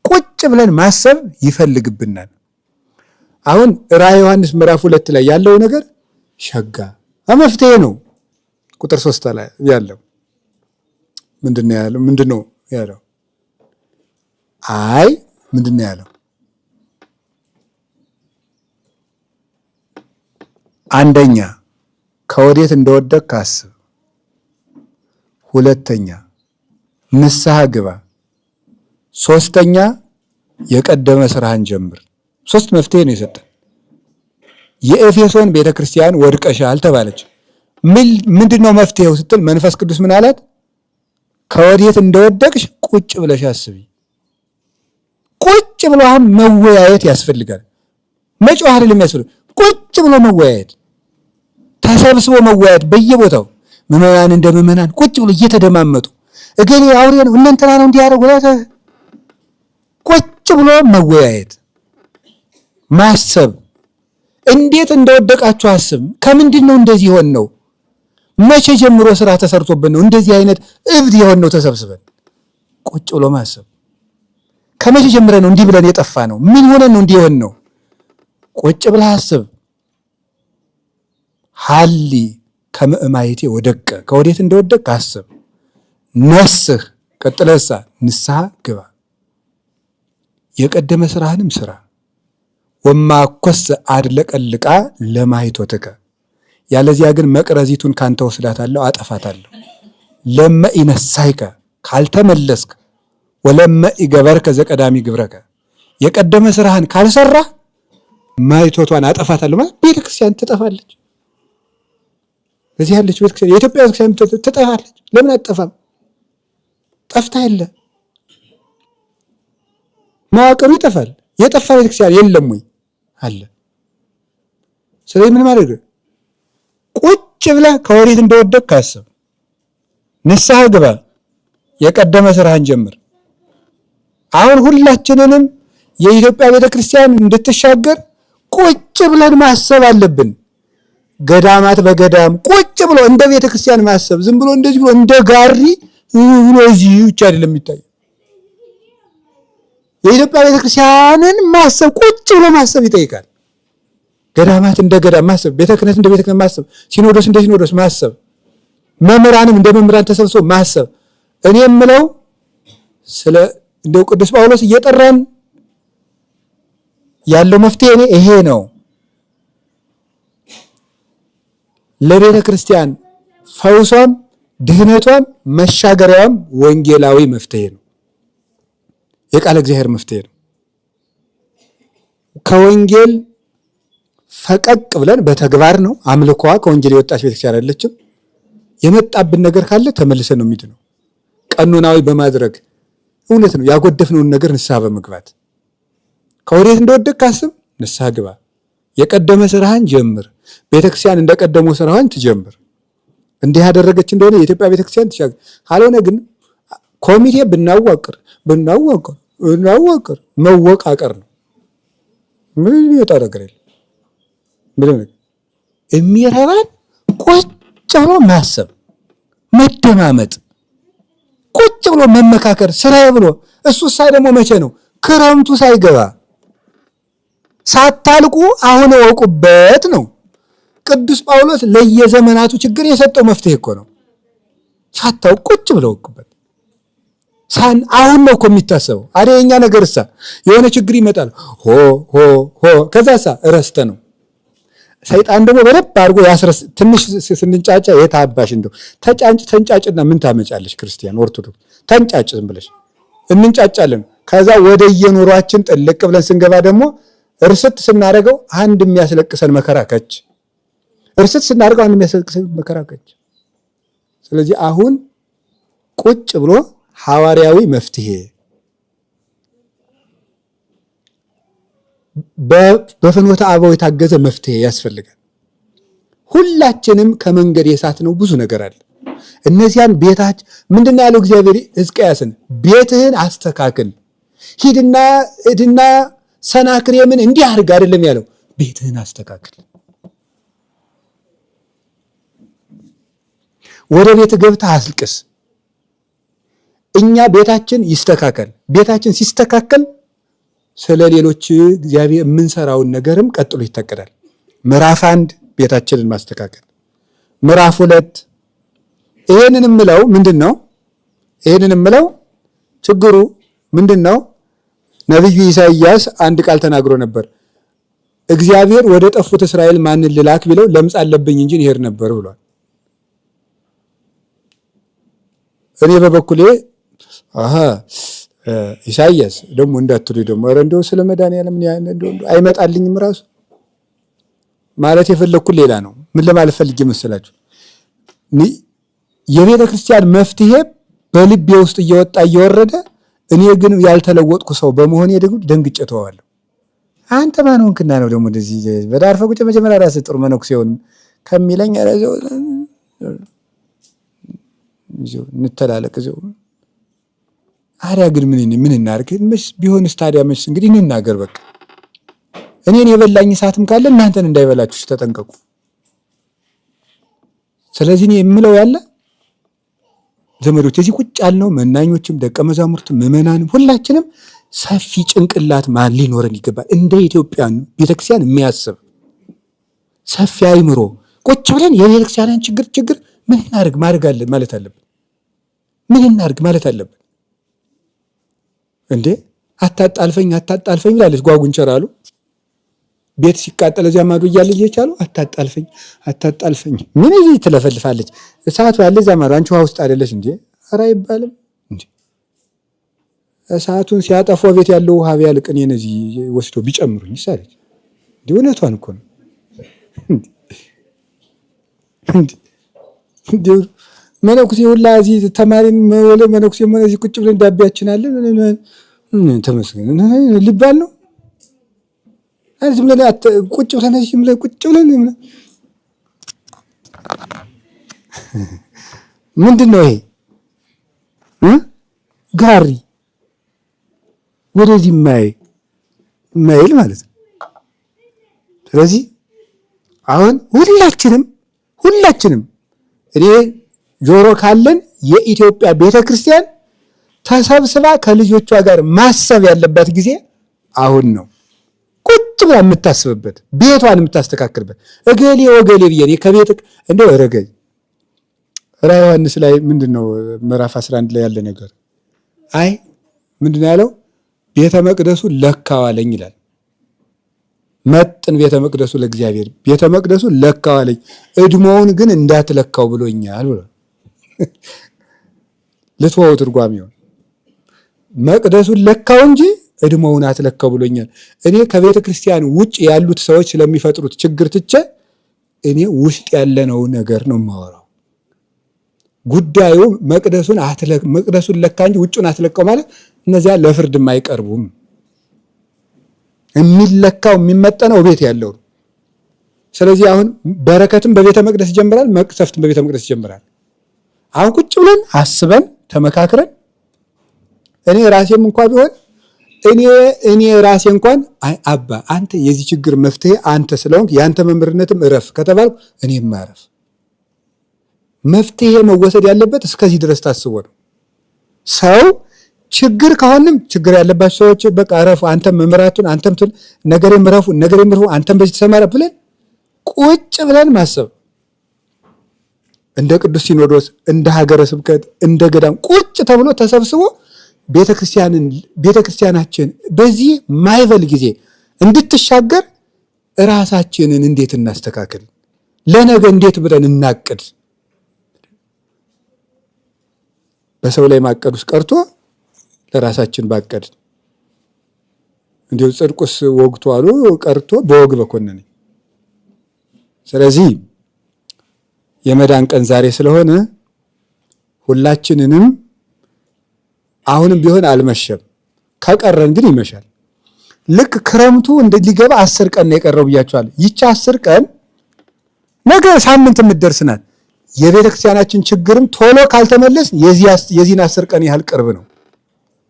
ቁጭ ብለን ማሰብ ይፈልግብናል። አሁን ራዕየ ዮሐንስ ምዕራፍ 2 ላይ ያለው ነገር ሸጋ መፍትሄ ነው። ቁጥር 3 ላይ ያለው ምንድነው ያለው? አይ ምንድነው ያለው? አንደኛ ከወዴት እንደወደቅክ አስብ። ሁለተኛ ንስሐ ግባ። ሶስተኛ የቀደመ ስራህን ጀምር። 3 መፍትሄ ነው የሰጠን። የኤፌሶን ቤተክርስቲያን ወድቀሻል ተባለች። ምንድነው መፍትሄው ስትል መንፈስ ቅዱስ ምን አላት? ከወዴት እንደወደቅሽ ቁጭ ብለሽ አስቢ። ቁጭ ብሎ አሁን መወያየት ያስፈልጋል። መጮህ አይደለም ያስፈልጋል። ቁጭ ብሎ መወያየት። ተሰብስቦ መወያየት በየቦታው ምዕመናን እንደ ምዕመናን ቁጭ ብሎ እየተደማመጡ እገሌ አውሬ ነው እንትና ነው እንዲያደርጉ ቁጭ ብሎ መወያየት፣ ማሰብ። እንዴት እንደወደቃችሁ አስብ። ከምንድን ነው እንደዚህ ሆን ነው? መቼ ጀምሮ ስራ ተሰርቶብን ነው እንደዚህ አይነት እብድ የሆን ነው? ተሰብስበን ቁጭ ብሎ ማሰብ። ከመቼ ጀምረ ነው እንዲህ ብለን የጠፋ ነው? ምን ሆነን ነው እንዲህ ሆን ነው? ቁጭ ብለህ አስብ። ሀሊ ከመእማይቴ ወደቀ፣ ከወዴት እንደወደቅ አስብ። ነስህ ቀጥለሳ ንስሐ ግባ፣ የቀደመ ስራህንም ስራ። ወማኮሰ አድለቀልቃ ለማይቶትከ፣ ያለዚያ ግን መቅረዚቱን ካንተ ወስዳታለሁ አጠፋታለሁ። ለመ ኢነሳይከ፣ ካልተመለስክ፣ ወለመ ኢገበርከ ዘቀዳሚ ግብረከ፣ የቀደመ ስራህን ካልሰራ ማይቶቷን አጠፋታለሁ ማለት ቤተክርስቲያን ትጠፋለች። በዚህ ያለች ቤተክርስቲያን የኢትዮጵያ ቤተክርስቲያን ትጠፋለች። ለምን አትጠፋም? ጠፍታ የለ መዋቅሩ ይጠፋል። የጠፋ ቤተክርስቲያን የለም ወይ? አለ። ስለዚህ ምን ማድረግ? ቁጭ ብለህ ከወዴት እንደወደቅ ካሰብ ንስሐ ግባ፣ የቀደመ ስራህን ጀምር። አሁን ሁላችንንም የኢትዮጵያ ቤተክርስቲያን እንድትሻገር ቁጭ ብለን ማሰብ አለብን። ገዳማት በገዳም ቁጭ ብሎ እንደ ቤተክርስቲያን ማሰብ፣ ዝም ብሎ እንደዚህ ብሎ እንደ ጋሪ ብሎ እዚህ ብቻ አይደለም የሚታየው። የኢትዮጵያ ቤተክርስቲያንን ማሰብ ቁጭ ብሎ ማሰብ ይጠይቃል። ገዳማት እንደ ገዳም ማሰብ፣ ቤተ ክህነት እንደ ቤተ ክህነት ማሰብ፣ ሲኖዶስ እንደ ሲኖዶስ ማሰብ፣ መምህራንም እንደ መምህራን ተሰብስቦ ማሰብ። እኔ የምለው ስለ እንደው ቅዱስ ጳውሎስ እየጠራን ያለው መፍትሄ እኔ ይሄ ነው። ለቤተ ክርስቲያን ፈውሷም ድህነቷም መሻገሪያዋም ወንጌላዊ መፍትሄ ነው። የቃለ እግዚአብሔር መፍትሄ ነው። ከወንጌል ፈቀቅ ብለን በተግባር ነው። አምልኮዋ ከወንጌል የወጣች ቤተክርስቲያን አይደለችም። የመጣብን ነገር ካለ ተመልሰን ነው የሚድነው። ቀኖናዊ በማድረግ እውነት ነው ያጎደፍነውን ነገር ንስሐ በመግባት ከወዴት እንደወደቅ ካስብ ንስሐ ግባ፣ የቀደመ ስራህን ጀምር። ቤተክርስቲያን እንደቀደመው ስራህን ትጀምር። እንዲህ ያደረገች እንደሆነ የኢትዮጵያ ቤተክርስቲያን ትሻገር። ካልሆነ ግን ኮሚቴ ብናዋቅር መወቃቀር ነው። ምን ይወጣ ነገር የለም። ምንም የሚረባን ቁጭ ብሎ ማሰብ፣ መደማመጥ፣ ቁጭ ብሎ መመካከር፣ ስራዬ ብሎ እሱ ደግሞ መቼ ነው? ክረምቱ ሳይገባ ሳታልቁ አሁን እወቁበት ነው። ቅዱስ ጳውሎስ ለየዘመናቱ ችግር የሰጠው መፍትሄ እኮ ነው። ሳታው ቁጭ ብለው እወቁበት። አሁን ነው እኮ የሚታሰበው። አደኛ ነገርሳ የሆነ ችግር ይመጣል፣ ሆ ከዛሳ እረስተ ነው። ሰይጣን ደግሞ በደንብ አድርጎ ያስረስ። ትንሽ ስንጫጫ የታባሽ እንደው ተንጫጭና ምን ታመጫለሽ? ክርስቲያን ኦርቶዶክስ ተንጫጭ፣ ዝም ብለሽ እንንጫጫለን። ከዛ ወደ የኑሯችን ጥልቅ ብለን ስንገባ ደግሞ እርስት ስናደርገው አንድ የሚያስለቅሰን መከራ ከች፣ እርስት ስናደርገው አንድ የሚያስለቅሰን መከራ ከች። ስለዚህ አሁን ቁጭ ብሎ ሐዋርያዊ መፍትሄ በፍኖተ አበው የታገዘ መፍትሄ ያስፈልጋል። ሁላችንም ከመንገድ የሳትነው ብዙ ነገር አለ። እነዚያን ቤታች ምንድነው ያለው እግዚአብሔር ሕዝቅያስን? ቤትህን አስተካክል፣ ሂድና ሰናክሬምን እንዲህ አድርግ አይደለም ያለው፣ ቤትህን አስተካክል። ወደ ቤት ገብተህ አስልቅስ። እኛ ቤታችን ይስተካከል። ቤታችን ሲስተካከል ስለ ሌሎች እግዚአብሔር የምንሰራውን ነገርም ቀጥሎ ይታቀዳል። ምዕራፍ 1 ቤታችንን ማስተካከል፣ ምዕራፍ 2 ይሄንን የምለው ምንድነው? ይሄንን የምለው ችግሩ ምንድነው? ነብዩ ኢሳይያስ አንድ ቃል ተናግሮ ነበር። እግዚአብሔር ወደ ጠፉት እስራኤል ማንን ልላክ ቢለው ለምጽ አለብኝ እንጂ ይሄድ ነበር ብሏል። እኔ በበኩሌ ኢሳይያስ ደግሞ እንዳትሉ ደግሞ ኧረ እንደው ስለ መድኃኒዓለም አይመጣልኝም ራሱ ማለት የፈለኩት ሌላ ነው። ምን ለማለት ፈልጌ መሰላችሁ? የቤተ ክርስቲያን መፍትሄ በልቤ ውስጥ እየወጣ እየወረደ እኔ ግን ያልተለወጥኩ ሰው በመሆኔ ደግሞ ደንግጬ ተዋዋለሁ። አንተ ማን ሆንክና ነው ደግሞ እንደዚህ በዳር ፈቁጭ? መጀመሪያ ራስህ ጥሩ መነኩሴውን ከሚለኝ አረዘው እንተላለቅ ዘው አሪያ ግን ምን እናርግ መስ ቢሆንስ ታዲያ መስ እንግዲህ እንናገር በቃ እኔን የበላኝ ሰዓትም ካለ እናንተን እንዳይበላችሁ ተጠንቀቁ። ስለዚህ እኔ የምለው ያለ ዘመዶች እዚህ ቁጭ ያልነው መናኞችም ደቀ መዛሙርትም ምዕመናንም ሁላችንም ሰፊ ጭንቅላት ማን ሊኖረን ይገባል። እንደ ኢትዮጵያን ቤተክርስቲያን የሚያስብ ሰፊ አይምሮ ቁጭ ብለን የቤተክርስቲያንን ችግር ምን እናርግ ማድረግ አለ ማለት አለብን። ምን እናርግ ማለት አለብን። እንዴ አታጣልፈኝ ይላለች ጓጉንቸር አሉ። ቤት ሲቃጠል እዚያ ማዶ እያለ እየቻሉ አታጣልፈኝ ምን እዚህ ትለፈልፋለች። እሳቱ ያለ እዚያ ማዶ አንቺ ውሃ ውስጥ አይደለሽ እንዴ? ኧረ አይባልም እንዴ። እሳቱን ሲያጠፋ ቤት ያለው ውሃ ቢያልቅ እኔን እዚህ ወስዶ ቢጨምሩኝ ይሳለች እንዴ? እውነቷን እኮ ነው እንዴ። መነኩሴ ሁላ እዚህ ተማሪም ወለ መነኩሴ ሆነ እዚህ ቁጭ ብለን ዳቢያችን አለ ምን ተመስገን ሊባል ነው። ዝም ብለን ቁጭ ብለን ምንድን ነው ይሄ ጋሪ ወደዚህ ማይል ማለት ነው። ስለዚህ አሁን ሁላችንም እኔ ጆሮ ካለን የኢትዮጵያ ቤተክርስቲያን ተሰብስባ ከልጆቿ ጋር ማሰብ ያለባት ጊዜ አሁን ነው። ቁጭ ብላ የምታስብበት ቤቷን የምታስተካክልበት እገሌ ብዬ ከቤት እንደው ረገኝ ራዕየ ዮሐንስ ላይ ምንድነው ምዕራፍ 11 ላይ ያለ ነገር አይ ምንድነው ያለው? ቤተ መቅደሱ ለካዋለኝ ይላል። መጥን ቤተ መቅደሱ ለእግዚአብሔር ቤተ መቅደሱ ለካዋለኝ እድሞውን ግን እንዳትለካው ብሎኛል ብሎ ለተወው ትርጓሜው መቅደሱን ለካው እንጂ እድሞውን አትለካው ብሎኛል። እኔ ከቤተ ክርስቲያን ውጭ ያሉት ሰዎች ስለሚፈጥሩት ችግር ትቼ እኔ ውስጥ ያለነው ነገር ነው የማወራው። ጉዳዩ መቅደሱን ለካ እንጂ ውጭውን አትለካው ማለት እነዚያ ለፍርድም አይቀርቡም። የሚለካው የሚመጠነው ቤት ያለው ነው። ስለዚህ አሁን በረከትም በቤተ መቅደስ ይጀምራል፣ መቅሰፍትም በቤተ መቅደስ ይጀምራል። አሁን ቁጭ ብለን አስበን ተመካክረን እኔ ራሴም እንኳን ቢሆን እኔ ራሴ እንኳን አይ አባ አንተ የዚህ ችግር መፍትሄ አንተ ስለሆንክ ያንተ መምህርነትም እረፍ ከተባልኩ እኔም ማረፍ መፍትሄ መወሰድ ያለበት እስከዚህ ድረስ ታስቦ ነው። ሰው ችግር ከሆነም ችግር ያለባቸው ሰዎች በቃ አረፉ አንተም መምህራቱን አንተም ነገሬም ረፉ አንተም በዚህ ተሰማራ ብለን ቁጭ ብለን ማሰብ እንደ ቅዱስ ሲኖዶስ እንደ ሀገረ ስብከት እንደ ገዳም ቁጭ ተብሎ ተሰብስቦ ቤተክርስቲያናችን በዚህ ማይበል ጊዜ እንድትሻገር ራሳችንን እንዴት እናስተካክል፣ ለነገ እንዴት ብለን እናቅድ። በሰው ላይ ማቀዱስ ቀርቶ ለራሳችን ባቀድ እንዲሁ ጽድቁስ ወግቶ አሉ ቀርቶ በወግ በኮነነ። ስለዚህ የመዳን ቀን ዛሬ ስለሆነ ሁላችንንም አሁንም ቢሆን አልመሸም፣ ከቀረን ግን ይመሻል። ልክ ክረምቱ እንደሊገባ 10 ቀን ነው የቀረው ብያችኋለሁ። ይቺ 10 ቀን ነገ ሳምንት የምትደርስናል። የቤተክርስቲያናችን ችግርም ቶሎ ካልተመለስ የዚህን 10 ቀን ያህል ቅርብ ነው።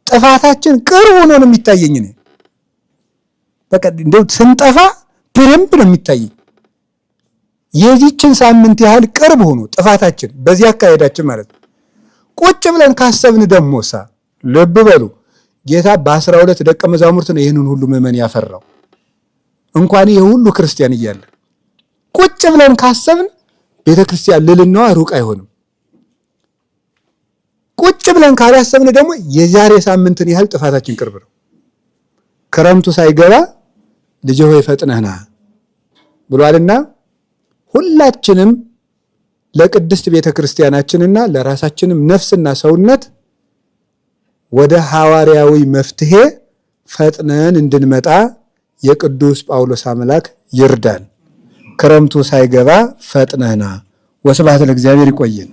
ጥፋታችን ቅርብ ሆኖ ነው የሚታየኝ ነው። በቃ እንደው ስንጠፋ በደንብ ነው የሚታየኝ። የዚህችን ሳምንት ያህል ቅርብ ሆኖ ጥፋታችን በዚህ አካሄዳችን ማለት ነው። ቁጭ ብለን ካሰብን ደሞሳ ልብ በሉ ጌታ በ12 ደቀ መዛሙርት ነው ይህንን ሁሉ ምዕመን ያፈራው። እንኳን ይሄ ሁሉ ክርስቲያን እያለ ቁጭ ብለን ካሰብን ቤተክርስቲያን ልልናዋ ሩቅ አይሆንም። ቁጭ ብለን ካላሰብን ደግሞ የዛሬ ሳምንትን ያህል ጥፋታችን ቅርብ ነው። ክረምቱ ሳይገባ ልጅ ሆይ ፈጥነህ ና ብሏልና ሁላችንም ለቅድስት ቤተክርስቲያናችንና ለራሳችንም ነፍስና ሰውነት ወደ ሐዋርያዊ መፍትሄ ፈጥነን እንድንመጣ የቅዱስ ጳውሎስ አምላክ ይርዳን። ክረምቱ ሳይገባ ፈጥነህ ና። ወስብሐት ለእግዚአብሔር። ይቆየን።